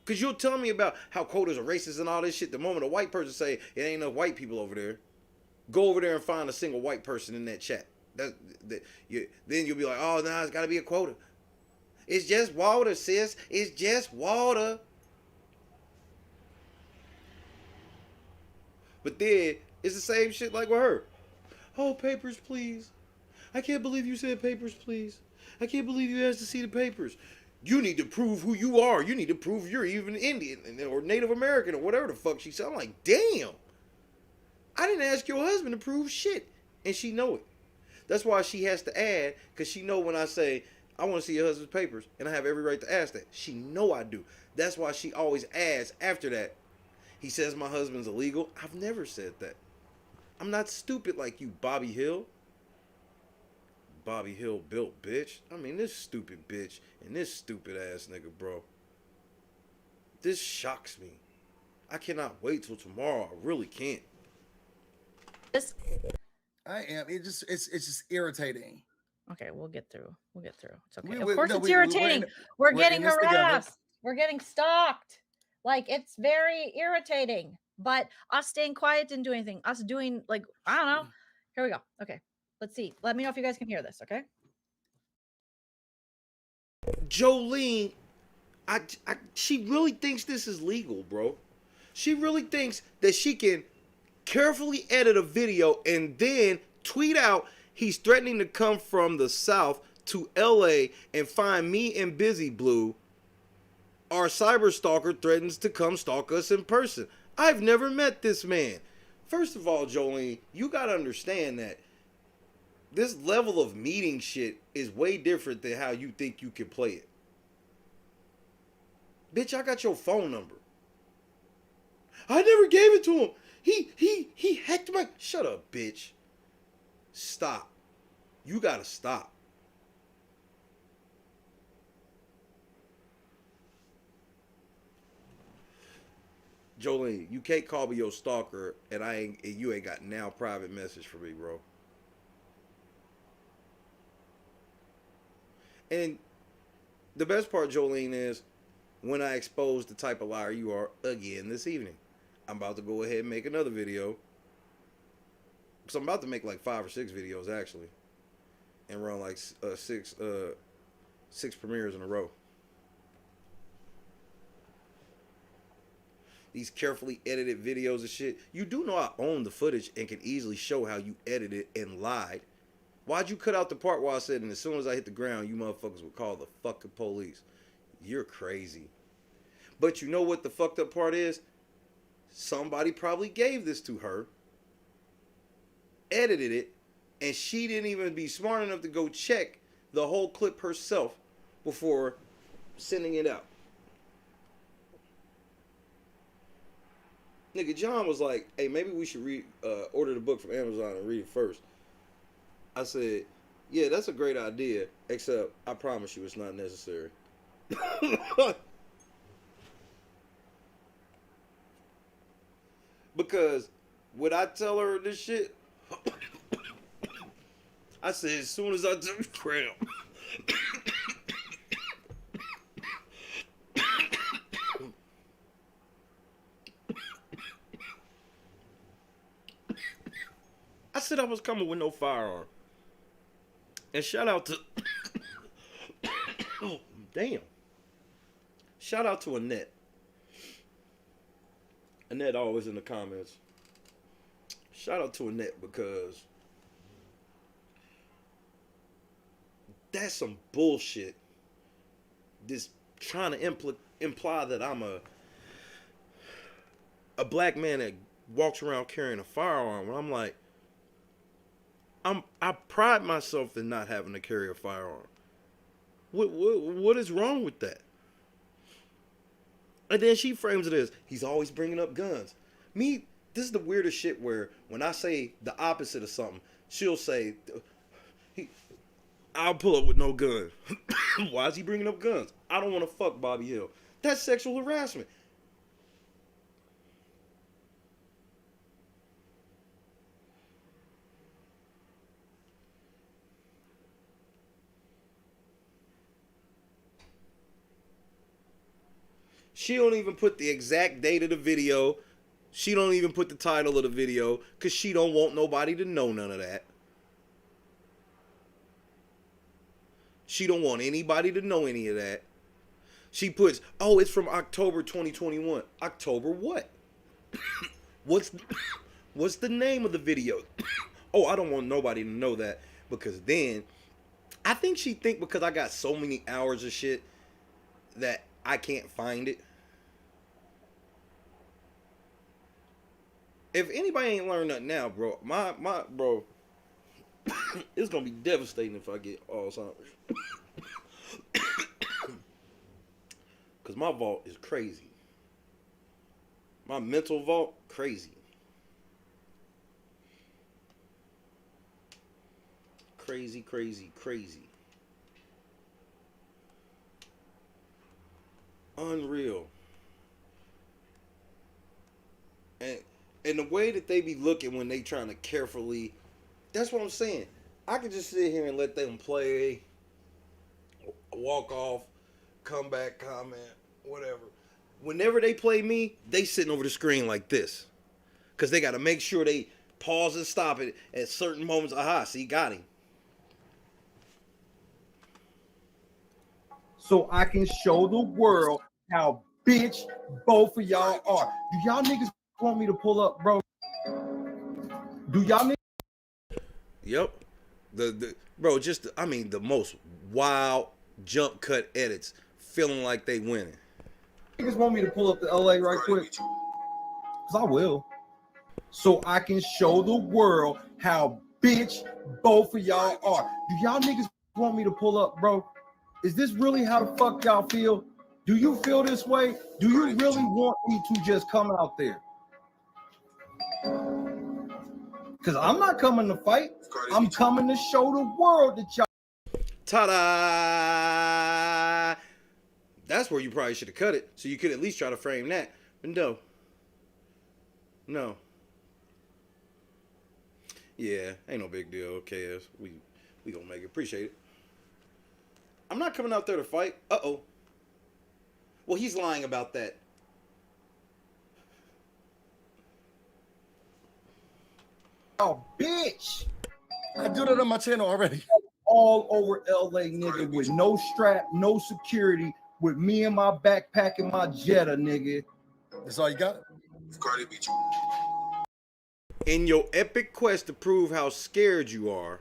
Because you'll tell me about how quotas are racist and all this shit. The moment a white person say, it ain't enough white people over there, go over there and find a single white person in that chat. Then you'll be like, oh, nah, it's got to be a quota. It's just water, sis. It's just water. But then, it's the same shit like with her. Oh, papers, please. I can't believe you said papers, please. I can't believe you asked to see the papers. You need to prove who you are. You need to prove you're even Indian or Native American or whatever the fuck she said. I'm like, damn. I didn't ask your husband to prove shit. And she know it. That's why she has to add, because she know when I say, I want to see your husband's papers, and I have every right to ask that. She know I do. That's why she always asks after that. He says my husband's illegal. I've never said that. I'm not stupid like you, Bobby Hill. Bobby Hill built bitch. I mean, this stupid bitch and this stupid ass nigga, bro. This shocks me. I cannot wait till tomorrow. I really can't. I am. It's just irritating. Okay, we'll get through. We'll get through. It's okay. We- Of we- course, no, it's we- irritating. we're We're in getting this together. harassed. We're getting stalked. Like, it's very irritating. But us staying quiet didn't do anything. Us doing, like, I don't know. Here we go. Okay, let's see. Let me know if you guys can hear this. Okay. Joleen, she really thinks this is legal, bro. She really thinks that she can carefully edit a video and then tweet out he's threatening to come from the South to LA and find me and Busy Blue. Our cyber stalker threatens to come stalk us in person. I've never met this man. First of all, Joleen, you gotta understand that this level of meeting shit is way different than how you think you can play it. Bitch, I got your phone number. I never gave it to him. He hacked my... Shut up, bitch. Stop. You gotta stop. Joleen, you can't call me your stalker and you ain't got now private message for me, bro. And the best part, Joleen, is when I expose the type of liar you are again this evening. I'm about to go ahead and make another video. So I'm about to make like 5 or 6 videos actually, and run like six premieres in a row. These carefully edited videos and shit. You do know I own the footage and can easily show how you edited and lied. Why'd you cut out the part where I said, and as soon as I hit the ground, you motherfuckers would call the fucking police? You're crazy. But you know what the fucked up part is? Somebody probably gave this to her, edited it, and she didn't even be smart enough to go check the whole clip herself before sending it out. Nigga, John was like, hey, maybe we should order the book from Amazon and read it first. I said, yeah, that's a great idea, except I promise you it's not necessary. Because when I tell her this shit, I said, as soon as I took the cramp, I said I was coming with no firearm. And shout out to oh, damn. Shout out to Annette. Annette always in the comments. Shout out to Annette because that's some bullshit. This trying to imply that I'm a black man that walks around carrying a firearm. And I'm like, I pride myself in not having to carry a firearm. What is wrong with that? And then she frames it as, he's always bringing up guns. Me, this is the weirdest shit where when I say the opposite of something, she'll say, I'll pull up with no gun. Why is he bringing up guns? I don't want to fuck Bobby Hill. That's sexual harassment. She don't even put the exact date of the video. She don't even put the title of the video because she don't want nobody to know none of that. She don't want anybody to know any of that. She puts, oh, it's from October 2021. October what? What's the name of the video? Oh, I don't want nobody to know that because then I think she think because I got so many hours of shit that I can't find it. If anybody ain't learned nothing now, bro, my bro, it's gonna be devastating if I get Alzheimer's. Because my vault is crazy. My mental vault, crazy. Crazy, crazy, crazy. Unreal. And the way that they be looking when they trying to carefully, that's what I'm saying. I could just sit here and let them play, walk off, come back, comment, whatever. Whenever they play me, they sitting over the screen like this. Because they got to make sure they pause and stop it at certain moments. Aha, see, got him. So I can show the world how bitch both of y'all are. Do y'all niggas want me to pull up, bro? Do y'all niggas? Yep. Bro, just, I mean, the most wild jump cut edits. Feeling like they winning. Niggas want me to pull up to LA right quick? Because I will. So I can show the world how bitch both of y'all are. Do y'all niggas want me to pull up, bro? Is this really how the fuck y'all feel? Do you feel this way? Do you really want me to just come out there? Because I'm not coming to fight. I'm coming to show the world that y'all. Ta-da! That's where you probably should have cut it, so you could at least try to frame that. But no. No. Yeah, ain't no big deal. Okay, we gonna make it. Appreciate it. I'm not coming out there to fight. Uh-oh. Well, he's lying about that. Oh, bitch! I do that on my channel already. All over LA, nigga, with no strap, no security, with me and my backpack and my Jetta, nigga. That's all you got? Cardi B. In your epic quest to prove how scared you are,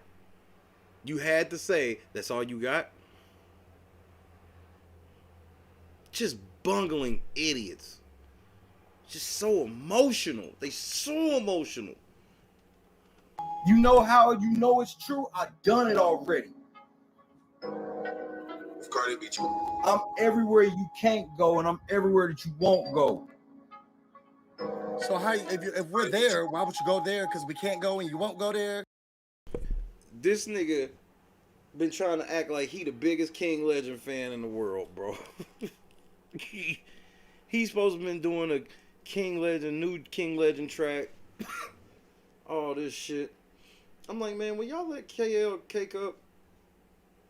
you had to say, that's all you got? Just bungling idiots. Just so emotional. They so emotional. You know how you know it's true? I've done it already. Cardi B. I'm everywhere you can't go, and I'm everywhere that you won't go. So how if we're there, why would you go there? Because we can't go and you won't go there? This nigga been trying to act like he the biggest King Legend fan in the world, bro. He's supposed to have been doing a new King Legend track. All this shit. I'm like, man, when y'all let KL cake up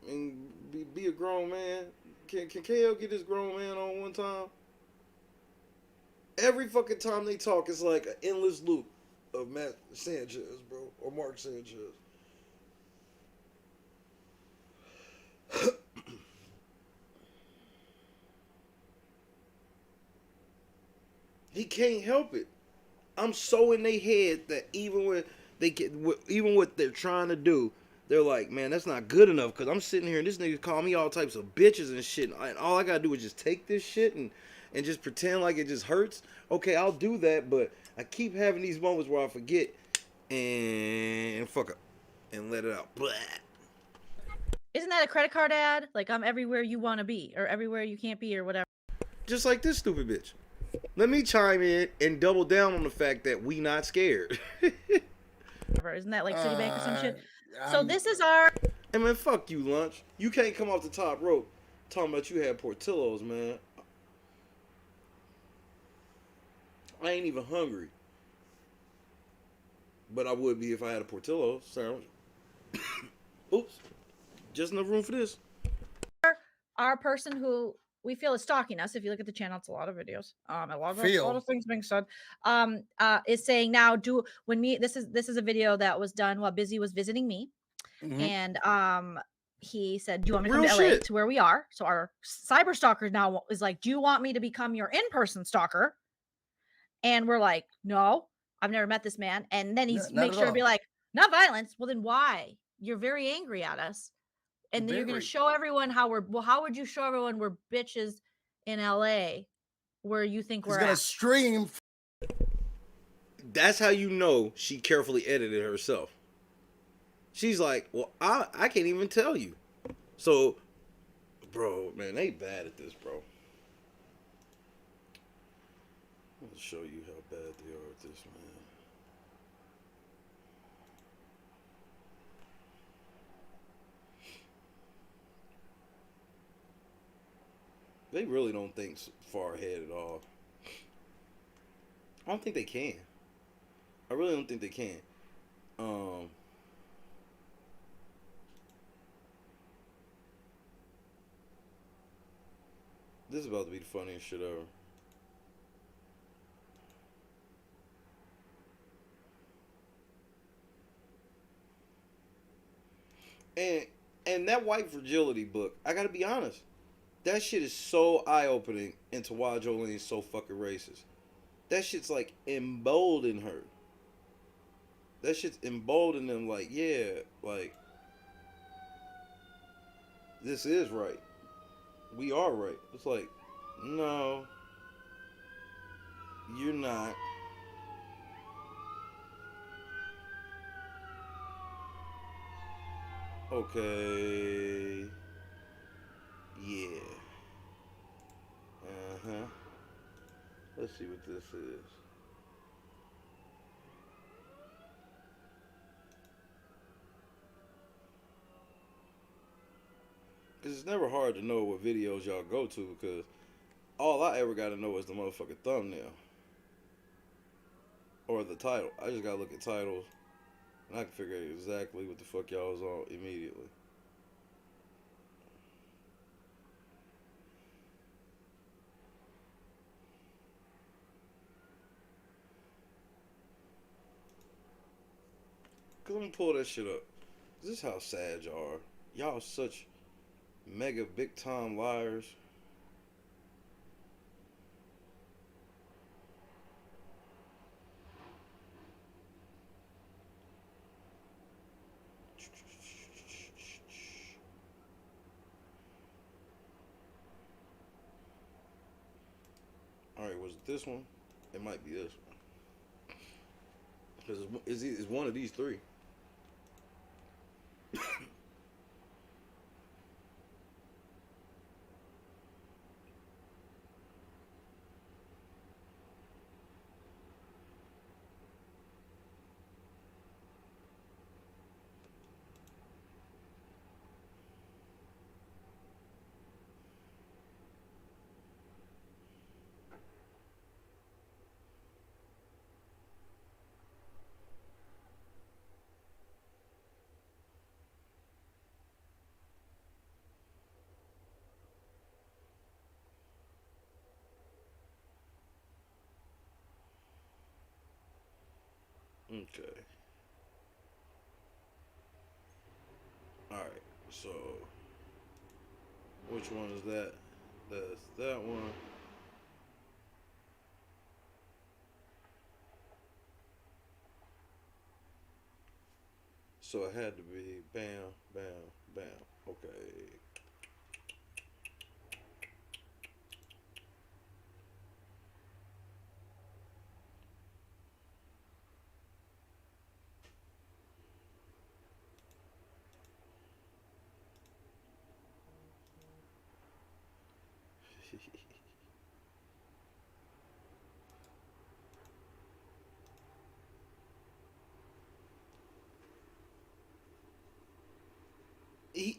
and be a grown man, can KL get this grown man on one time? Every fucking time they talk, it's like an endless loop of Matt Sanchez, bro, or Mark Sanchez. He can't help it. I'm so in their head that even when they get, even what they're trying to do, they're like, man, that's not good enough. Because I'm sitting here and this nigga call me all types of bitches and shit. And all I gotta do is just take this shit and just pretend like it just hurts. Okay, I'll do that, but I keep having these moments where I forget and fuck up and let it out. Blah. Isn't that a credit card ad? Like, I'm everywhere you want to be, or everywhere you can't be, or whatever. Just like this stupid bitch. Let me chime in and double down on the fact that we not scared. Isn't that like Citibank or some shit? So this is our... Hey, man, fuck you, Lunch. You can't come off the top rope talking about you had Portillo's, man. I ain't even hungry. But I would be if I had a Portillo's sandwich. Oops. Just enough room for this. Our person who we feel is stalking us. If you look at the channel, it's a lot of videos. A lot of things being said. Is saying now this is a video that was done while Busy was visiting me, and he said, "Do you want me to come to LA to where we are?" So our cyber stalker now is like, "Do you want me to become your in-person stalker?" And we're like, "No, I've never met this man." And then he's make sure to be like, "Not violence." Well, then why? You're very angry at us. And then you're going to show everyone how would you show everyone we're bitches in LA where you think we're going to stream. That's how you know she carefully edited herself. She's like, well, I can't even tell you. So, bro, man, they bad at this, bro. I'm gonna show you how bad they are at this, man. They really don't think far ahead at all. I don't think they can. I really don't think they can. This is about to be the funniest shit ever. And that white fragility book, I gotta be honest, that shit is so eye-opening into why Joleen's so fucking racist. That shit's like emboldened her. That shit's emboldened them, like, yeah, like, this is right. We are right. It's like, no, you're not. Okay. Yeah. Uh-huh. Let's see what this is. Because it's never hard to know what videos y'all go to, because all I ever got to know is the motherfucking thumbnail. Or the title. I just got to look at titles, and I can figure out exactly what the fuck y'all was on immediately. Cause let me pull that shit up. This is how sad y'all are. Y'all such mega big time liars. Alright, was it this one? It might be this one. Because it's one of these three. Okay. Alright, so which one is that? That's that one. So it had to be bam, bam, bam. Okay.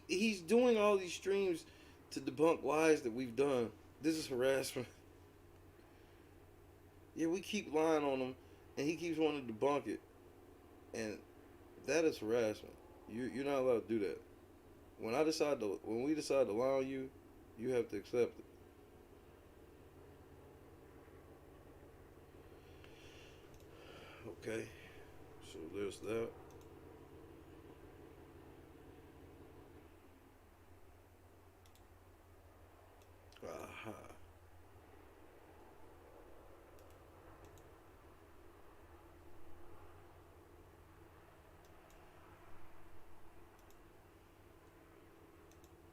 He's doing all these streams to debunk lies that we've done. This is harassment. Yeah, we keep lying on him, and he keeps wanting to debunk it, and that is harassment. You're not allowed to do that. When we decide to lie on you, you have to accept it. Okay, so there's that. Aha.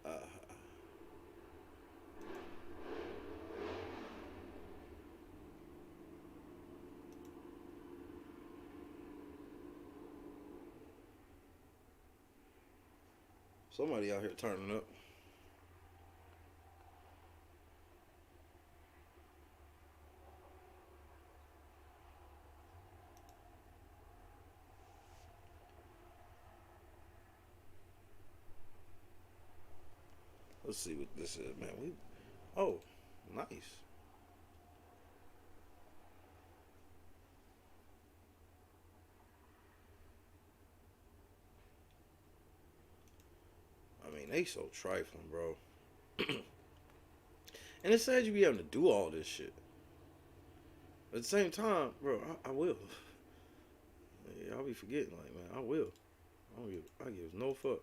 Aha. Somebody out here turning up. Let's see what this is, man. Oh, nice. I mean, they so trifling, bro. And it's sad you be having to do all this shit. At the same time, bro, I will. Yeah, I'll be forgetting, like, man, I will. I give no fuck.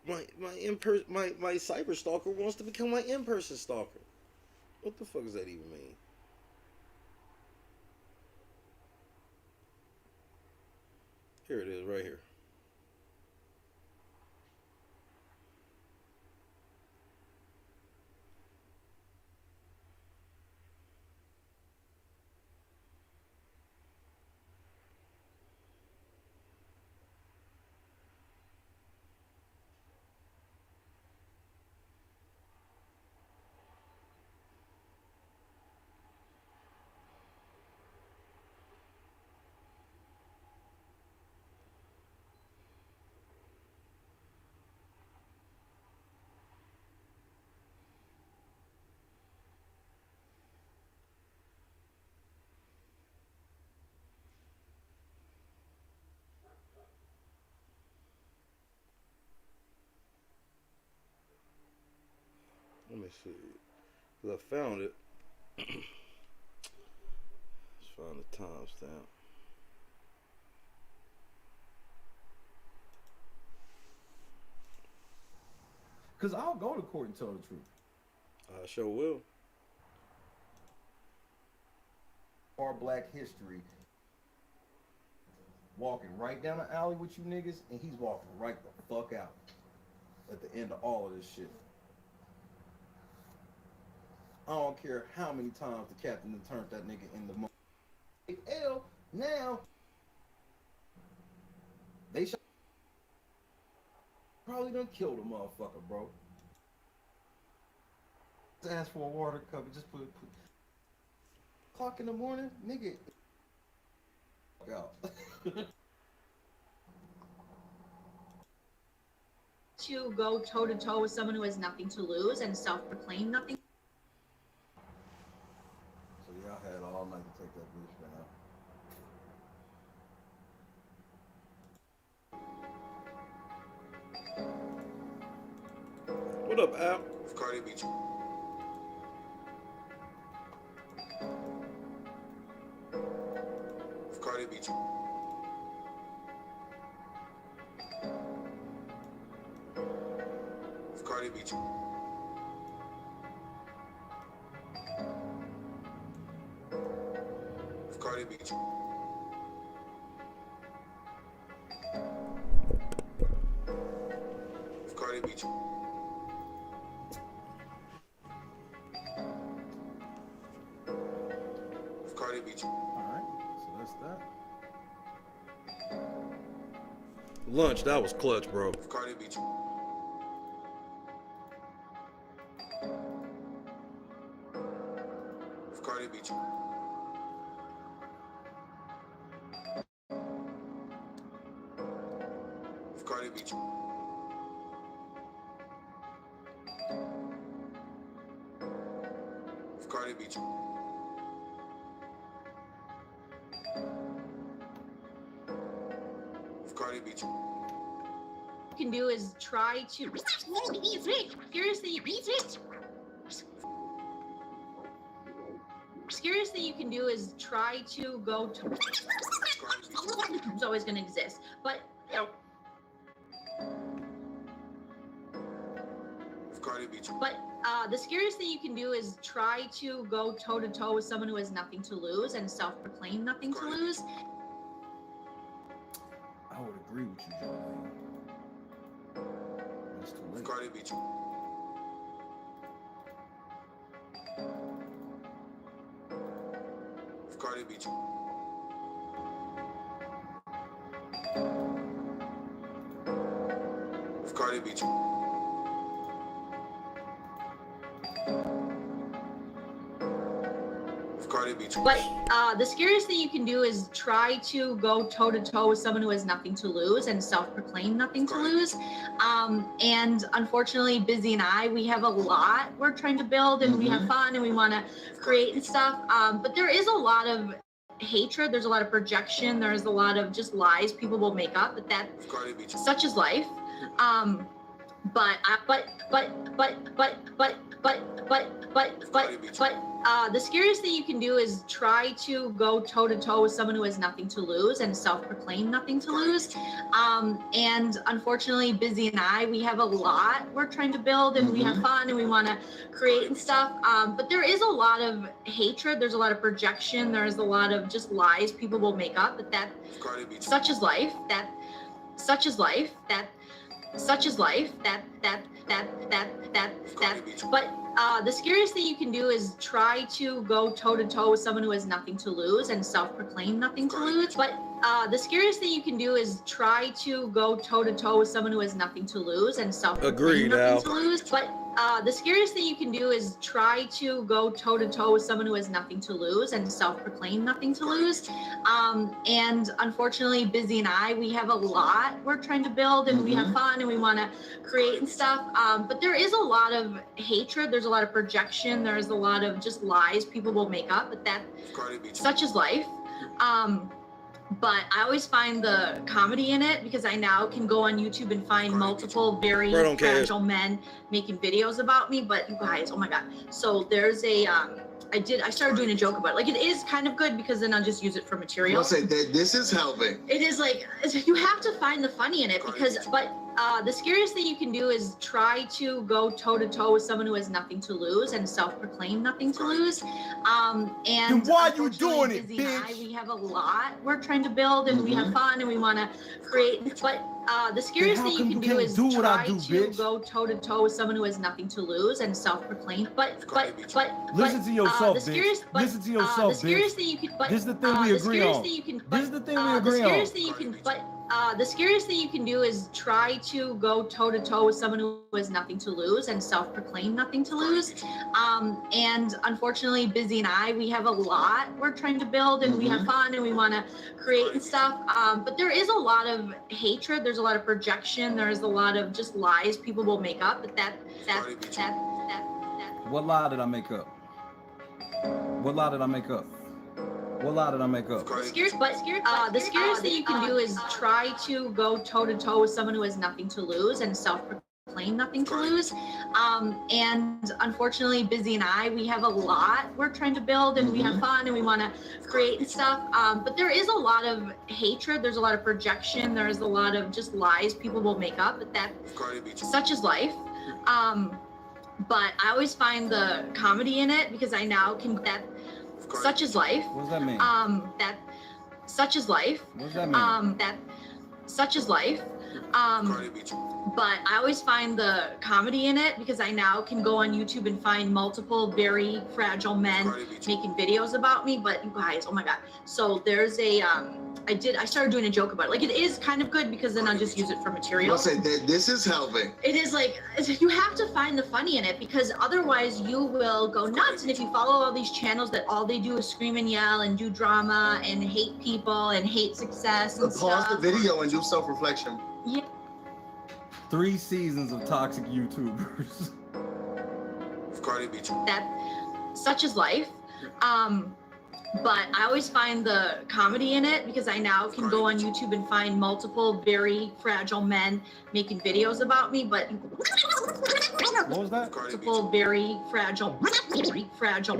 My cyber stalker wants to become my in-person stalker. What the fuck does that even mean? Here it is, right here. Let me see. Cause I found it. Let's find the timestamp. Cause I'll go to court and tell the truth. I sure will. Our Black history. Walking right down the alley with you niggas, and he's walking right the fuck out at the end of all of this shit. I don't care how many times the captain done turned that nigga in the mo. L now they probably done killed a motherfucker, bro. Just ask for a water cup and just put o'clock in the morning, nigga. Out. To go toe to toe with someone who has nothing to lose and self-proclaim nothing. So y'all had all night to take that bitch down. What up, Al? Cardi B. Cardi B. Cardi B. Cardi B. Cardi B. Cardi B. Alright, so that's that. Lunch, that was clutch, bro. Cardi B. Cardi B. Cardi B. Cardi B. Cardi B. Can do is try to seriously scariest thing you can do is try to go to it's always going to exist, but you know, but the scariest thing you can do is try to go toe to toe with someone who has nothing to lose and self-proclaim nothing to lose. I would agree with you, Joleen. It's too late. Cardi B. Cardi B. Cardi B. Cardi But the scariest thing you can do is try to go toe to toe with someone who has nothing to lose and self-proclaim nothing to lose. And unfortunately, Busy and I, we have a lot we're trying to build, and we have fun, and we want to create and stuff. But there is a lot of hatred. There's a lot of projection. There's a lot of just lies people will make up. But such is life. The scariest thing you can do is try to go toe to toe with someone who has nothing to lose and self-proclaim nothing to lose. And unfortunately, Busy and I, we have a lot we're trying to build, and we have fun, and we want to create and stuff. But there is a lot of hatred. There's a lot of projection. There's a lot of just lies people will make up. But such is life. Such is life. The scariest thing you can do is try to go toe to toe with someone who has nothing to lose and self-proclaim nothing to lose. But the scariest thing you can do is try to go toe to toe with someone who has nothing to lose and self-proclaim nothing to lose. But the scariest thing you can do is try to go toe to toe with someone who has nothing to lose and self-proclaim nothing to lose. And unfortunately, Busy and I, we have a lot we're trying to build, and we have fun, and we want to create and stuff. But there is a lot of hatred. There's a lot of projection. There's a lot of just lies people will make up. But such is life. But I always find the comedy in it because I now can go on YouTube and find multiple very fragile men making videos about me. But you guys, oh my God. So there's a, I started doing a joke about it. Like, it is kind of good because then I'll just use it for material. I'll say that this is helping. It is like, you have to find the funny in it because, the scariest thing you can do is try to go toe to toe with someone who has nothing to lose and self-proclaim nothing to lose. And why you doing it, Busy and bitch? I, we have a lot we're trying to build, and we have fun, and we want to create. But the scariest thing you can do is try to go toe to toe with someone who has nothing to lose and self-proclaim. Listen to yourself, the scariest, bitch. Listen to yourself, the scariest bitch. thing you can. This is the thing we agree on. This is the thing we agree on. The scariest thing you can do is try to go toe to toe with someone who has nothing to lose and self-proclaim nothing to lose. And unfortunately, Busy and I, we have a lot we're trying to build, and we have fun, and we want to create and stuff. But there is a lot of hatred. There's a lot of projection. There's a lot of just lies people will make up. But What lie did I make up? What lie did I make up? What lie did I make up? The scariest thing you can do is try to go toe to toe with someone who has nothing to lose and self-proclaim nothing to lose. And unfortunately, Busy and I, we have a lot we're trying to build, and we have fun, and we want to create and stuff. But there is a lot of hatred. There's a lot of projection. There's a lot of just lies people will make up. But such is life. But I always find the comedy in it because I now can such is life. What does that mean? Such is life. What does that mean? Such is life. But I always find the comedy in it because I now can go on YouTube and find multiple very fragile men making videos about me. But you guys, oh my God. So there's a, I started doing a joke about it. Like, it is kind of good because then I'll just use it for material. I'll say that this is helping. It is like, you have to find the funny in it because otherwise you will go nuts. And if you follow all these channels that all they do is scream and yell and do drama and hate people and hate success and Pause the video and do self-reflection. Yeah. 3 seasons of toxic YouTubers. Such is life. But I always find the comedy in it because I now can go on YouTube and find multiple very fragile men making videos about me. But what was that? Multiple very fragile, very fragile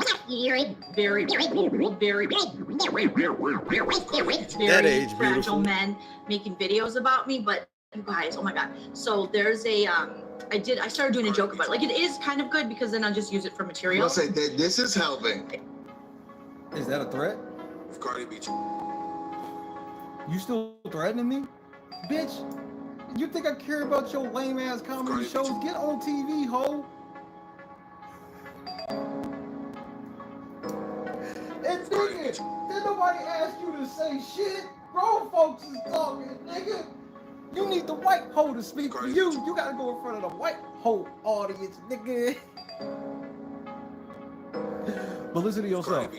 men making videos about me. But you guys, oh my God. So there's a, I started doing a joke about it. Like, it is kind of good because then I'll just use it for material. I'll say that this is helping. Is that a threat? You still threatening me? Bitch, you think I care about your lame ass comedy shows? Get on TV, ho. And nigga, did nobody ask you to say shit? Grown folks is talking, nigga. You need the white hoe to speak for you. You gotta go in front of the white hoe audience, nigga. But listen to yourself.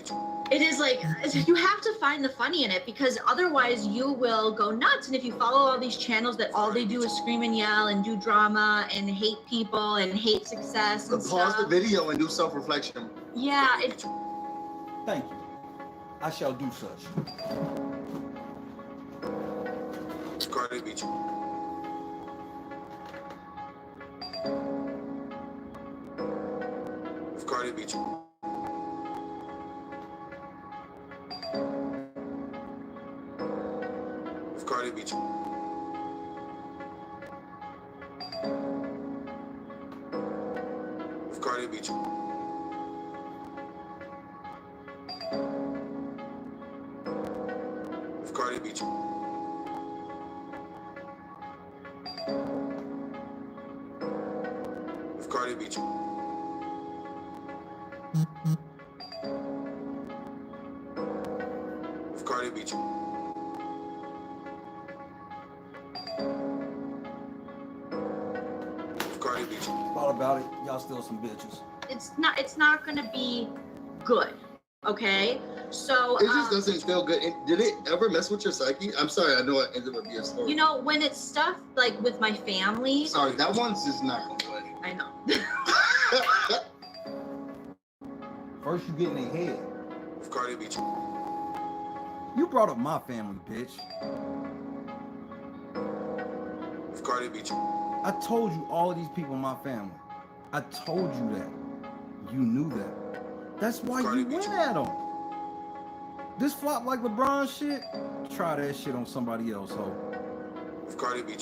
it is like, you have to find the funny in it, because otherwise you will go nuts. And if you follow all these channels that all they do is scream and yell and do drama and hate people and hate success and Pause stuff. the video and do self-reflection. Yeah, it. Thank you. I shall do such. Cardi B. Cardi B. Cardi B. Cardi B. Cardi B. Cardi B. Cardi B. Cardi B. Thought about it. Y'all still some bitches. It's not gonna be good. Okay, so It just doesn't feel good. Did it ever mess with your psyche? I'm sorry, I know it ended up being a story. you know, when it's stuff like with my family. Sorry, that one's just not going away. I know. First you get in their head. Cardi B. You brought up my family, bitch. Cardi B. I told you all of these people in my family. I told you that. You knew that. That's why Cardi you B. went at them. This flop like LeBron shit, try that shit on somebody else, ho. Cardi B.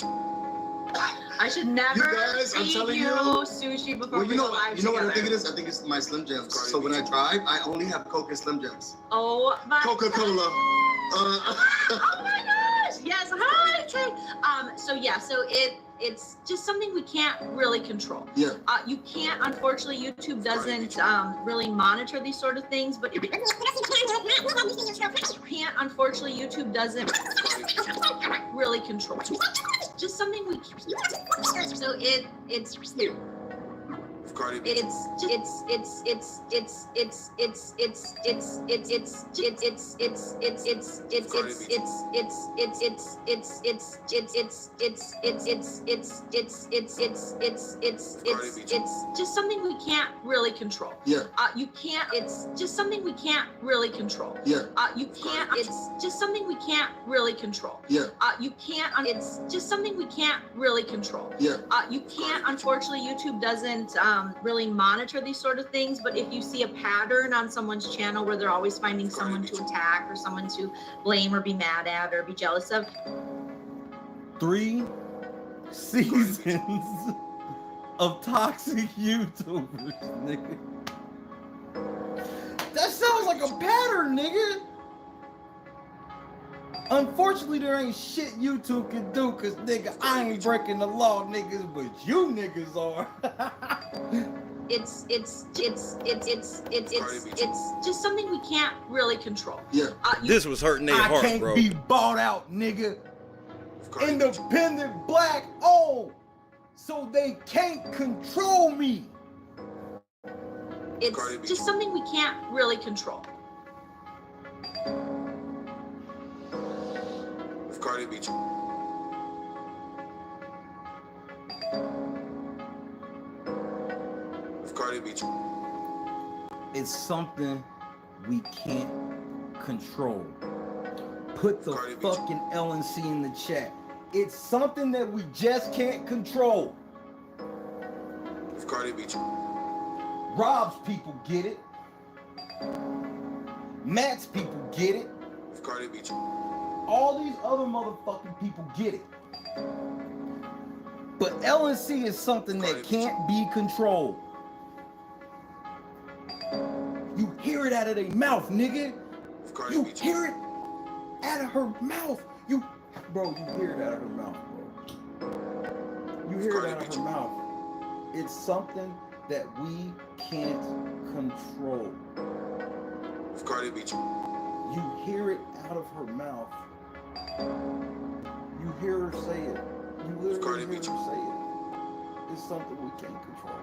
I should never guys, I'm feed telling you you. sushi before Well, we go live you know what I together. think it is? I think it's my Slim Jims. So when I drive, I only have Coke and Slim Jims. Oh my Coca-Cola. Oh my gosh! Yes, hi, Trey. So yeah, so it's just something we can't really control. Yeah. You can't, unfortunately, YouTube doesn't really monitor these sort of things, but you can't, unfortunately, YouTube doesn't really control. Just something we. So it's. Cardi B. just something we can't really control. Yeah. You can't. It's just something we can't really control. Yeah. You can't. It's just something we can't really control. Yeah. You can't. It's just something we can't really control. Yeah. You can't. Unfortunately, YouTube doesn't really monitor these sort of things. But if you see a pattern on someone's channel where they're always finding someone to attack or someone to blame or be mad at or be jealous of. 3 seasons of toxic YouTubers, nigga. That sounds like a pattern, nigga. Unfortunately, there ain't shit YouTube can do, cause nigga, I ain't breaking the law, niggas, but you niggas are. It's just something we can't really control. Yeah. This was hurting their I heart, can't bro. be bought out, nigga. Independent black owned, so they can't control me. It's just something we can't really control. Cardi B. Cardi B. It's something we can't control. Put the fucking LNC in the chat. It's something that we just can't control. Cardi B. Rob's people get it. Matt's people get it. Cardi B. All these other motherfucking people get it. But LNC is something that can't be controlled. You hear it out of their mouth, nigga. You hear it out of her mouth. Bro, you hear it out of her mouth, bro. You hear it out of her mouth. It's something that we can't control. Cardi B. You hear it out of her mouth. You hear her say it. You literally hear her say it. It's something we can't control.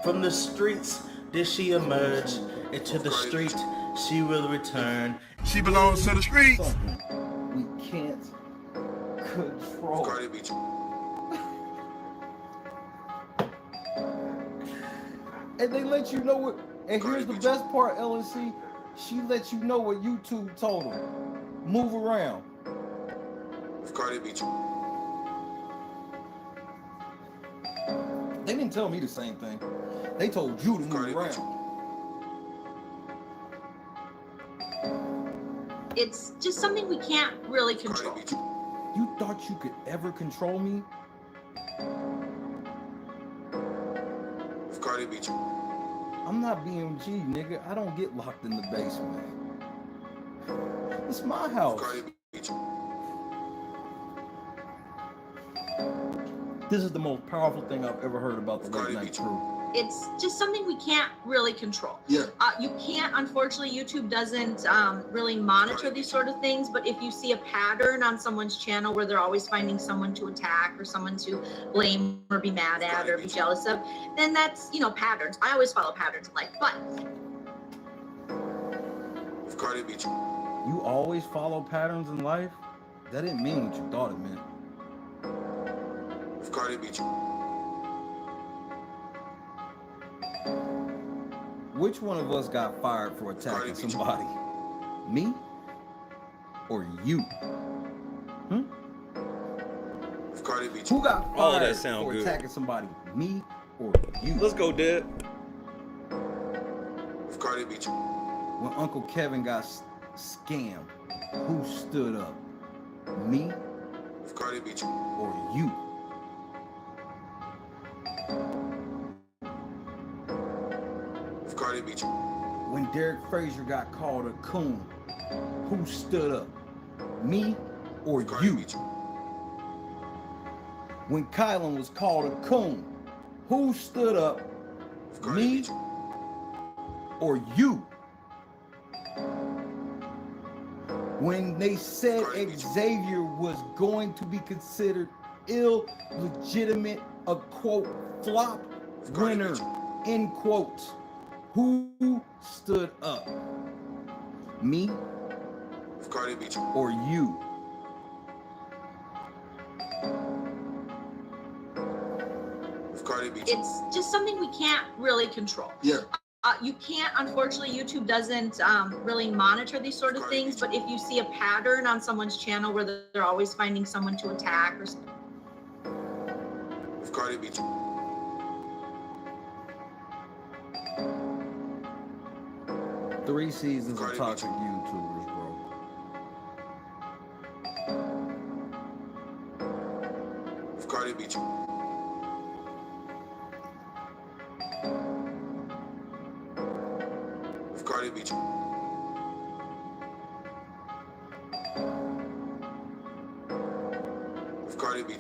From the streets did she emerge into the street She will return. She belongs to the streets. We can't control. Cardi B. And they let you know what. And here's the best part, LNC. She let you know what YouTube told her. Move around. Cardi B. They didn't tell me the same thing. They told you to move around. It's just something we can't really control. You thought you could ever control me? Cardi B. I'm not BMG, nigga. I don't get locked in the basement. It's my house. Cardi B. This is the most powerful thing I've ever heard about the late night crew. It's just something we can't really control. Yeah. You can't, unfortunately, YouTube doesn't really monitor these sort of things, but if you see a pattern on someone's channel where they're always finding someone to attack or someone to blame or be mad at or be jealous of, then that's, you know, patterns. I always follow patterns in life, but. Cardi B. You always follow patterns in life? That didn't mean what you thought it meant. Cardi B. Which one of us got fired for attacking somebody? Me or you? Cardi B. Who got All of fired that sound for good. attacking somebody? Me or you? Let's go, Dad. Cardi B. When Uncle Kevin got scammed, who stood up? Me Cardi B. or you? Cardi B. When Derek Frazier got called a coon, who stood up? Me or you? When Kylan was called a coon, who stood up? Me or you? When they said Xavier was going to be considered illegitimate, a quote, flop winner, end quotes, who stood up? Me Cardi B. or you? Cardi B. It's just something we can't really control. Yeah. You can't, unfortunately, YouTube doesn't really monitor these sort of things, but if you see a pattern on someone's channel where they're always finding someone to attack or something. Cardi B. 3 seasons of toxic YouTubers, bro. Cardi B. Cardi B. Cardi B.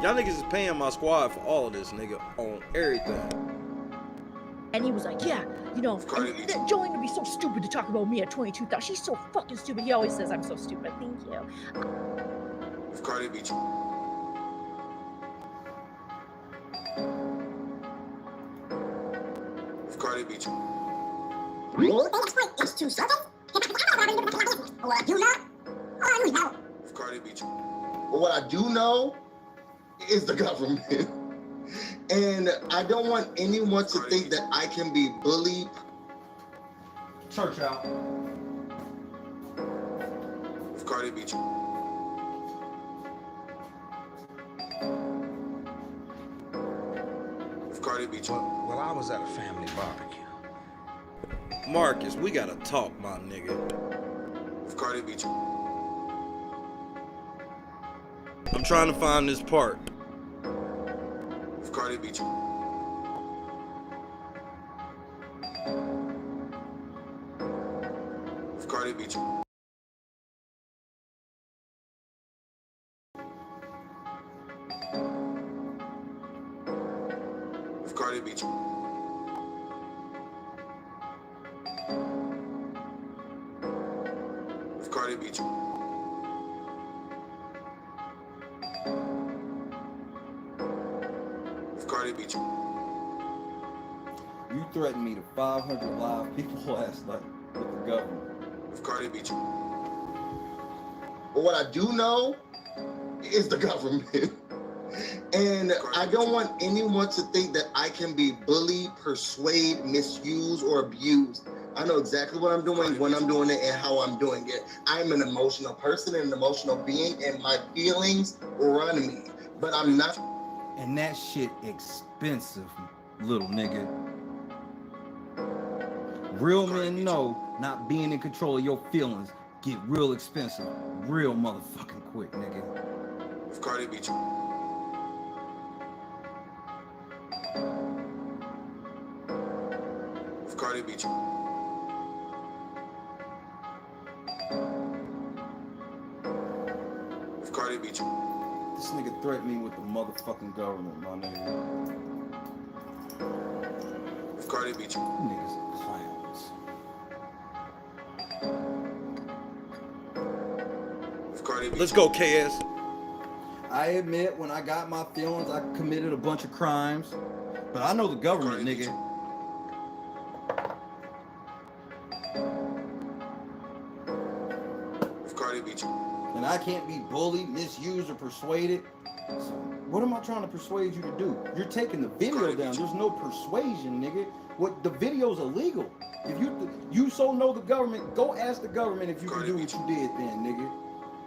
Y'all niggas is paying my squad for all of this, nigga, on everything. And he was like, yeah, you know, Joleen would be so stupid to talk about me at 22,000. She's so fucking stupid. He always says I'm so stupid. Thank you. Cardi B. Cardi B. It's 2 seconds. What you know? I know. Cardi B. What I do know is the government. And I don't want anyone to think that I can be bullied. Church out. Cardi B. Cardi B. Well, I was at a family barbecue. Marcus, we gotta talk, my nigga. Cardi B. I'm trying to find this part. Cardi B. Cardi B. Cardi B. Cardi B. Cardi B. You threatened me to 500 live people last night with the government. If Cardi B. But what I do know is the government. And I don't want anyone to think that I can be bullied, persuaded, misused, or abused. I know exactly what I'm doing, when I'm doing it, and how I'm doing it. I'm an emotional person and an emotional being, and my feelings run me. But I'm not. And that shit expensive, little nigga. Real men know not being in control of your feelings get real expensive, real motherfucking quick, nigga. If Cardi B. If Cardi B. If Cardi B. This nigga threatened me with the motherfucking government, my nigga. If Cardi B. Niggas are clowns. If Cardi B. Let's go, KS. I admit, when I got my feelings, I committed a bunch of crimes. But I know the government, nigga. If Cardi B. And I can't be bullied, misused, or persuaded. So what am I trying to persuade you to do? You're taking the video down. There's no persuasion, nigga. What, the video's illegal. If you so know the government, go ask the government if you can do what you did then, nigga.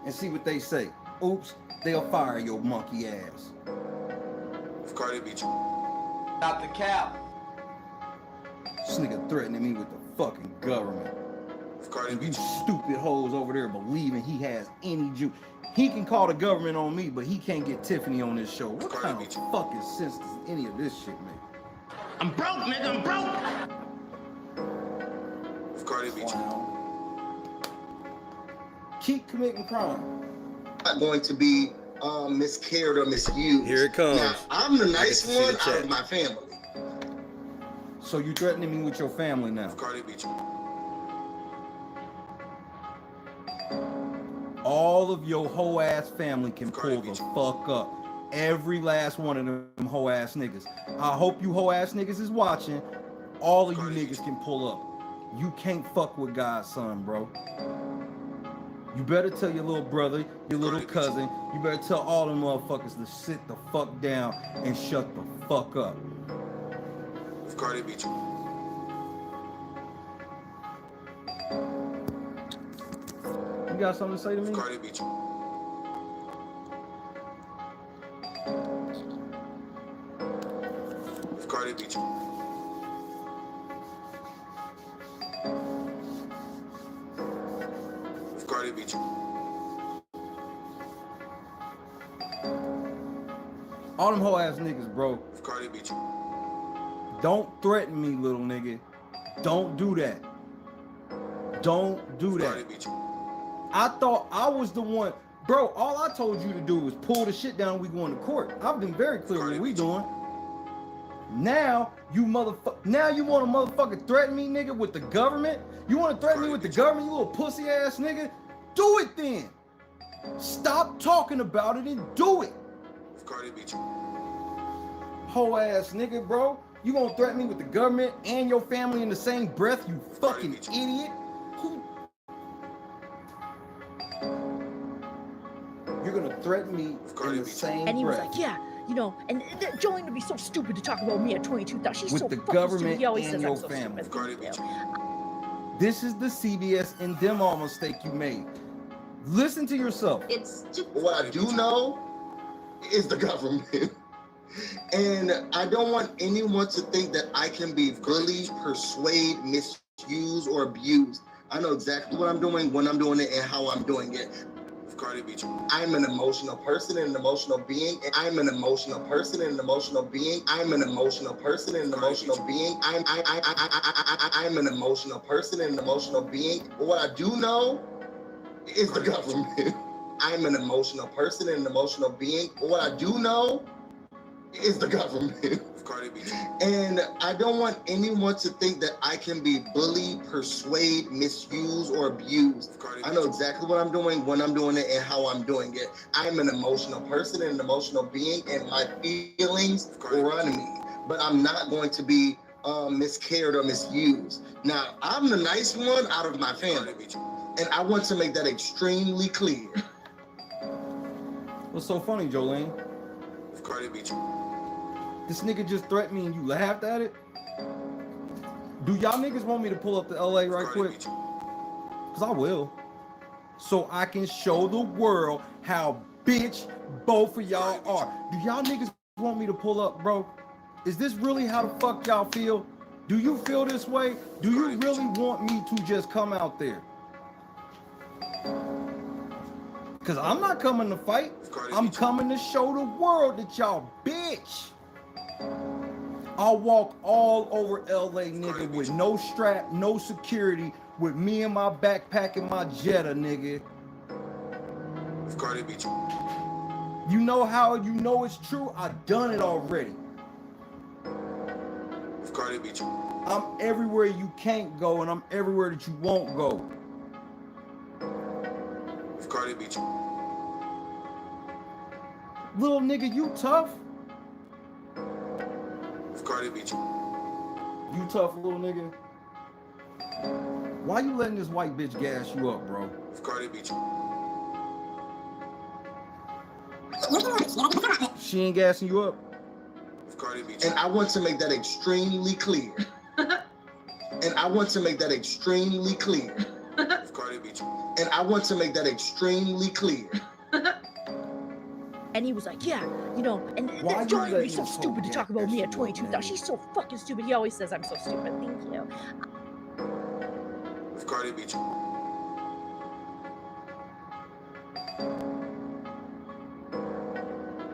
And see what they say. Oops, they'll fire your monkey ass. If Cardi B. Stop the cap. This nigga threatening me with the fucking government. And you stupid hoes over there believing he has any juice. He can call the government on me, but he can't get Tiffany on this show. What kind of fucking sense does any of this shit make? I'm broke, nigga, I'm broke. If Cardi B. Keep committing crime. Not going to be miscarried or misused. Here it comes. Now, I'm the I nice get to see the one out chat. of my family. So you threatening me with your family now? Cardi B. All of your hoe ass family can pull the fuck up. Every last one of them hoe ass niggas. I hope you hoe ass niggas is watching. All of you niggas can pull up. You can't fuck with God's son, bro. You better tell your little brother, your little cousin, you better tell all them motherfuckers to sit the fuck down and shut the fuck up. If Cardi B. You got something to say to me? Cardi B. If Cardi B. If Cardi B. All them hoe ass niggas, bro. If Cardi B. Don't threaten me, little nigga. Don't do that. Don't do that. I thought I was the one. Bro, all I told you to do was pull the shit down, we going to court. I've been very clear what we doing. Now you want to motherfucker threaten me, nigga, with the government? You want to threaten me with the government, you little pussy ass nigga? Do it then. Stop talking about it and do it. Hoe ass nigga, bro. You gonna threaten me with the government and your family in the same breath, you fucking idiot? You're gonna threaten me in the same And he was breath. like, yeah, you know, and Joleen would be so stupid to talk about me at 22,000. She's With so the fucking government stupid. He always and says your I'm so family. stupid. This is the CBS and them all mistake you made. Listen to yourself. It's just what I do know is the government. And I don't want anyone to think that I can be bullied, persuaded, misused, or abused. I know exactly what I'm doing, when I'm doing it, and how I'm doing it. I'm an emotional person and an emotional being. I'm an emotional person and an emotional being. I'm an emotional person and an emotional being. I'm an emotional person and an emotional being. But what I do know is the government. I'm an emotional person and an emotional being. But what I do know is the government. And I don't want anyone to think that I can be bullied, persuaded, misused, or abused. I know exactly what I'm doing, when I'm doing it, and how I'm doing it. I'm an emotional person and an emotional being, and my feelings run me. But I'm not going to be miscared or misused. Now, I'm the nice one out of my family, and I want to make that extremely clear. What's so funny, Joleen? This nigga just threatened me and you laughed at it? Do y'all niggas want me to pull up to LA right quick? Because I will. So I can show the world how bitch both of y'all are. Do y'all niggas want me to pull up, bro? Is this really how the fuck y'all feel? Do you feel this way? Do you really want me to just come out there? Because I'm not coming to fight. I'm coming to show the world that y'all bitch. I'll walk all over LA, nigga, with no strap, no security, with me and my backpack and my Jetta, nigga. You know how you know it's true? I done it already. I'm everywhere you can't go, and I'm everywhere that you won't go. Little nigga, you tough? You tough, little nigga? Why you letting this white bitch gas you up, bro? She ain't gassing you up? And I want to make that extremely clear. And I want to make that extremely clear. And I want to make that extremely clear. And he was like, yeah, you know, and that Joleen would be so stupid to talk about me at 22. She's so fucking stupid. He always says I'm so stupid. Thank you.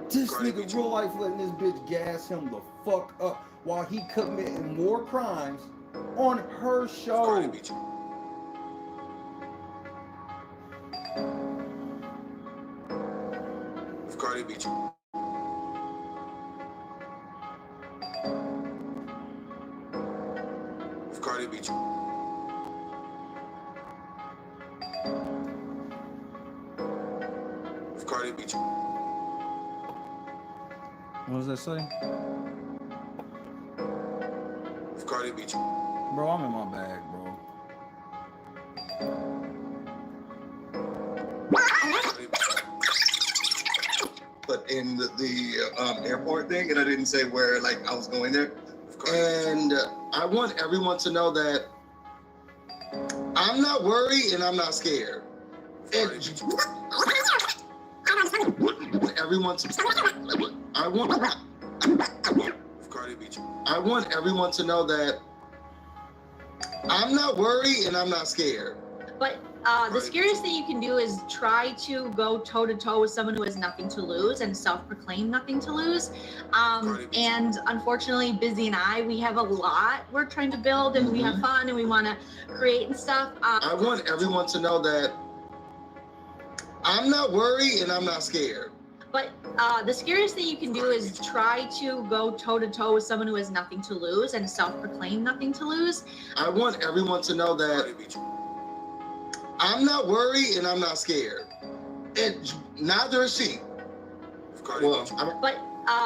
This nigga real life letting this bitch gas him the fuck up while he committing more crimes on her show. What does that say? Bro, I'm in my bag, bro. But in the airport thing, and I didn't say where like I was going there. And I want everyone to know that I'm not worried and I'm not scared. And everyone to, I want everyone to know that I'm not worried and I'm not scared. But the scariest thing you can do is try to go toe-to-toe with someone who has nothing to lose and self-proclaim nothing to lose. And unfortunately, Busy and I, we have a lot we're trying to build, and we have fun, and we want to create and stuff. I want everyone to know that I'm not worried and I'm not scared. But the scariest thing you can do is try to go toe-to-toe with someone who has nothing to lose and self-proclaim nothing to lose. I want everyone to know that I'm not worried and I'm not scared. And neither is she. Well, but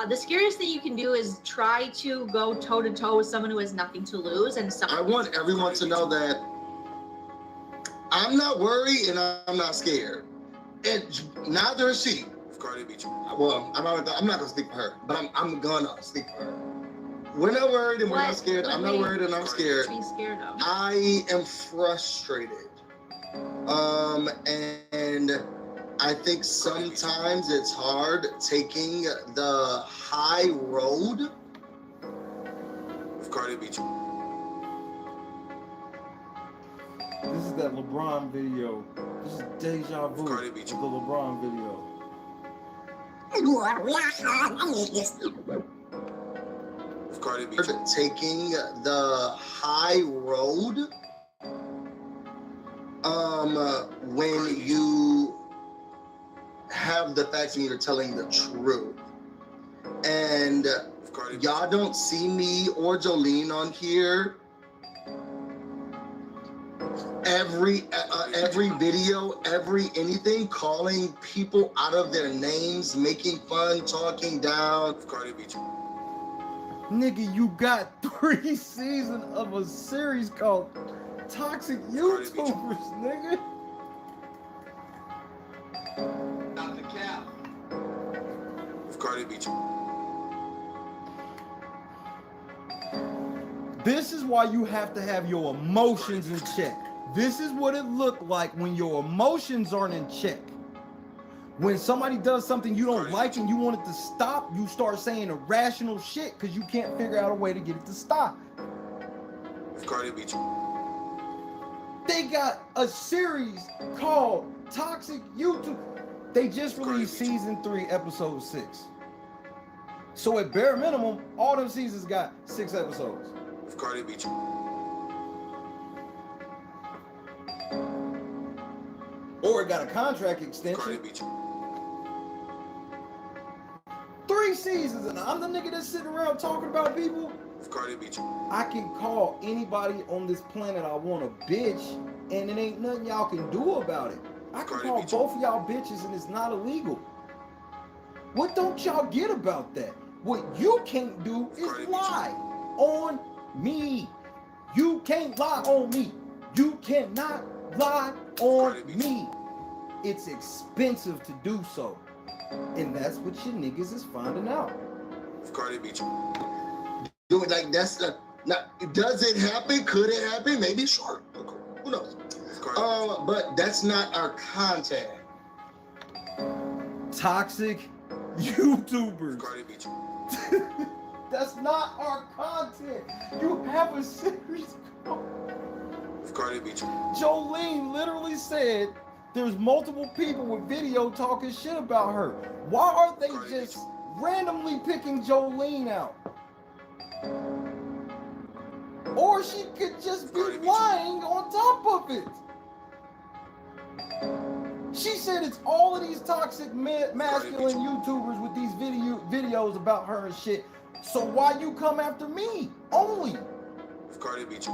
the scariest thing you can do is try to go toe-to-toe with someone who has nothing to lose and I want everyone to know that I'm not worried and I'm not scared. And neither is she. Well, I'm not gonna speak for her, but I'm gonna speak for her. We're not worried and we're not scared. I'm not worried and I'm scared. I am frustrated. And I think sometimes it's hard taking the high road. This is that LeBron video. This is deja vu of the LeBron video. Taking the high road when you have the facts and you're telling the truth. And y'all don't see me or Joleen on here every video, every anything, calling people out of their names, making fun, talking down. Nigga, you got 3 seasons of a series called Toxic YouTubers, nigga. Stop the cap. If Cardi beat you. This is why you have to have your emotions in check. This is what it looked like when your emotions aren't in check. When somebody does something you don't like and you want it to stop, you start saying irrational shit because you can't figure out a way to get it to stop. If Cardi beat you. They got a series called Toxic YouTube. They just released season 3, episode 6. So at bare minimum, all them seasons got 6 episodes. If Cardi beat you. Or it got a contract extension. Cardi beat you. 3 seasons, and I'm the nigga that's sitting around talking about people. If Cardi beat you. I can call anybody on this planet I want a bitch, and it ain't nothing y'all can do about it. I can call both of y'all bitches, and it's not illegal. What don't y'all get about that? What you can't do is lie on me. You can't lie on me. You cannot lie on me. It's expensive to do so. And that's what your niggas is finding out. If Cardi beat you. Do it like that's the. Now, does it happen? Could it happen? Maybe, sure. Okay. Who knows? But that's not our content. Toxic YouTubers. Cardi beat you. That's not our content. You have a series called. If Cardi beat you. Joleen literally said there's multiple people with video talking shit about her. Why aren't they just randomly picking Joleen out? Or she could just be lying on top of it. She said it's all of these toxic masculine YouTubers with these videos about her and shit. So why you come after me only? If Cardi beat you.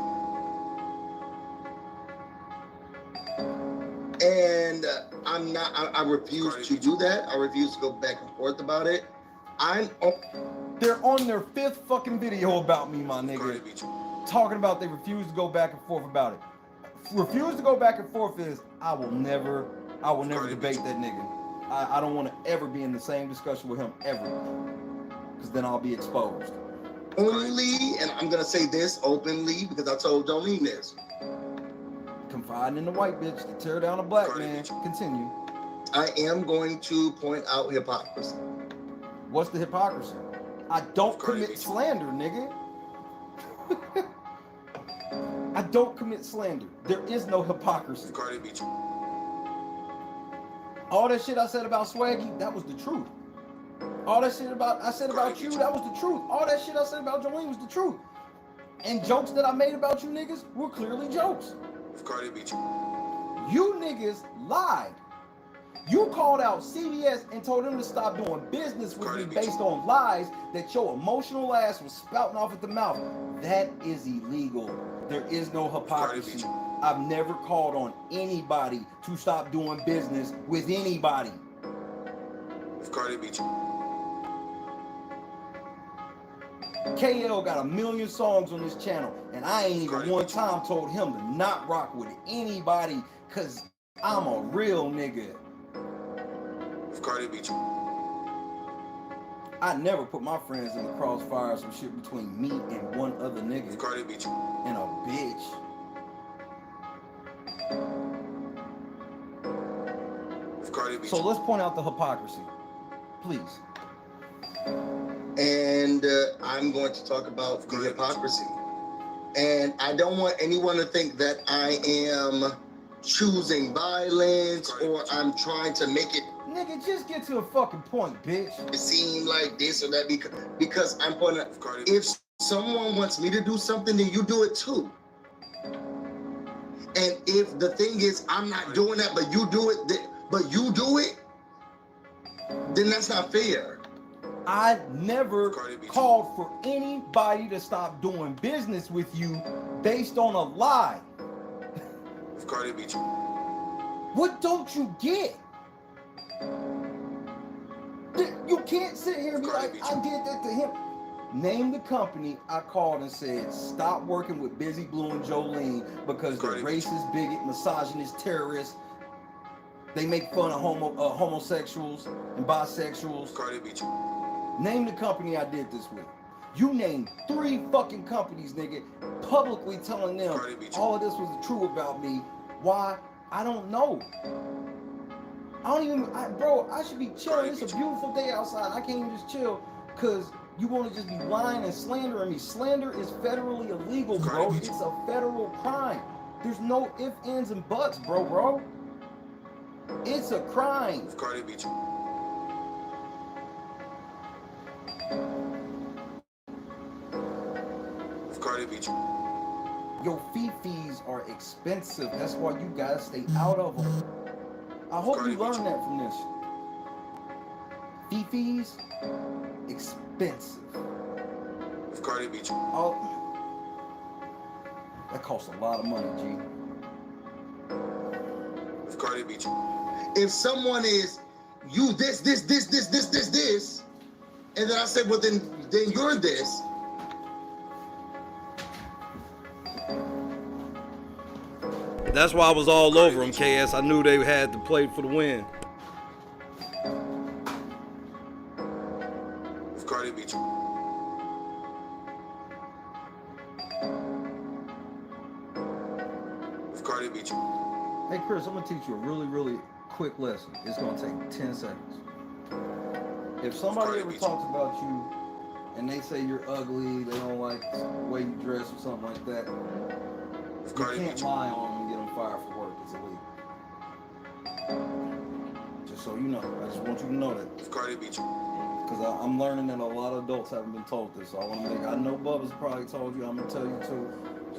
And I'm not. I refuse to do that. I refuse to go back and forth about it. They're on their 5th fucking video about me, my nigga. Talking about they refuse to go back and forth about it. Refuse to go back and forth is I will never debate that nigga. I don't want to ever be in the same discussion with him ever, because then I'll be exposed. Only, and I'm gonna say this openly because I told Joleen this. Confiding in the white bitch to tear down a black man. Continue. I am going to point out hypocrisy. What's the hypocrisy? I don't commit slander, nigga. I don't commit slander. There is no hypocrisy. Cardi beat you. All that shit I said about Swaggy, that was the truth. All that shit I said about you, that was the truth. All that shit I said about Joleen was the truth. And jokes that I made about you niggas were clearly jokes. Cardi beat you. You niggas lied. You called out CBS and told them to stop doing business with me based on lies that your emotional ass was spouting off at the mouth. That is illegal. There is no hypocrisy. I've never called on anybody to stop doing business with anybody. Cardi beat you. KL got 1 million songs on this channel, and I ain't even one time told him to not rock with anybody, cause I'm a real nigga. Cardi beat you. I never put my friends in the crossfire of some shit between me and one other nigga. Cardi beat you. And a bitch. Cardi beat so you. let's point out the hypocrisy, please. And I'm going to talk about the hypocrisy. And I don't want anyone to think that I am choosing violence or I'm trying to make it. Nigga, just get to a fucking point, bitch. It seem like this or that because I'm pointing out, if someone wants me to do something, then you do it too. And if the thing is I'm not doing that, but you do it, then that's not fair. I never called for anybody to stop doing business with you based on a lie. Cardi beat you. What don't you get? You can't sit here and be like, I did that to him. Name the company I called and said, stop working with Busy Blue and Joleen because they're racist, bigot, misogynist, terrorists. They make fun of homosexuals and bisexuals. Name the company I did this with. You named 3 fucking companies, nigga, publicly telling them all of this was true about me. Why? I don't know. I don't even, bro, I should be chilling. It's a beautiful day outside. I can't even just chill because you want to just be lying and slandering me. Slander is federally illegal, bro. It's a federal crime. There's no ifs, ands, and buts, bro. It's a crime. Your fees are expensive. That's why you gotta stay out of them. I hope you learn that from this. Fees expensive. Oh, that costs a lot of money, G. If someone is you this, and then I say, well then you're this. That's why I was all over them, KS. I knew they had to play for the win. Hey Chris, I'm gonna teach you a really quick lesson. It's gonna take 10 seconds. If somebody ever talks about you and they say you're ugly, they don't like the way you dress or something like that, you can't lie on them and get them fired for work. It's illegal. Just so you know. I just want you to know that. Because I'm learning that a lot of adults haven't been told this. So I want to make, I know Bubba's probably told you, I'm going to tell you too.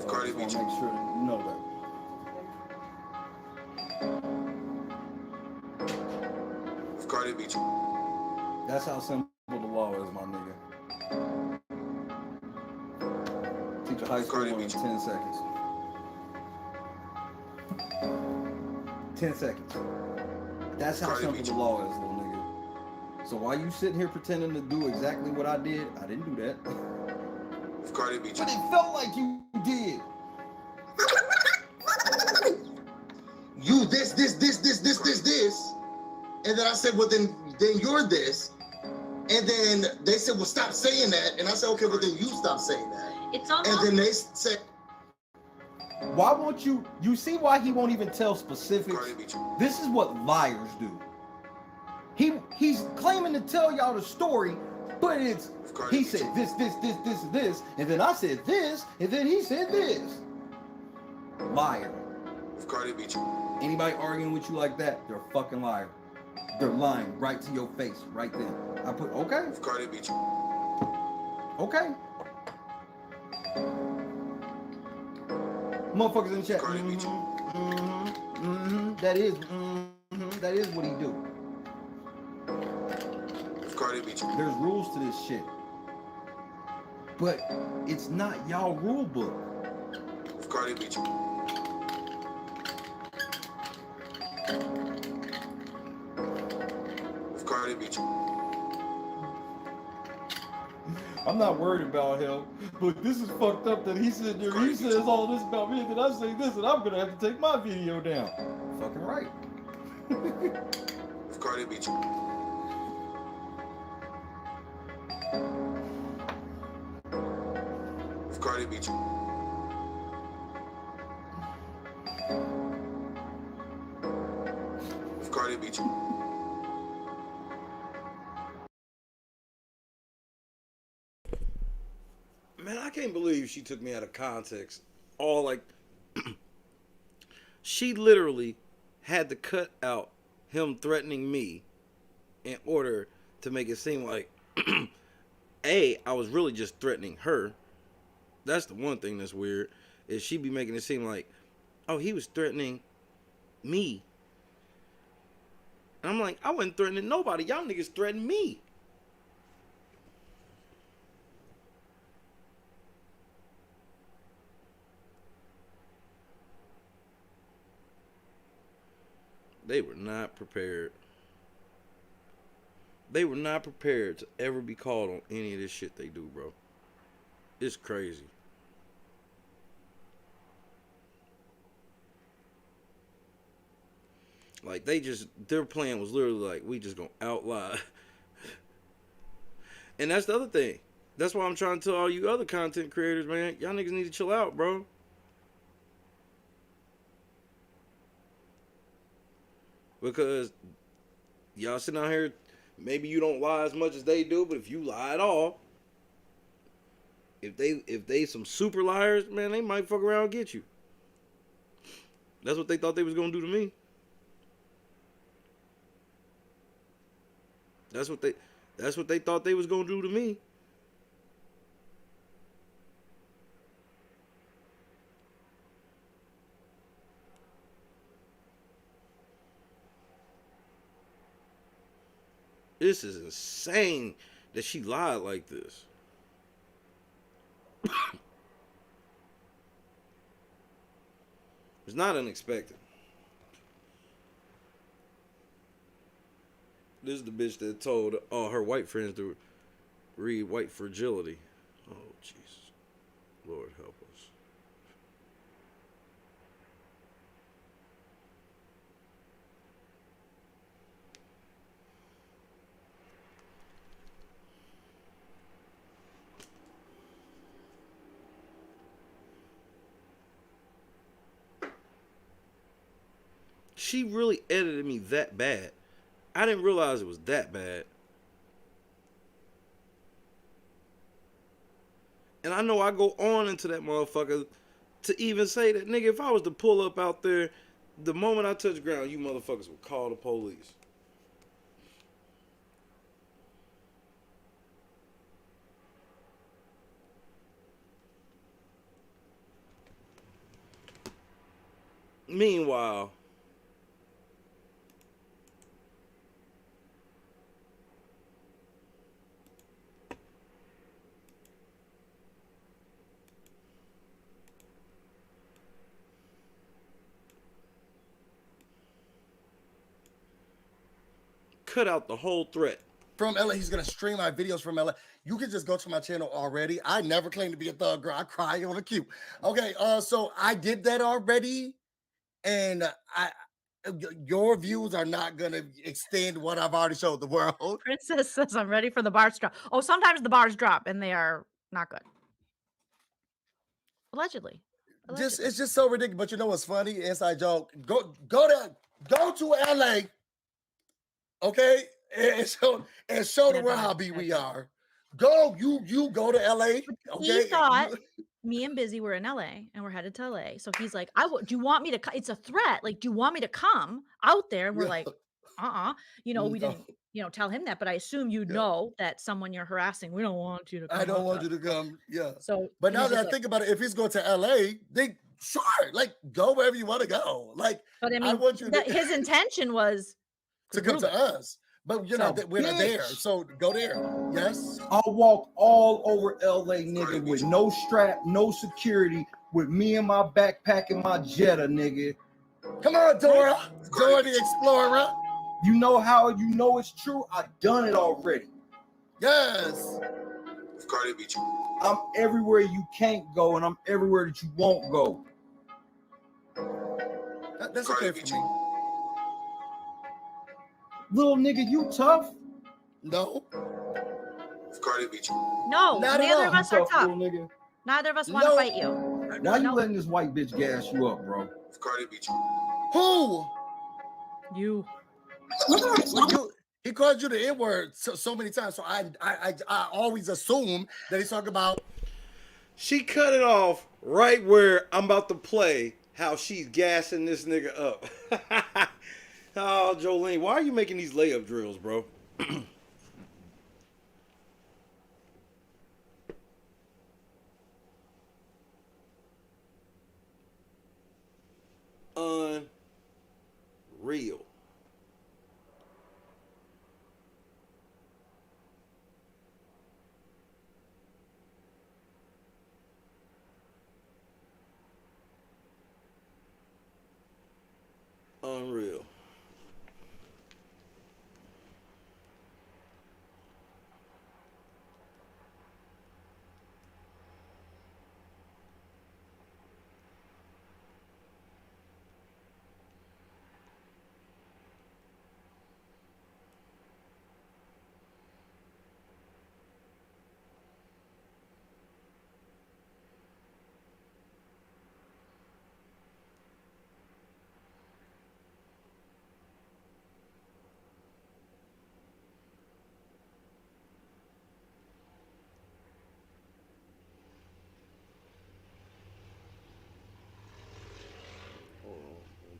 So I just want to make sure that you know that. That's how simple the law is, my nigga. Teach a high school in 10 seconds. 10 seconds. That's how simple the law is, little nigga. So while you sitting here pretending to do exactly what I did, I didn't do that. But it felt like you did. You this. And then I said, well then you're this. And then they said, well, stop saying that. And I said, okay, well then you stop saying that. It's almost. And then they said, why won't you see why he won't even tell specifics? This is what liars do. He's claiming to tell y'all the story, but it's, he said this, and then I said this, and then he said this. Liar. Anybody arguing with you like that, they're a fucking liar. They're lying right to your face, right then. I put, okay. Okay. Motherfuckers in the chat. That is what he do. There's rules to this shit. But it's not y'all rule book. I'm not worried about him, but this is fucked up that he said there, he says all this about me, and then I say this, and I'm gonna have to take my video down. Fucking right. Man, I can't believe she took me out of context. All like, she literally had to cut out him threatening me in order to make it seem like, I was really just threatening her. That's the one thing that's weird, is she be making it seem like, oh, he was threatening me. And I'm like, I wasn't threatening nobody. Y'all niggas threatened me. They were not prepared. They were not prepared to ever be called on any of this shit they do, bro. It's crazy. Like, their plan was literally like, we just gonna outlie. And that's the other thing. That's why I'm trying to tell all you other content creators, man, y'all niggas need to chill out, bro. Because y'all sitting out here, maybe you don't lie as much as they do, but if you lie at all, if they some super liars, man, they might fuck around and get you. That's what they thought they was gonna do to me. That's what they thought they was gonna do to me. This is insane that she lied like this. It's not unexpected. This is the bitch that told all her white friends to read White Fragility. Oh, Jesus. Lord help us. She really edited me that bad. I didn't realize it was that bad. And I know I go on into that motherfucker to even say that, nigga, if I was to pull up out there, the moment I touch ground, you motherfuckers would call the police. Meanwhile, cut out the whole threat. From LA, he's gonna stream my videos from LA. You can just go to my channel already. I never claimed to be a thug girl. I cry on a cue. Okay, so I did that already, and your views are not gonna extend what I've already showed the world. Princess says I'm ready for the bars to drop. Oh, sometimes the bars drop and they are not good. Allegedly. It's just so ridiculous. But you know what's funny? Inside joke. Go to LA. Okay, and show the world how beat we are. You go to LA. Okay, He thought me and Busy were in LA and we're headed to LA. So he's like, do you want me to it's a threat. Like, do you want me to come out there? And we're like, we didn't, tell him that, but I assume you know that someone you're harassing, we don't want you to come. I don't want you to come. Yeah. So, but now that I think about it, if he's going to LA, sure, like, go wherever you want to go. Like, but I mean, I want you his intention was to come to us. But we're not there, so go there. Yes. I'll walk all over LA, nigga, with no strap, no security, with me and my backpack and my Jetta, nigga. Come on, Dora the Explorer. You know how you know it's true? I've done it already. Yes. Cardi beat you. I'm everywhere you can't go, and I'm everywhere that you won't go. That's okay for me. Little nigga, you tough? No. Cardi beat you. No, not neither of us are tough. Nigga. Neither of us want to fight you. Why you letting this white bitch gas you up, bro? Cardi beat you. Who? You. He called you the N-word so many times, so I always assume that he's talking about. She cut it off right where I'm about to play how she's gassing this nigga up. Oh, Joleen, why are you making these layup drills, bro? Unreal. Unreal.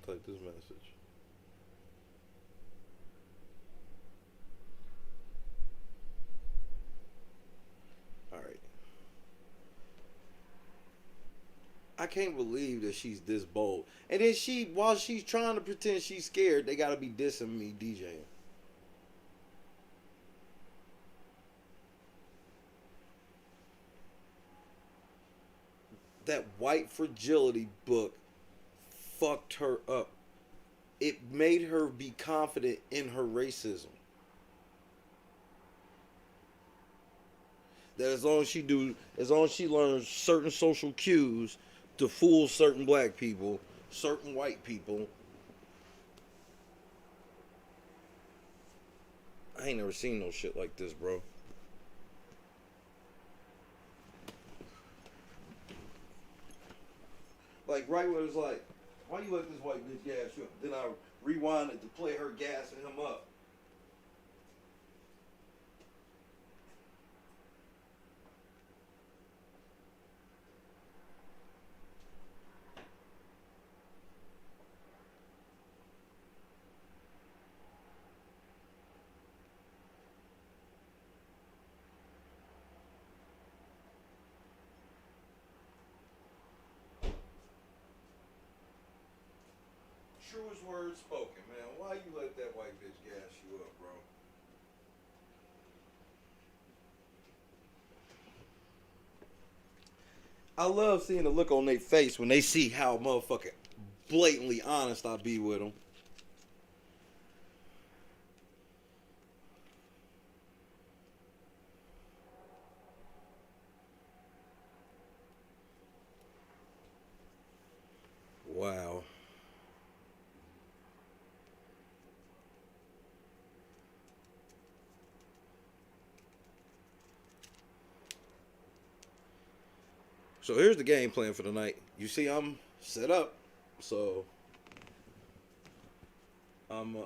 type this message. All right. I can't believe that she's this bold. And then while she's trying to pretend she's scared, they gotta be dissing me DJing. That white fragility book fucked her up. It made her be confident in her racism. That as long as she learns certain social cues to fool certain black people, certain white people. I ain't never seen no shit like this, bro. Like, right when it was like, why you let this white bitch gas you up? Then I rewind it to play her gassing him up. Truest words spoken, man. Why you let that white bitch gas you up, bro? I love seeing the look on their face when they see how motherfucking blatantly honest I be with them. Wow. So here's the game plan for the night. You see I'm set up, so I'm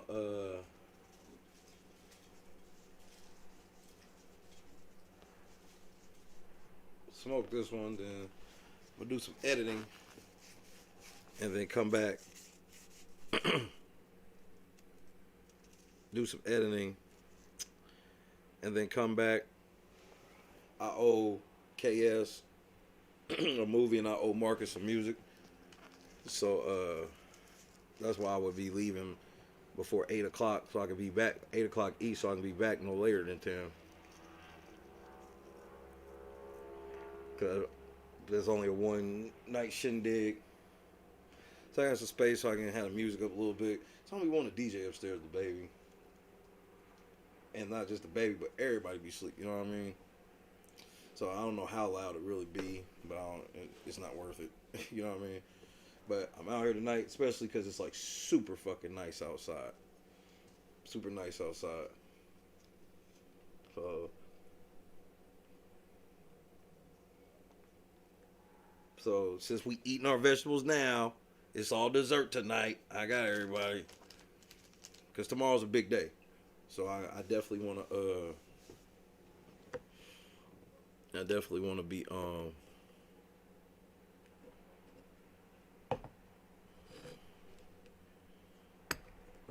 smoke this one, then we'll do some editing and then come back do some editing and then come back. I owe KS a movie and I owe Marcus some music, so that's why I would be leaving before 8 o'clock so I can be back 8 o'clock East, so I can be back no later than 10, because there's only a one night shindig, so I got some space so I can have the music up a little bit. It's only one DJ upstairs, the baby, and not just the baby but everybody be asleep, you know what I mean? So I don't know how loud it really be, but it's not worth it. You know what I mean? But I'm out here tonight, especially because it's like super fucking nice outside. Super nice outside. So since we eating our vegetables now, it's all dessert tonight. I got everybody. Because tomorrow's a big day. So I definitely want to... I definitely want to be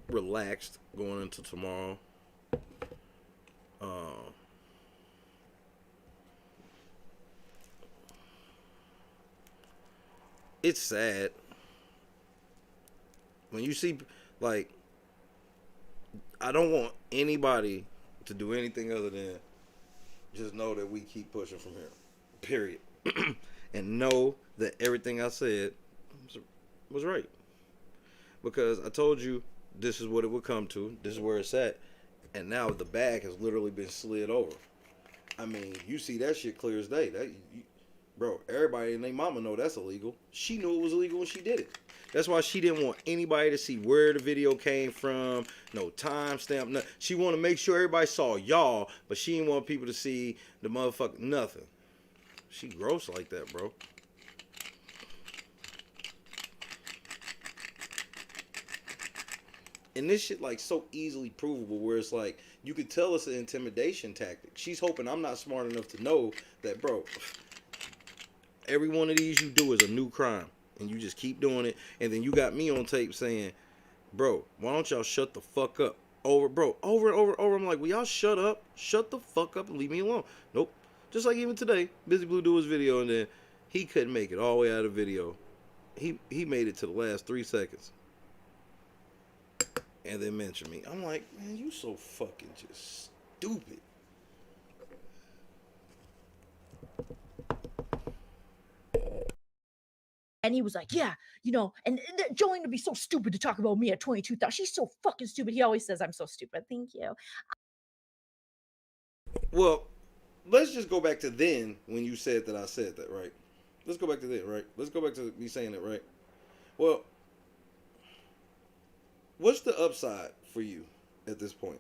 relaxed going into tomorrow. It's sad when you see, like, I don't want anybody to do anything other than just know that we keep pushing from here, period. And know that everything I said was right. Because I told you this is what it would come to. This is where it's at. And now the bag has literally been slid over. I mean, you see that shit clear as day. Bro, everybody and their mama know that's illegal. She knew it was illegal when she did it. That's why she didn't want anybody to see where the video came from, no timestamp, nothing. She wanted to make sure everybody saw y'all, but she didn't want people to see the motherfucker, nothing. She gross like that, bro. And this shit like so easily provable where it's like, you could tell it's an intimidation tactic. She's hoping I'm not smart enough to know that, bro, every one of these you do is a new crime. And you just keep doing it. And then you got me on tape saying, bro, why don't y'all shut the fuck up? Over and over. I'm like, will y'all shut up? Shut the fuck up and leave me alone. Nope. Just like even today, Busy Blue do his video, and then he couldn't make it all the way out of the video. He made it to the last 3 seconds. And then mentioned me. I'm like, man, you so fucking just stupid. And he was like, yeah, you know, and Joleen would be so stupid to talk about me at 22,000. She's so fucking stupid. He always says I'm so stupid. Thank you. Well, let's just go back to then when you said that I said that, right? Let's go back to then, right? Let's go back to me saying that, right? Well, what's the upside for you at this point?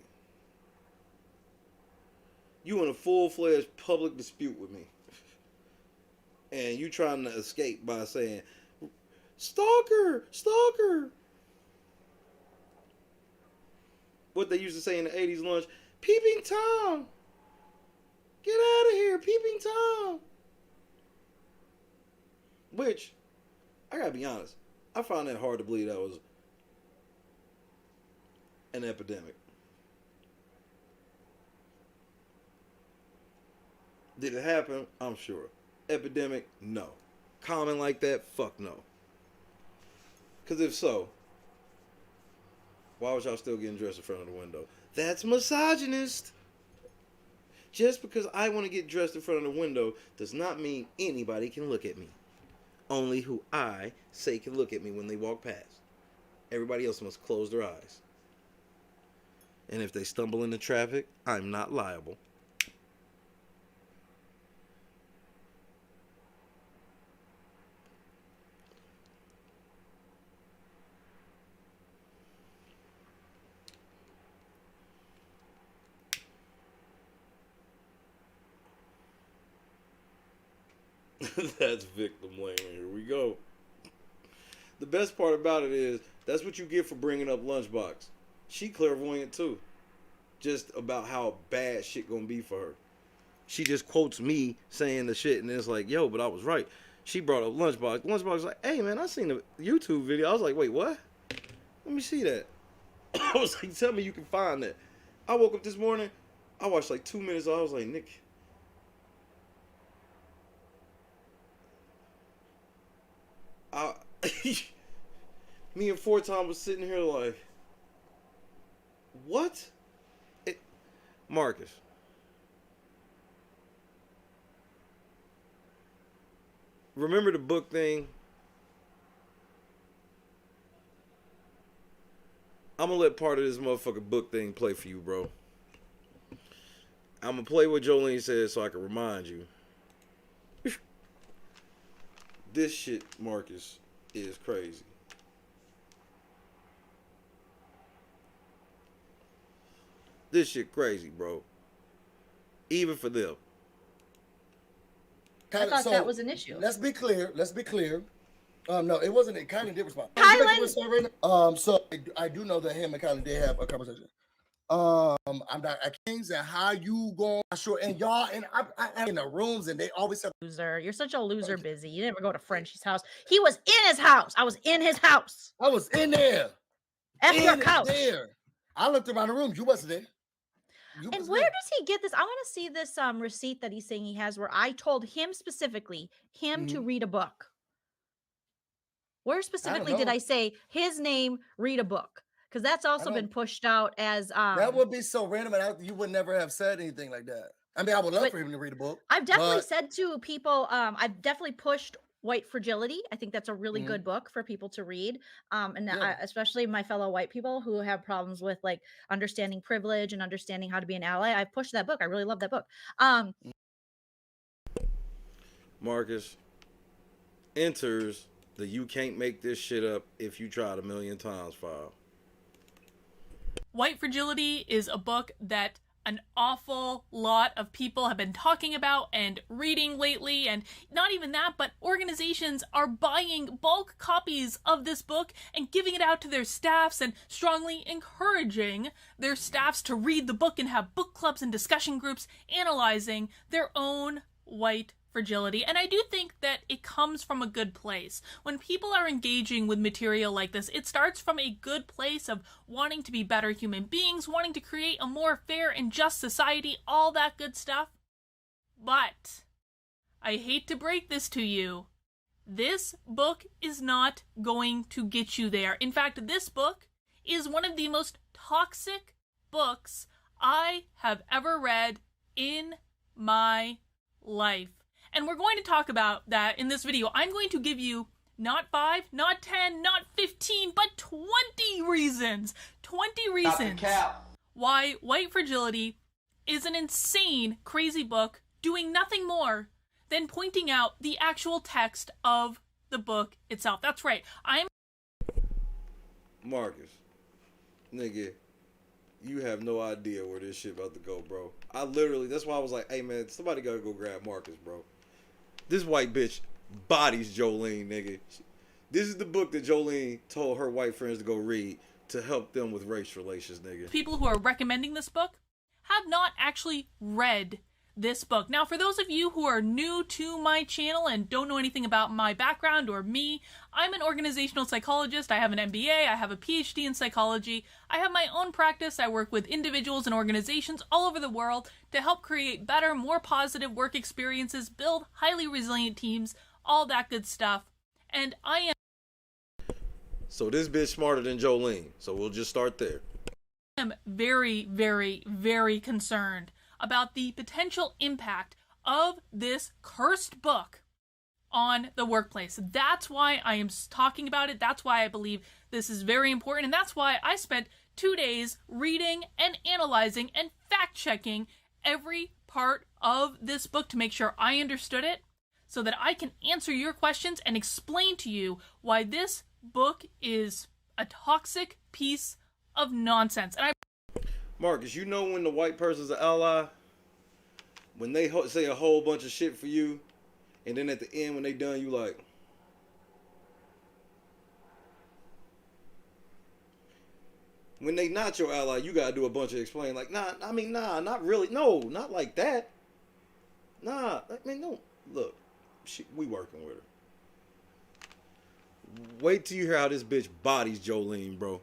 You in a full-fledged public dispute with me. And you trying to escape by saying, stalker, stalker. What they used to say in the 80s lunch, peeping Tom. Get out of here, peeping Tom. Which, I gotta be honest, I found that hard to believe that was an epidemic. Did it happen? I'm sure. Epidemic? No. Common like that? Fuck no. Because if so, why was y'all still getting dressed in front of the window? That's misogynist. Just because I want to get dressed in front of the window does not mean anybody can look at me. Only who I say can look at me when they walk past. Everybody else must close their eyes. And if they stumble into traffic, I'm not liable. That's victim blaming. Here we go. The best part about it is that's what you get for bringing up Lunchbox. She clairvoyant too. Just about how bad shit gonna be for her. She just quotes me saying the shit and it's like, yo, but I was right. She brought up Lunchbox. Lunchbox was like, hey man, I seen the YouTube video. I was like, wait, what? Let me see that. I was like, tell me you can find that. I woke up this morning. I watched like 2 minutes. I was like, Nick. Me and Four Tom was sitting here like, what? Marcus. Remember the book thing? I'm gonna let part of this motherfucking book thing play for you, bro. I'm gonna play what Joleen said so I can remind you. This shit, Marcus, is crazy. This shit crazy, bro. Even for them. I thought that was an issue. Let's be clear. No, it wasn't. It kind of did respond. So I do know that him and Kylan did have a conversation. I'm not Kings and how you going? Sure, and y'all and I'm in the rooms and they always say, loser. You're such a loser. Busy. You never go to Frenchie's house. He was in his house. I was in his house. I was in there. F your couch. There. I looked around the room. You wasn't there. And where does he get this? I want to see this receipt that he's saying he has where I told him specifically to read a book. Where specifically did I say his name, read a book? Because that's also been pushed out as that would be so random, and you would never have said anything like that. I mean, I would love for him to read a book. I've definitely said to people, I've definitely pushed White Fragility. I think that's a really good book for people to read, especially my fellow white people who have problems with like understanding privilege and understanding how to be an ally. I've pushed that book. I really love that book. Marcus enters the "you can't make this shit up if you tried a million times" file. White Fragility is a book that an awful lot of people have been talking about and reading lately, and not even that, but organizations are buying bulk copies of this book and giving it out to their staffs and strongly encouraging their staffs to read the book and have book clubs and discussion groups analyzing their own white Fragility, and I do think that it comes from a good place. When people are engaging with material like this, it starts from a good place of wanting to be better human beings, wanting to create a more fair and just society, all that good stuff. But I hate to break this to you, this book is not going to get you there. In fact, this book is one of the most toxic books I have ever read in my life. And we're going to talk about that in this video. I'm going to give you not 5, not 10, not 15, but 20 reasons. 20 reasons why White Fragility is an insane, crazy book doing nothing more than pointing out the actual text of the book itself. That's right. Marcus, nigga, you have no idea where this shit about to go, bro. I literally, that's why I was like, hey man, somebody gotta go grab Marcus, bro. This white bitch bodies Joleen, nigga. This is the book that Joleen told her white friends to go read to help them with race relations, nigga. People who are recommending this book have not actually read this book. Now, for those of you who are new to my channel and don't know anything about my background or me, I'm an organizational psychologist. I have an MBA. I have a PhD in psychology. I have my own practice. I work with individuals and organizations all over the world to help create better, more positive work experiences, build highly resilient teams, all that good stuff. And I am... So this bitch smarter than Joleen. So we'll just start there. I am very, very, very concerned about the potential impact of this cursed book on the workplace. That's why I am talking about it. That's why I believe this is very important. And that's why I spent 2 days reading and analyzing and fact-checking every part of this book to make sure I understood it so that I can answer your questions and explain to you why this book is a toxic piece of nonsense. And Marcus, you know when the white person's an ally? When they say a whole bunch of shit for you, and then at the end when they done, you like... When they not your ally, you gotta do a bunch of explaining. Like, nah, not really. No, not like that. Nah, I mean, no. Look, we working with her. Wait till you hear how this bitch bodies Joleen, bro.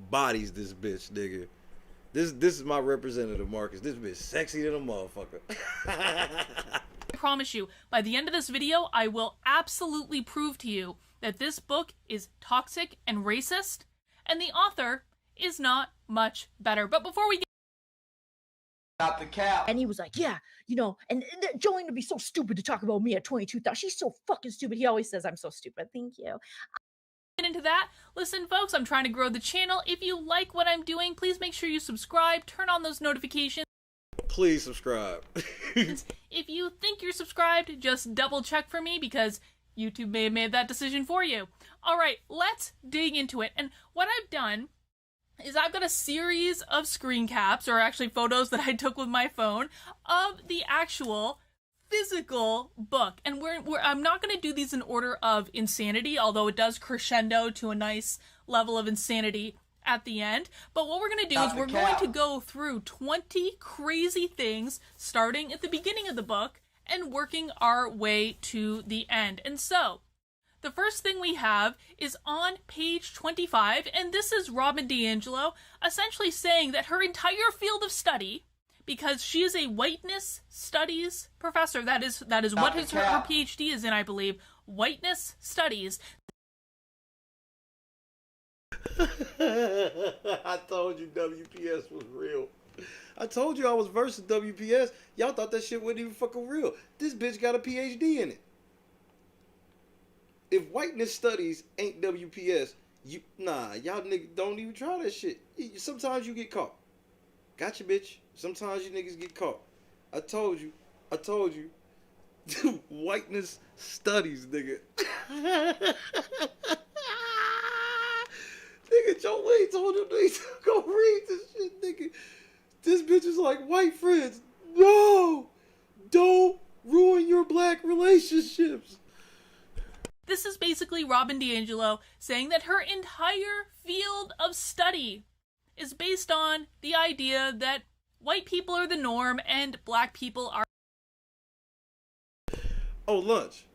Bodies this bitch, nigga. This is my representative, Marcus. This bitch sexy than a motherfucker. I promise you, by the end of this video, I will absolutely prove to you that this book is toxic and racist, and the author is not much better. But before we get out the cap, and he was like, yeah, you know, and Joleen would be so stupid to talk about me at 22,000. She's so fucking stupid. He always says I'm so stupid. Thank you. Into that, listen folks, I'm trying to grow the channel. If you like what I'm doing, please make sure you subscribe, turn on those notifications. Please subscribe. If you think you're subscribed, just double check for me because YouTube may have made that decision for you. Alright, let's dig into it. And what I've done is I've got a series of screen caps, or actually photos that I took with my phone, of the actual physical book. And I'm not going to do these in order of insanity, although it does crescendo to a nice level of insanity at the end. But what we're going to do is we're going to go through 20 crazy things starting at the beginning of the book and working our way to the end. And so the first thing we have is on page 25, and this is Robin DiAngelo essentially saying that her entire field of study, because she is a whiteness studies professor, that is what her PhD is in, I believe, whiteness studies. I told you WPS was real. I told you I was versed in WPS. Y'all thought that shit wasn't even fucking real. This bitch got a PhD in it. If whiteness studies ain't WPS, y'all niggas don't even try that shit. Sometimes you get caught. Gotcha, bitch. Sometimes you niggas get caught. I told you. Whiteness studies, nigga. Nigga, Joleen told you to go read this shit, nigga. This bitch is like, white friends, no! Don't ruin your black relationships. This is basically Robin DiAngelo saying that her entire field of study is based on the idea that white people are the norm and black people are... Oh, lunch.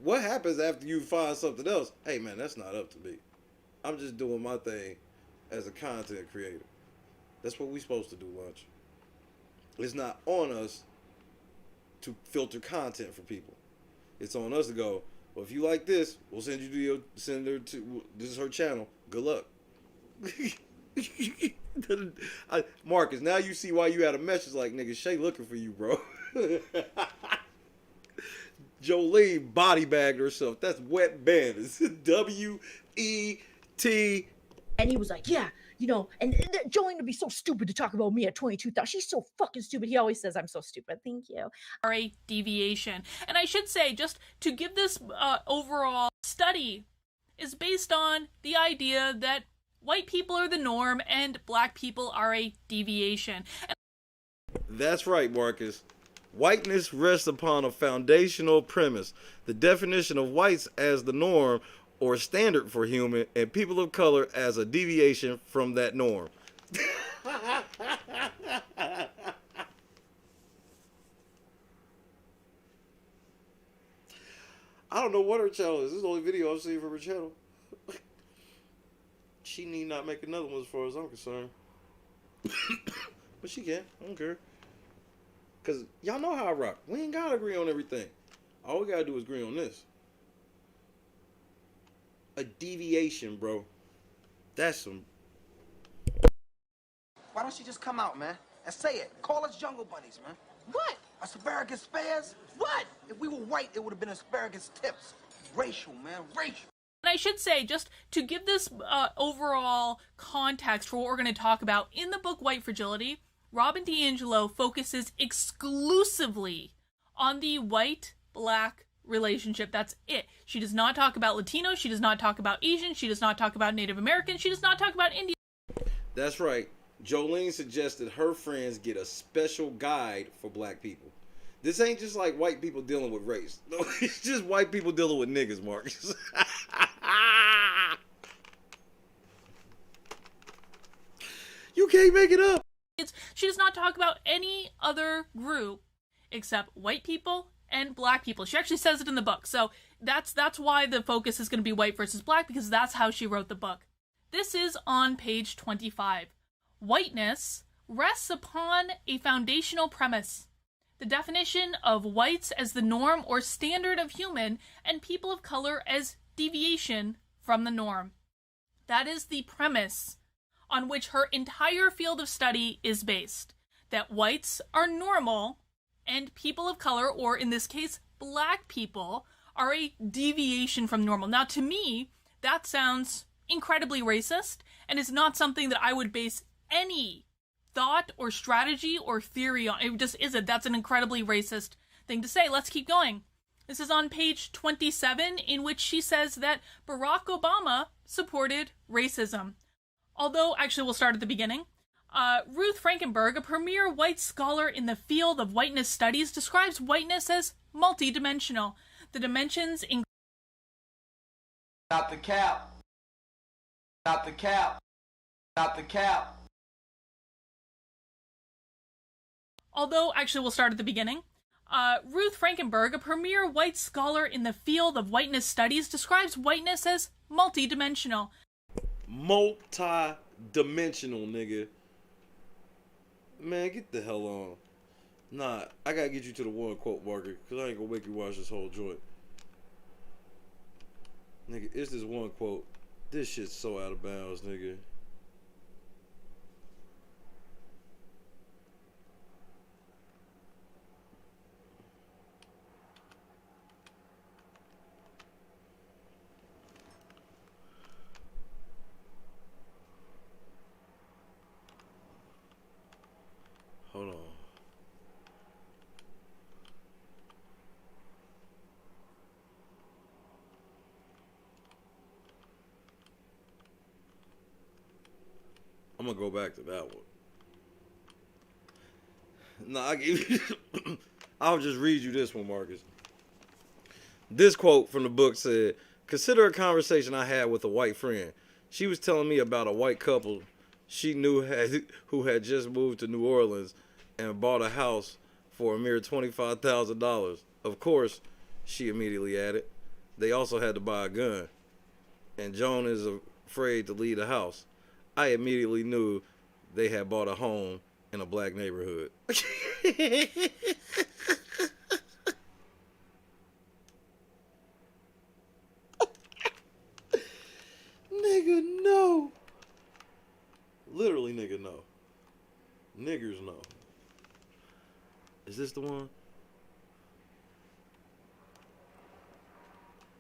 What happens after you find something else? Hey, man, that's not up to me. I'm just doing my thing as a content creator. That's what we supposed to do, lunch. It's not on us to filter content for people. It's on us to go, well, if you like this, we'll send you to this is her channel. Good luck. Marcus, now you see why you had a message like, nigga, Shay looking for you, bro. Joleen body bagged herself. That's wet bandits. W-E-T. And he was like, yeah, you know, and Joleen would be so stupid to talk about me at 22,000. She's so fucking stupid. He always says I'm so stupid. Thank you. Are a deviation. And I should say, just to give this overall study is based on the idea that white people are the norm and black people are a deviation. That's right, Marcus. Whiteness rests upon a foundational premise. The definition of whites as the norm or standard for human, and people of color as a deviation from that norm. I don't know what her channel is. This is the only video I've seen from her channel. She need not make another one as far as I'm concerned. But she can. I don't care. Because y'all know how I rock. We ain't got to agree on everything. All we got to do is agree on this. A deviation, bro. That's some... Why don't you just come out, man, and say it? Call us jungle bunnies, man. What? Asparagus spares? What? If we were white, it would have been asparagus tips. Racial, man, racial. And I should say, just to give this overall context for what we're going to talk about, in the book White Fragility, Robin DiAngelo focuses exclusively on the white-black relationship. That's it. She does not talk about Latino. She does not talk about Asian. She does not talk about Native American. She does not talk about Indian. That's right. Joleen suggested her friends get a special guide for black people. This ain't just like white people dealing with race. No, it's just white people dealing with niggas, Marcus. You can't make it up. She does not talk about any other group except white people and black people. She actually says it in the book. So that's why the focus is going to be white versus black, because that's how she wrote the book. This is on page 25. Whiteness rests upon a foundational premise. The definition of whites as the norm or standard of human and people of color as deviation from the norm. That is the premise on which her entire field of study is based. That whites are normal and people of color, or in this case, black people, are a deviation from normal. Now, to me, that sounds incredibly racist and is not something that I would base any thought or strategy or theory on. It just isn't. That's an incredibly racist thing to say. Let's keep going. This is on page 27, in which she says that Barack Obama supported racism. Although, actually, we'll start at the beginning. Ruth Frankenberg, a premier white scholar in the field of whiteness studies, describes whiteness as multidimensional. The dimensions include... Not the cap. Not the cap. Not the cap. Although, actually, we'll start at the beginning. Ruth Frankenberg, a premier white scholar in the field of whiteness studies, describes whiteness as multidimensional. Multi-dimensional, nigga. Man, get the hell on. Nah, I gotta get you to the one quote marker, because I ain't gonna make you watch this whole joint. Nigga, it's this one quote. This shit's so out of bounds, nigga. Hold on. I'm gonna go back to that one. No, I'll just read you this one, Marcus. This quote from the book said, "Consider a conversation I had with a white friend. She was telling me about a white couple she knew who had just moved to New Orleans and bought a house for a mere $25,000. Of course, she immediately added, they also had to buy a gun. And Joan is afraid to leave the house. I immediately knew they had bought a home in a black neighborhood. Nigga, no. Literally, nigga, no. Niggers, no. Is this the one?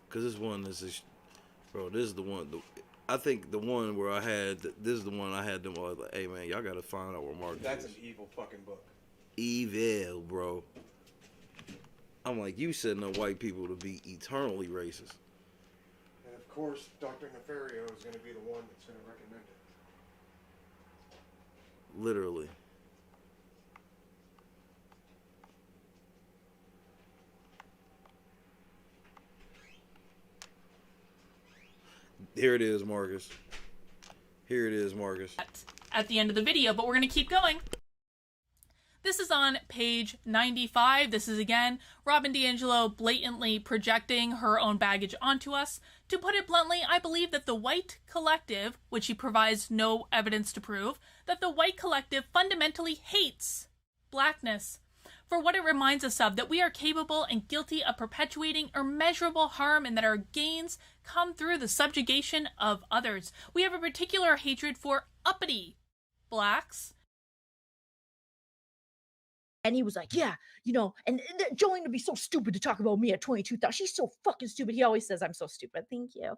Because this one is, bro, this is the one. I think the one where I had, this is the one I had them all like, hey, man, y'all got to find out where Mark That's is. an evil fucking book. Evil, bro. I'm like, you setting up white people to be eternally racist. And of course, Dr. Nefario is going to be the one that's going to recommend it. Literally. Here it is, Marcus. Here it is, Marcus. At the end of the video, but we're going to keep going. This is on page 95. This is, again, Robin DiAngelo blatantly projecting her own baggage onto us. To put it bluntly, I believe that the white collective, which she provides no evidence to prove, that the white collective fundamentally hates blackness for what it reminds us of, that we are capable and guilty of perpetuating immeasurable harm and that our gains come through the subjugation of others. We have a particular hatred for uppity blacks. And he was like, yeah, you know, and Joleen would be so stupid to talk about me at 22,000. She's so fucking stupid. He always says I'm so stupid. Thank you.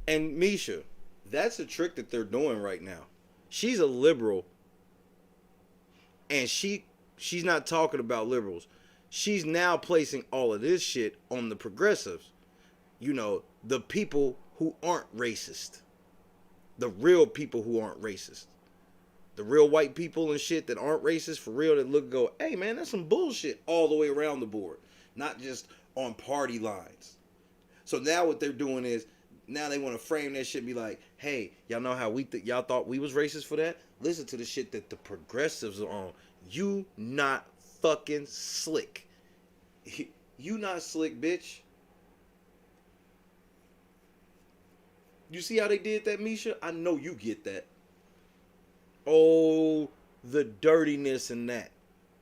And Misha, that's a trick that they're doing right now. She's a liberal, and she's not talking about liberals. She's now placing all of this shit on the progressives. You know, the people who aren't racist. The real people who aren't racist. The real white people and shit that aren't racist for real, that look and go, hey man, that's some bullshit all the way around the board. Not just on party lines. So now what they're doing is, now they want to frame that shit, be like, hey, y'all know how y'all thought we was racist for that? Listen to the shit that the progressives are on. You not fucking slick. You not slick, bitch. You see how they did that, Misha? I know you get that. Oh, the dirtiness in that.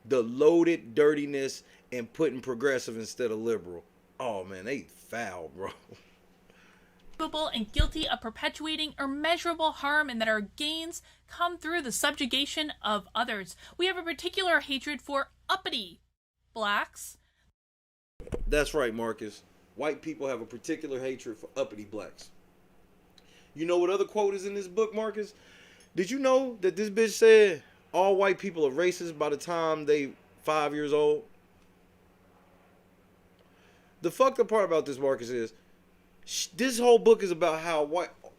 The loaded dirtiness and putting progressive instead of liberal. Oh, man, they foul, bro. Capable and guilty of perpetuating immeasurable harm and that our gains come through the subjugation of others. We have a particular hatred for uppity blacks. That's right, Marcus. White people have a particular hatred for uppity blacks. You know what other quote is in this book, Marcus? Did you know that this bitch said all white people are racist by the time they 5 years old? The fucked up part about this, Marcus, is this whole book is about how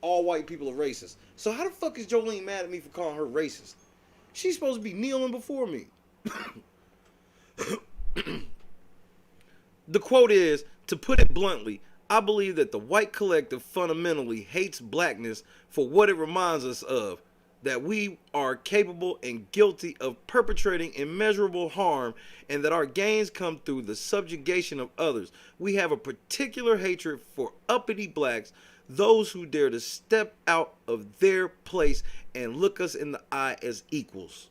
all white people are racist. So how the fuck is Joleen mad at me for calling her racist? She's supposed to be kneeling before me. The quote is, to put it bluntly, I believe that the white collective fundamentally hates blackness for what it reminds us of, that we are capable and guilty of perpetrating immeasurable harm and that our gains come through the subjugation of others. We have a particular hatred for uppity blacks, those who dare to step out of their place and look us in the eye as equals.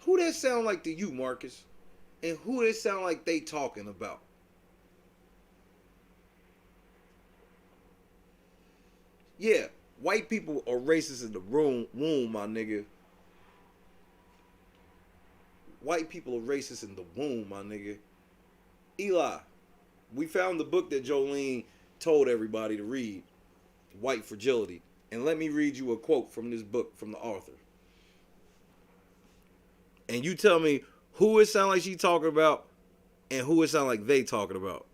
Who that sound like to you, Marcus? And who that sound like they talking about? Yeah, white people are racist in the womb, my nigga. White people are racist in the womb, my nigga. Eli, we found the book that Joleen told everybody to read, White Fragility. And let me read you a quote from this book from the author. And you tell me who it sound like she talking about and who it sound like they talking about.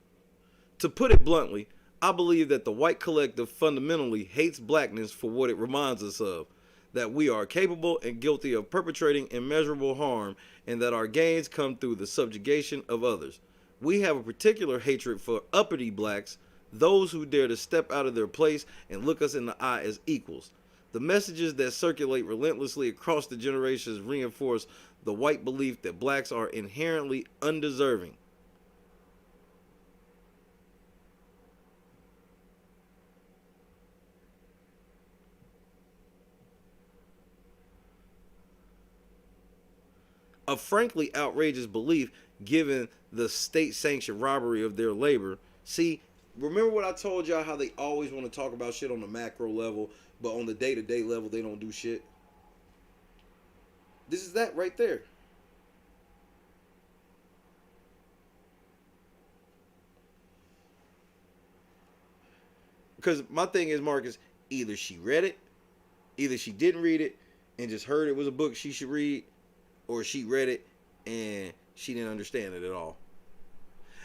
To put it bluntly, I believe that the white collective fundamentally hates blackness for what it reminds us of, that we are capable and guilty of perpetrating immeasurable harm and that our gains come through the subjugation of others. We have a particular hatred for uppity blacks, those who dare to step out of their place and look us in the eye as equals. The messages that circulate relentlessly across the generations reinforce the white belief that blacks are inherently undeserving. A frankly outrageous belief given the state-sanctioned robbery of their labor. See, remember what I told y'all, how they always want to talk about shit on the macro level, but on the day-to-day level, they don't do shit? This is that right there. Because my thing is, Marcus, either she read it, either she didn't read it and just heard it was a book she should read, or she read it and she didn't understand it at all.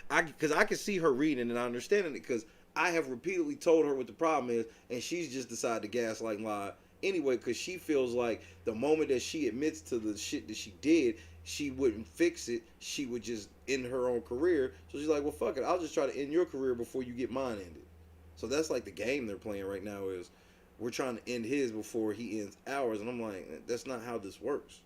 Because I can see her reading and understanding it, because I have repeatedly told her what the problem is, and she's just decided to gaslight and lie anyway, because she feels like the moment that she admits to the shit that she did, she wouldn't fix it. She would just end her own career. So she's like, well, fuck it. I'll just try to end your career before you get mine ended. So that's like the game they're playing right now, is we're trying to end his before he ends ours. And I'm like, that's not how this works.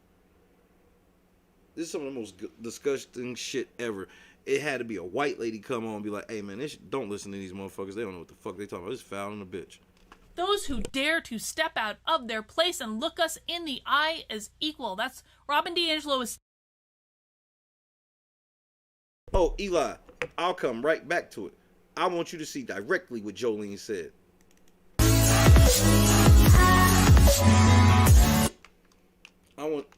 This is some of the most disgusting shit ever. It had to be a white lady come on and be like, hey man, don't listen to these motherfuckers. They don't know what the fuck they talking about. It's foul in a bitch. Those who dare to step out of their place and look us in the eye as equal. That's Robin DiAngelo is. Oh, Eli, I'll come right back to it. I want you to see directly what Joleen said.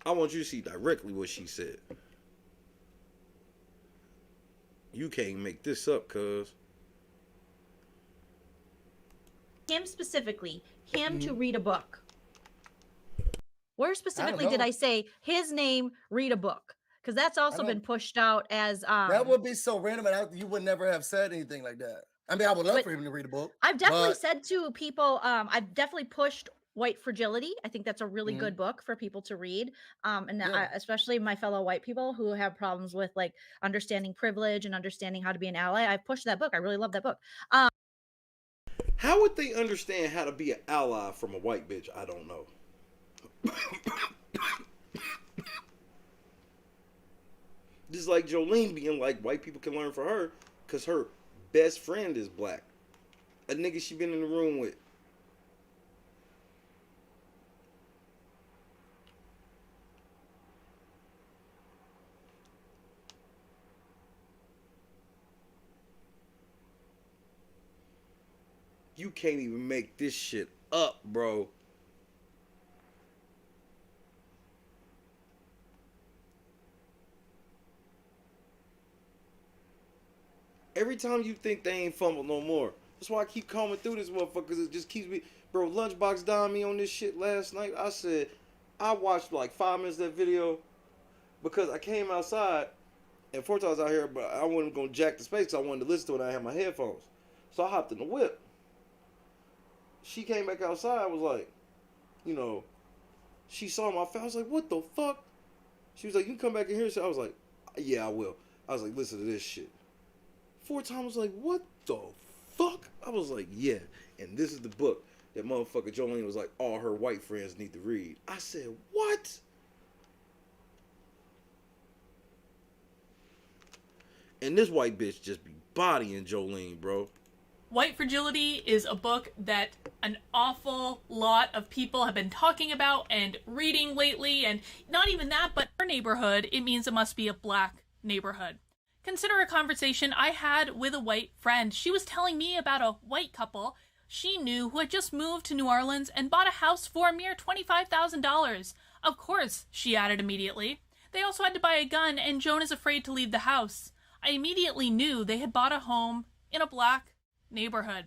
I want you to see directly what she said. You can't make this up, cuz. Him specifically, to read a book. Where specifically did I say his name, read a book? Because that's also been pushed out as that would be so random, and you would never have said anything like that. I mean, I would love for him to read a book. I've definitely said to people, I've definitely pushed White Fragility. I think that's a really good book for people to read, especially my fellow white people who have problems with like understanding privilege and understanding how to be an ally. I've pushed that book. I really love that book. How would they understand how to be an ally from a white bitch? I don't know. This is like Joleen being like, white people can learn from her because her best friend is black. A nigga she been in the room with. You can't even make this shit up, bro. Every time you think they ain't fumbled no more. That's why I keep combing through this motherfucker, because it just keeps me... Bro, Lunchbox dimed me on this shit last night. I said, I watched like 5 minutes of that video because I came outside and 4 times out here, but I wasn't going to jack the space because I wanted to listen to it and I had my headphones. So I hopped in the whip. She came back outside, was like, you know, she saw my face. I was like, what the fuck? She was like, you can come back in here. So I was like, yeah, I will. I was like, listen to this shit. 4 times was like, what the fuck? I was like, yeah. And this is the book that motherfucker Joleen was like, all her white friends need to read. I said, what? And this white bitch just be bodying Joleen, bro. White Fragility is a book that an awful lot of people have been talking about and reading lately, and not even that, but her neighborhood, it means it must be a black neighborhood. Consider a conversation I had with a white friend. She was telling me about a white couple she knew who had just moved to New Orleans and bought a house for a mere $25,000. Of course, she added immediately. They also had to buy a gun, and Joan is afraid to leave the house. I immediately knew they had bought a home in a black neighborhood.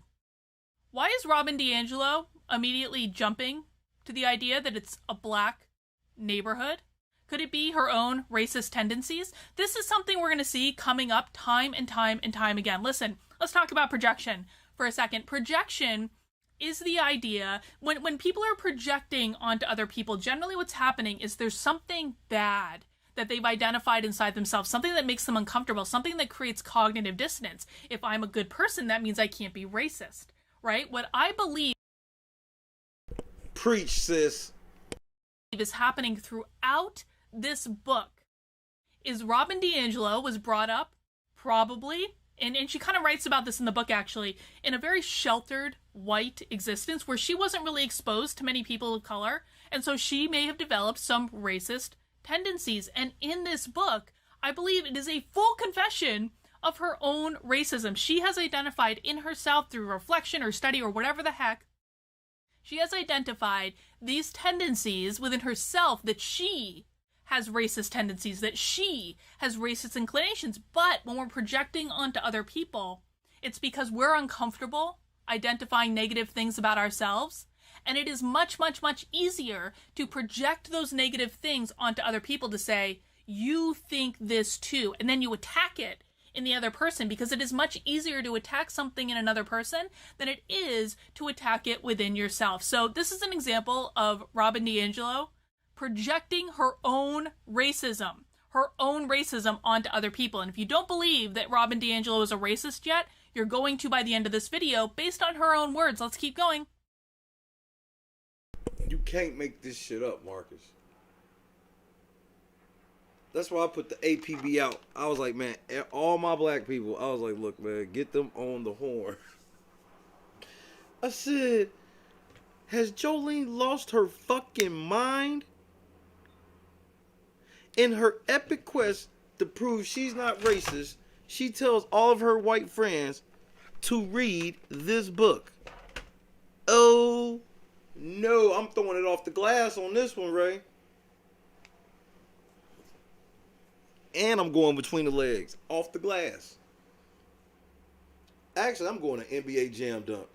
Why is Robin DiAngelo immediately jumping to the idea that it's a black neighborhood? Could it be her own racist tendencies? This is something we're going to see coming up time and time and time again. Listen, let's talk about projection for a second. Projection is the idea when people are projecting onto other people, generally what's happening is there's something bad that they've identified inside themselves, something that makes them uncomfortable, something that creates cognitive dissonance. If I'm a good person, that means I can't be racist, right? What I believe... Preach, sis. Is happening throughout this book is Robin DiAngelo was brought up probably, and she kind of writes about this in the book actually, in a very sheltered white existence where she wasn't really exposed to many people of color, and so she may have developed some racist tendencies. And in this book, I believe it is a full confession of her own racism. She has identified in herself through reflection or study or whatever the heck, she has identified these tendencies within herself, that she has racist tendencies, that she has racist inclinations. But when we're projecting onto other people, it's because we're uncomfortable identifying negative things about ourselves. And it is much, much, much easier to project those negative things onto other people, to say, you think this too. And then you attack it in the other person, because it is much easier to attack something in another person than it is to attack it within yourself. So this is an example of Robin DiAngelo projecting her own racism onto other people. And if you don't believe that Robin DiAngelo is a racist yet, you're going to by the end of this video, based on her own words. Let's keep going. You can't make this shit up, Marcus. That's why I put the APB out. I was like, man, all my black people, I was like, look, man, get them on the horn. I said, has Joleen lost her fucking mind? In her epic quest to prove she's not racist, she tells all of her white friends to read this book. Oh, no, I'm throwing it off the glass on this one, Ray. And I'm going between the legs, off the glass. Actually, I'm going to NBA Jam Dunk.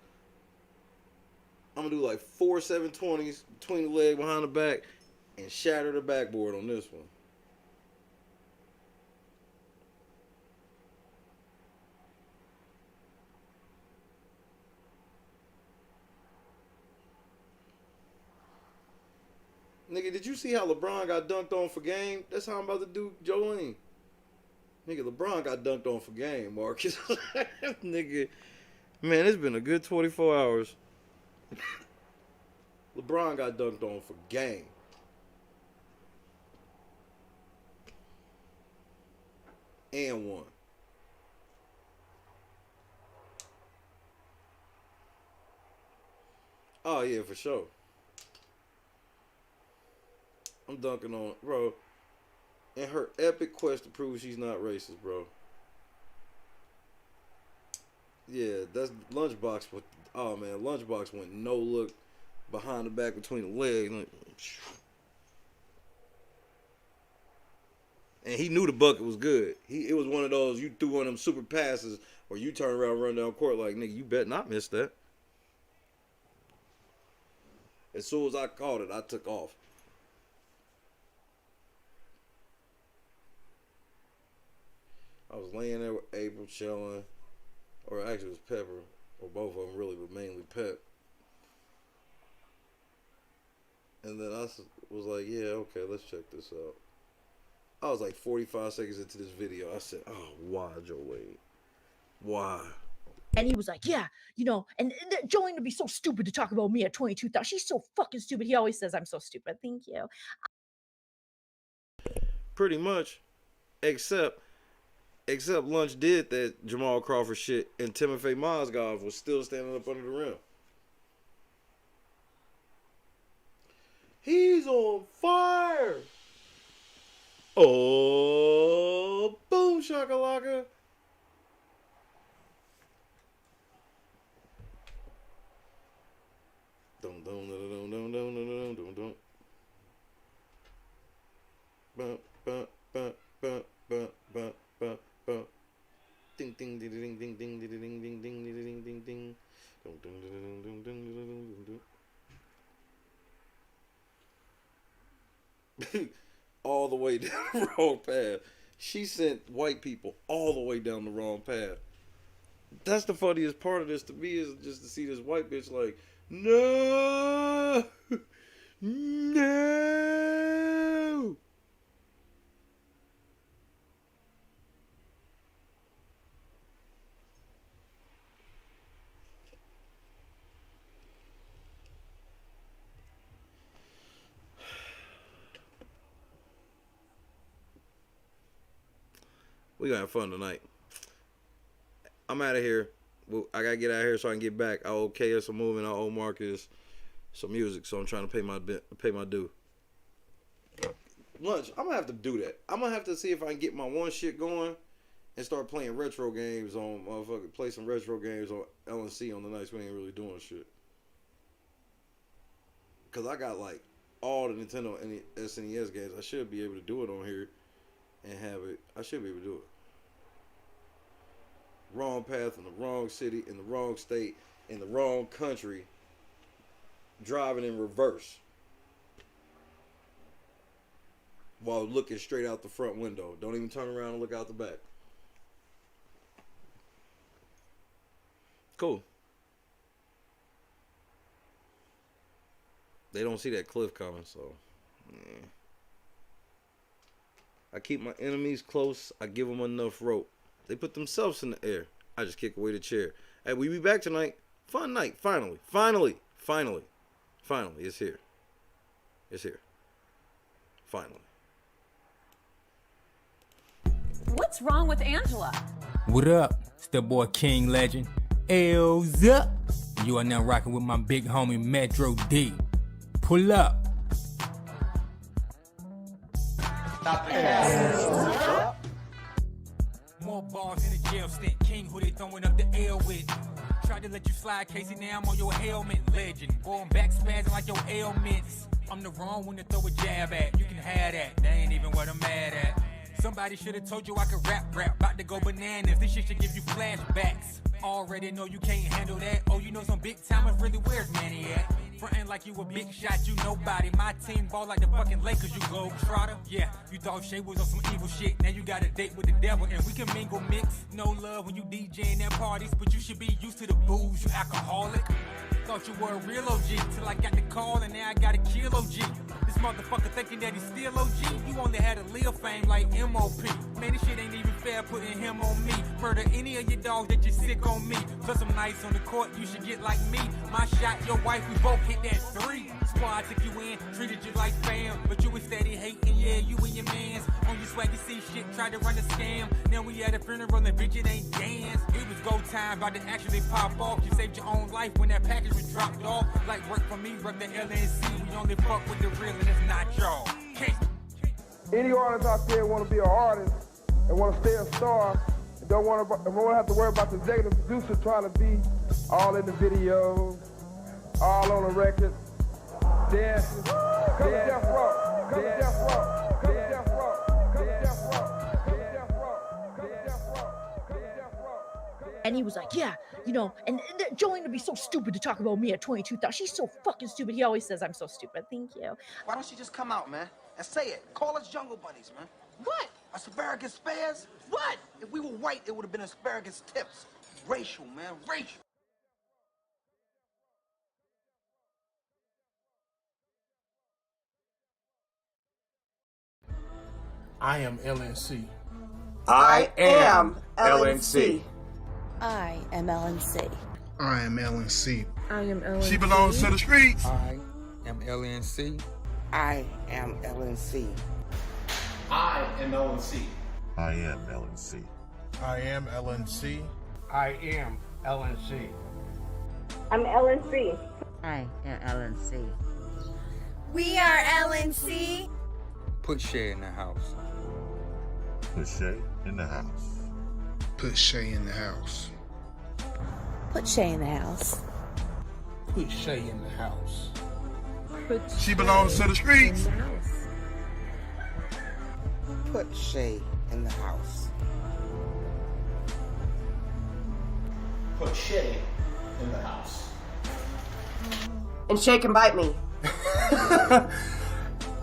I'm going to do like 4 720s between the leg, behind the back, and shatter the backboard on this one. Nigga, did you see how LeBron got dunked on for game? That's how I'm about to do Joleen. Nigga, LeBron got dunked on for game, Marcus. Nigga, man, it's been a good 24 hours. LeBron got dunked on for game. And won. Oh, yeah, for sure. I'm dunking on, bro. In her epic quest to prove she's not racist, bro. Yeah, that's Lunchbox. Oh, man, Lunchbox went no look behind the back between the legs. And he knew the bucket was good. It was one of those, you threw one of them super passes where you turn around, run down court like, nigga, you better not miss that. As soon as I caught it, I took off. I was laying there with April chilling, or actually it was Pepper, or both of them really, but mainly Pep. And then I was like, yeah, okay, let's check this out. I was like 45 seconds into this video. I said, oh, why, Joleen? Why? And he was like, yeah, you know, and Joleen would be so stupid to talk about me at 22,000. She's so fucking stupid. He always says I'm so stupid. Thank you. Pretty much, except Lunch did that Jamal Crawford shit, and Timothy Mozgov was still standing up under the rim. He's on fire. Oh, boom shakalaka. Dum dum dum dum dum dum dum dum. Ba ba ba ba ba ba ba ba. Ding ding ding ding ding ding ding ding ding ding ding ding ding. Dum dum dum dum dum dum dum. All the way down the wrong path. She sent white people all the way down the wrong path. That's the funniest part of this to me, is just to see this white bitch like, no, no. We gonna have fun tonight. I'm out of here. Well, I gotta get out of here so I can get back. I owe KS some moving. I owe Marcus some music, so I'm trying to pay my due. Lunch. I'm gonna have to do that. I'm gonna have to see if I can get my one shit going and start playing retro games on motherfucker. Play some retro games on LNC on the nights we ain't really doing shit. Cause I got like all the Nintendo and the SNES games. I should be able to do it on here and have it. I should be able to do it. Wrong path in the wrong city, in the wrong state, in the wrong country, driving in reverse while looking straight out the front window. Don't even turn around and look out the back. Cool. They don't see that cliff coming, so yeah. I keep my enemies close. I give them enough rope. They put themselves in the air. I just kick away the chair. Hey, we be back tonight. Fun night. Finally. It's here. It's here. Finally. What's wrong with Angela? What up? It's the boy King Legend. L's up. You are now rocking with my big homie Metro D. Pull up. More bars in the jail stint. King who they throwing up the L with. Tried to let you slide, Casey, now I'm on your helmet. Legend. Boy, I'm back spazzing like your ailments. I'm the wrong one to throw a jab at. You can have that. That ain't even what I'm mad at. Somebody should have told you I could rap. About to go bananas. This shit should give you flashbacks. Already know you can't handle that. Oh, you know some big timers, really, where's Manny at? Frontin' like you a big shot, you nobody. My team ball like the fucking Lakers, you globetrotter. Yeah, you thought Shay was on some evil shit. Now you got a date with the devil and we can mingle mix. No love when you DJing at parties, but you should be used to the booze, you alcoholic. Thought you were a real OG till I got the call and now I got a kill OG. This motherfucker thinking that he's still OG. You only had a little fame like MOP. Man, this shit ain't even fair putting him on me. Murder any of your dogs that you sick on me. Plus some nights on the court, you should get like me. My shot, your wife, we both hit that 3. Squad took you in, treated you like fam. But you was steady hating, yeah, you and your mans. On your swaggy C shit, tried to run a scam. Now we at a funeral and bitch, it ain't dance. It was go time, about to actually pop off. You saved your own life when that package was dropped off. Like work for me, work the LNC. We only fuck with the real and it's not y'all. Any artist out there want to be an artist and want to stay a star and don't want to have to worry about the executive producer trying to be all in the videos, all on the record, dancing. Come to Death Row. Come to Death Row. Come to Death Row. Come to Death Row. Come to Death Row. Come to Death Row. Come to Death Row. And he was like, yeah, you know, and Joleen would be so stupid to talk about me at 22,000. She's so fucking stupid. He always says I'm so stupid. Thank you. Why don't you just come out, man, and say it? Call us jungle bunnies, man. What? Asparagus spares? What? If we were white, it would have been asparagus tips. Racial, man, racial. I am LNC. I am LNC. I am LNC. I am LNC. I am LNC. She belongs to the streets. I am LNC. I am LNC. I am LNC. I am LNC. I am LNC. I am LNC. I'm LNC. I am LNC. We are LNC. Put Shay in the house. Put Shay in the house. Put Shay in the house. Put Shay in the house. Put Shay in the house. She belongs to the streets. Put Shay in the house. Put Shay in the house. And Shay can bite me.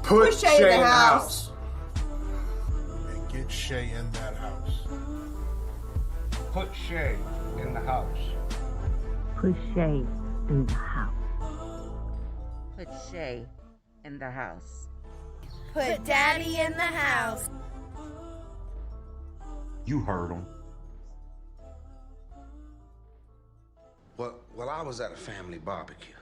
Put Shay in the house. And get Shay in that house. Put Shay in the house. Put Shay in the house. Put Shay in the house. Put Daddy in the house. You heard him. Well, I was at a family barbecue.